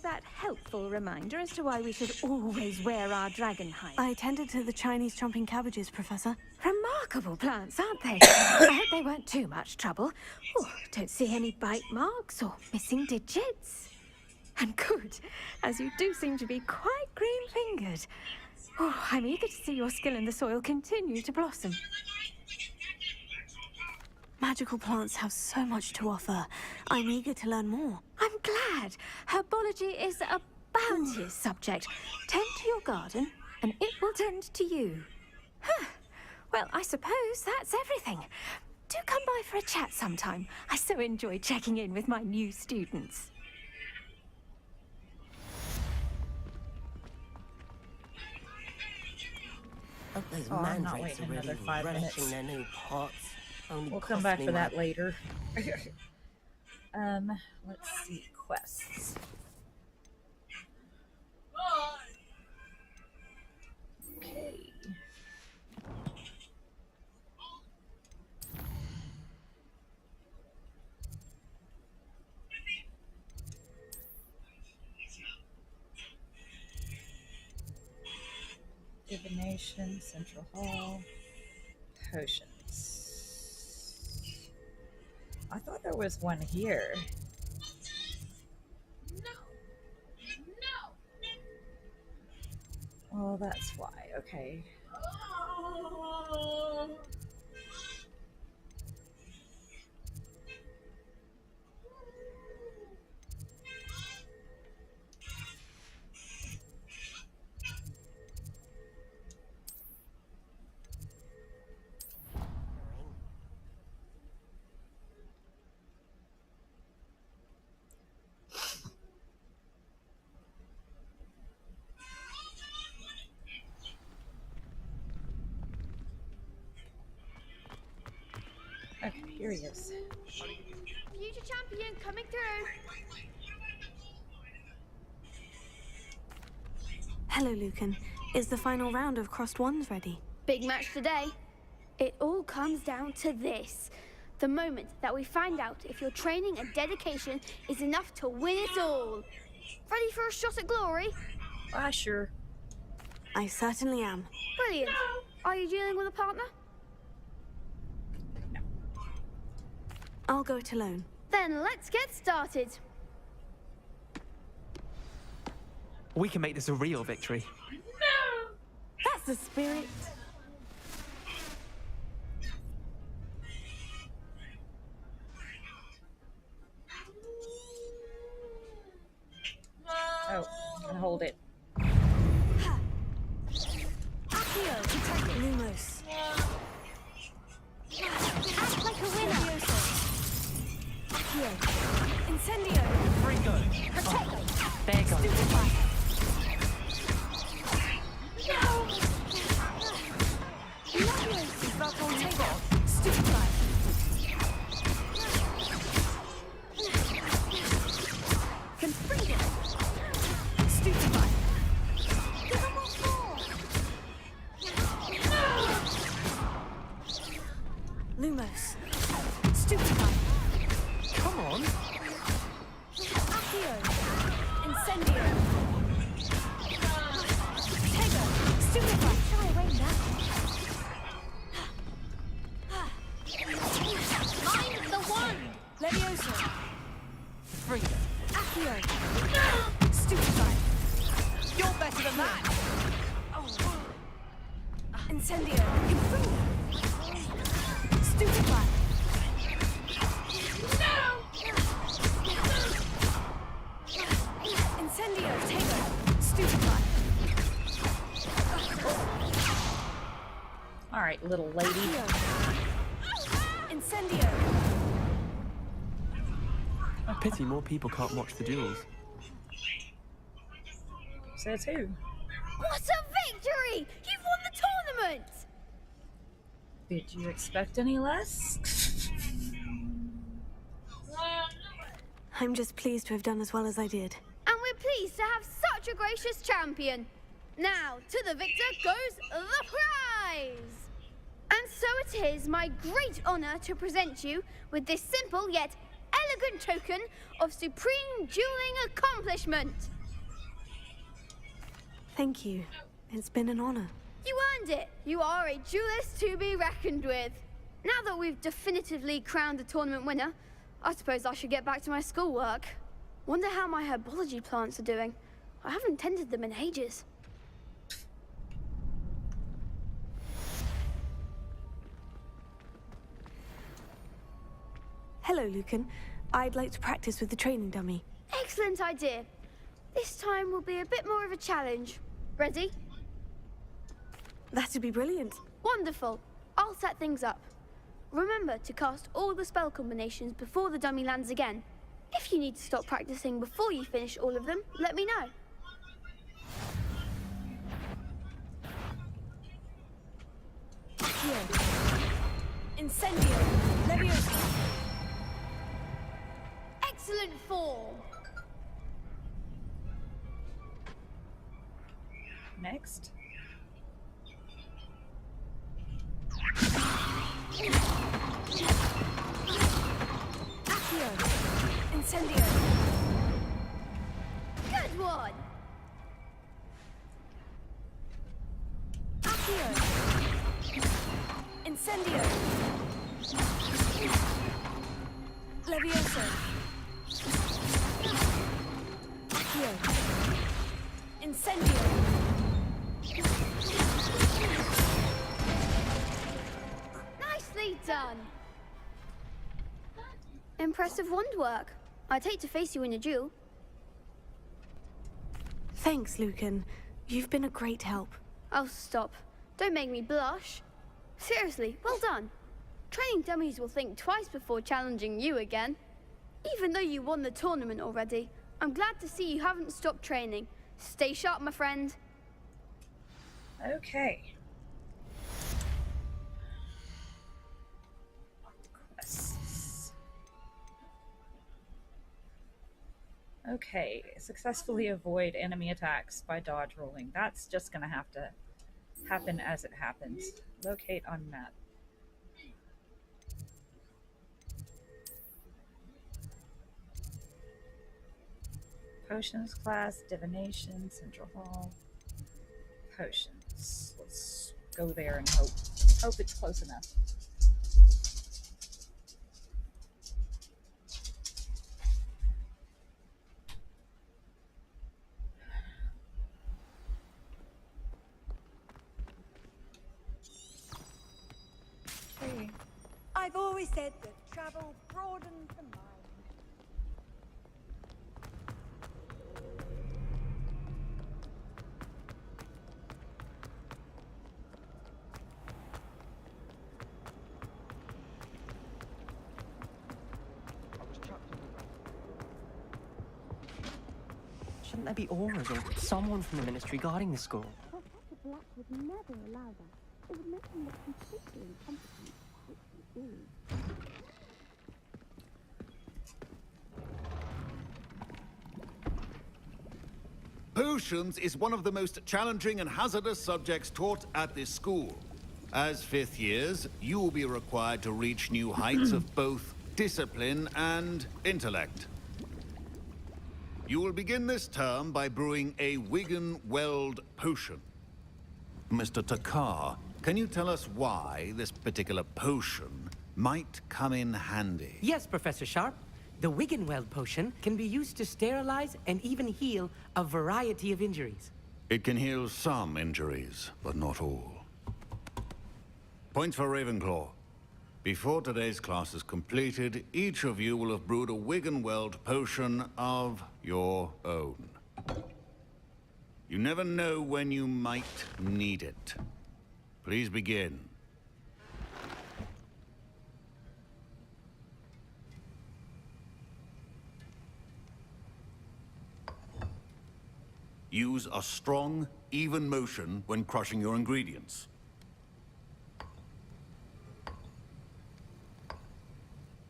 that helpful reminder as to why we should always wear our dragon hide? I tended to the Chinese chomping cabbages, Professor. Remarkable plants, aren't they? I hope they weren't too much trouble. Oh, don't see any bite marks or missing digits. And good, as you do seem to be quite green-fingered. Oh, I'm eager to see your skill in the soil continue to blossom. Magical plants have so much to offer. I'm eager to learn more. I'm glad. Herbology is a bounteous subject. Tend to your garden, and it will tend to you. Huh. Well, I suppose that's everything. Do come by for a chat sometime. I so enjoy checking in with my new students. Hope those Oh, I'm not mandrakes are waiting another really 5 minutes. relishing their new pots. Only We'll come cost back me for my- that later. Let's see, quests. Okay. Divination, Central Hall, potions. I thought there was one here. Oh, that's why. Okay. Okay, here he is. Future champion coming through. Hello, Lucan. Is the final round of Crossed Wands ready? Big match today. It all comes down to this. The moment that we find out if your training and dedication is enough to win it all. Ready for a shot at glory? Sure. I certainly am. Brilliant. Are you dealing with a partner? I'll go it alone. Then let's get started. We can make this a real victory. That's the spirit. Oh, and hold it. Lumos. Act like a winner. Incendio. Fringo. Protego. There goes. Stupefy. Leviosa. Protego. Stupefy. Confringo. Stupefy. Give them all four. Lumos. Stupefy. Come on. Accio. Incendio. Protego. Stupefy. Shy away now. Mind the wand. Leviosa. Fringo. Accio. Stupefy. You're better than that. Incendio. Confringo. Stupefy. Incendio. Protego. Stupefy. All right, little lady. Incendio. Pity more people can't watch the duels. Says who? What a victory! You've won the tournament! Did you expect any less? I'm just pleased to have done as well as I did. And we're pleased to have such a gracious champion. Now, to the victor goes the prize! And so it is my great honor to present you with this simple yet elegant token of supreme dueling accomplishment. Thank you. It's been an honor. You earned it. You are a duelist to be reckoned with. Now that we've definitively crowned the tournament winner, I suppose I should get back to my schoolwork. Wonder how my herbology plants are doing. I haven't tended them in ages. Hello, Lucan. I'd like to practice with the training dummy. Excellent idea. This time will be a bit more of a challenge. Ready? That'd be brilliant. Wonderful. I'll set things up. Remember to cast all the spell combinations before the dummy lands again. If you need to stop practicing before you finish all of them, let me know. Here. Incendio. Leviosa. Excellent form. Next. Accio. Incendio. Good one. Accio. Incendio. Leviosa. Accio. Incendio. Nicely done. Impressive wand work. I'd hate to face you in a duel. Thanks, Lucan. You've been a great help. Oh, stop. Don't make me blush. Seriously, well done. Training dummies will think twice before challenging you again. Even though you won the tournament already, I'm glad to see you haven't stopped training. Stay sharp, my friend. Okay. Quests. Okay, successfully avoid enemy attacks by dodge rolling. That's just gonna have to happen as it happens. Locate on map. Potions class, divination, central hall. Potions. Let's go there and hope it's close enough. Okay. I've always said that travel broadens the mind. Shouldn't there be auras or someone from the ministry guarding the school? Professor Black would never allow that. It would make him look completely incompetent, which he is. Potions is one of the most challenging and hazardous subjects taught at this school. As fifth years, you will be required to reach new heights of both discipline and intellect. You will begin this term by brewing a Wigan-Weld potion. Mr. Takar, can you tell us why this particular potion might come in handy? Yes, Professor Sharp. The Wiggenweld potion can be used to sterilize and even heal a variety of injuries. It can heal some injuries, but not all. Points for Ravenclaw. Before today's class is completed, each of you will have brewed a Wiggenweld potion of your own. You never know when you might need it. Please begin. Use a strong, even motion when crushing your ingredients.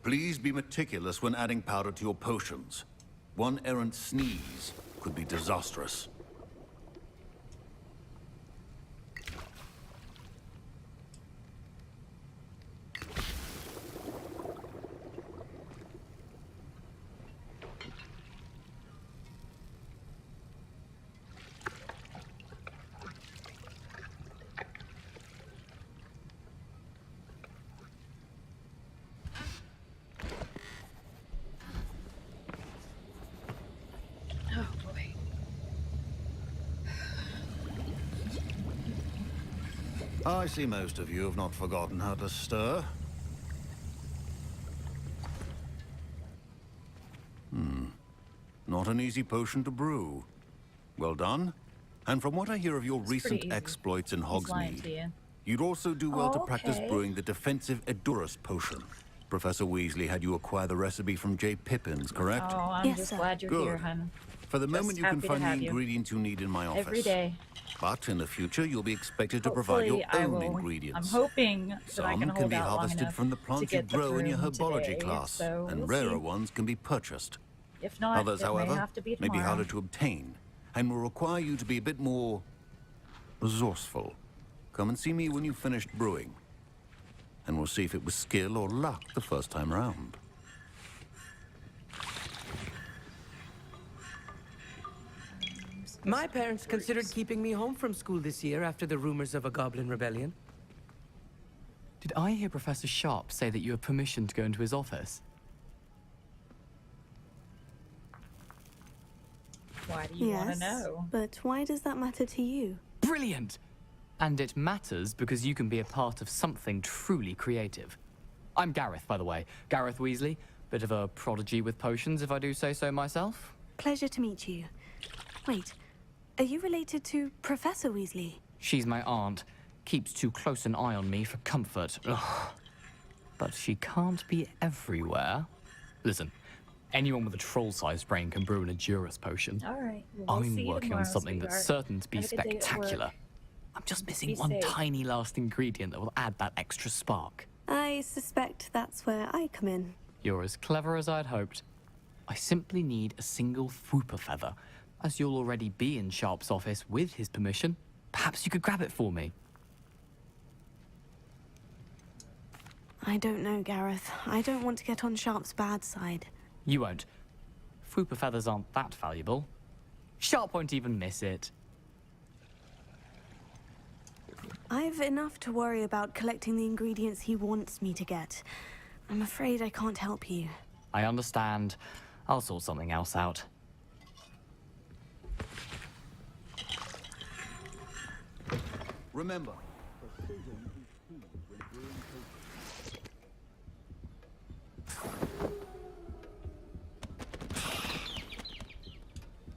Please be meticulous when adding powder to your potions. One errant sneeze could be disastrous. I see most of you have not forgotten how to stir. Not an easy potion to brew. Well done. And from what I hear of your recent easy. exploits in He's lying to Hogsmeade, you. you'd also do well to practice Okay. brewing the defensive Edurus potion. Professor Weasley had you acquire the recipe from J. Pippins, correct? Oh, I'm just glad you're here, Good. hun. For the Just moment, you can happy to find the have you. ingredients you need in my office. Every day. But in the future, you'll be expected to provide Hopefully, your I own will. ingredients. I'm hoping that I Some can hold be out long harvested enough from the to plants you get the grow in your broom herbology today, class, so and we'll rarer see. ones can be purchased. If not, Others, it may however, have to be may be tomorrow. harder to obtain, and will require you to be a bit more resourceful. Come and see me when you've finished brewing, and we'll see if it was skill or luck the first time around. My parents considered keeping me home from school this year after the rumors of a goblin rebellion. Did I hear Professor Sharp say that you have permission to go into his office? Why do you want to Yes, know? but why does that matter to you? Brilliant! And it matters because you can be a part of something truly creative. I'm Gareth, by the way. Gareth Weasley. Bit of a prodigy with potions, if I do say so myself. Pleasure to meet you. Wait, are you related to Professor Weasley? She's my aunt. Keeps too close an eye on me for comfort. Ugh. But she can't be everywhere. Listen, anyone with a troll-sized brain can brew an Edurus potion. All right. Well, we'll I'm see you working tomorrow, on something that's sweetheart. certain to be Have a good day at work. spectacular. I'm just Be missing one safe. tiny last ingredient that will add that extra spark. I suspect that's where I come in. You're as clever as I'd hoped. I simply need a single Fooper feather. As you'll already be in Sharp's office with his permission, perhaps you could grab it for me. I don't know, Gareth. I don't want to get on Sharp's bad side. You won't. Fooper feathers aren't that valuable. Sharp won't even miss it. I've enough to worry about collecting the ingredients he wants me to get. I'm afraid I can't help you. I understand. I'll sort something else out. Remember,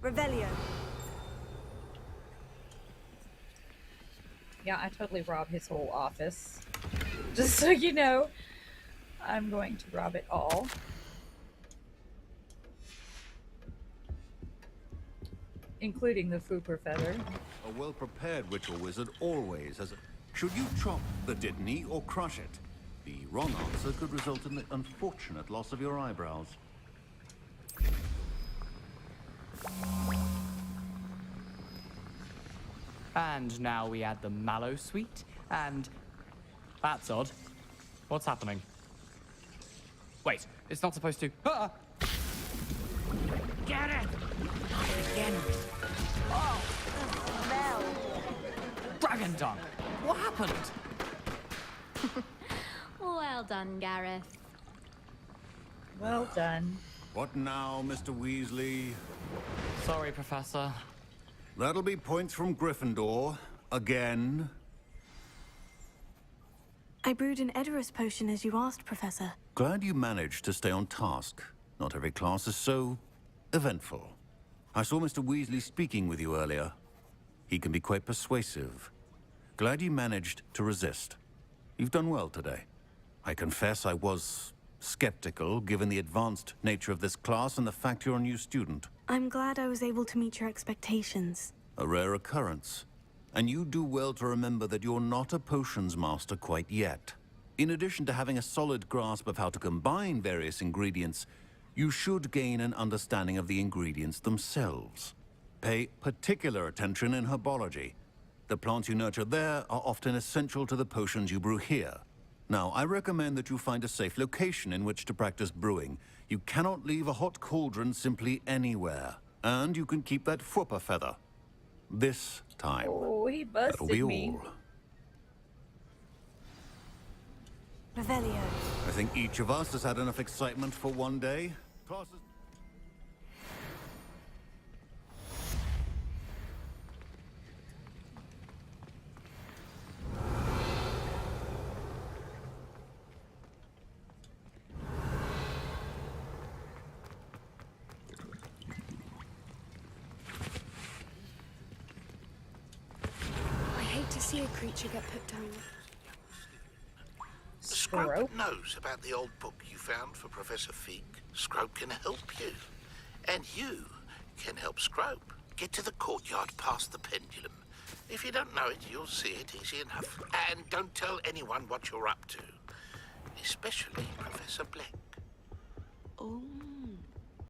Revelio. Yeah, I totally robbed his whole office. Just so you know, I'm going to rob it all. Including the Fooper feather. a well-prepared ritual wizard always has a... Should you chop the Dittany or crush it? The wrong answer could result in the unfortunate loss of your eyebrows. And now we add the mallow sweet, and... That's odd. What's happening? Wait, it's not supposed to... Ah! Get it! Again. Oh, smell. Dragon Dung! What happened? Well done, Gareth. Well done. What now, Mr. Weasley? Sorry, Professor. That'll be points from Gryffindor. Again. I brewed an Edurus potion as you asked, Professor. Glad you managed to stay on task. Not every class is so eventful. I saw Mr. Weasley speaking with you earlier. He can be quite persuasive. Glad you managed to resist. You've done well today. I confess I was skeptical, given the advanced nature of this class and the fact you're a new student. I'm glad I was able to meet your expectations. A rare occurrence. And you do well to remember that you're not a potions master quite yet. In addition to having a solid grasp of how to combine various ingredients, you should gain an understanding of the ingredients themselves. Pay particular attention in herbology. The plants you nurture there are often essential to the potions you brew here. Now, I recommend that you find a safe location in which to practice brewing. You cannot leave a hot cauldron simply anywhere. And you can keep that Fooper feather. This time. Oh, he That'll be busted me. all. Revelio. I think each of us has had enough excitement for one day. Classes... see a creature get put down. Scrope knows about the old book you found for Professor Fig. Scrope can help you. And you can help Scrope. Get to the courtyard past the pendulum. If you don't know it, you'll see it easy enough. And don't tell anyone what you're up to. Especially Professor Black. Oh.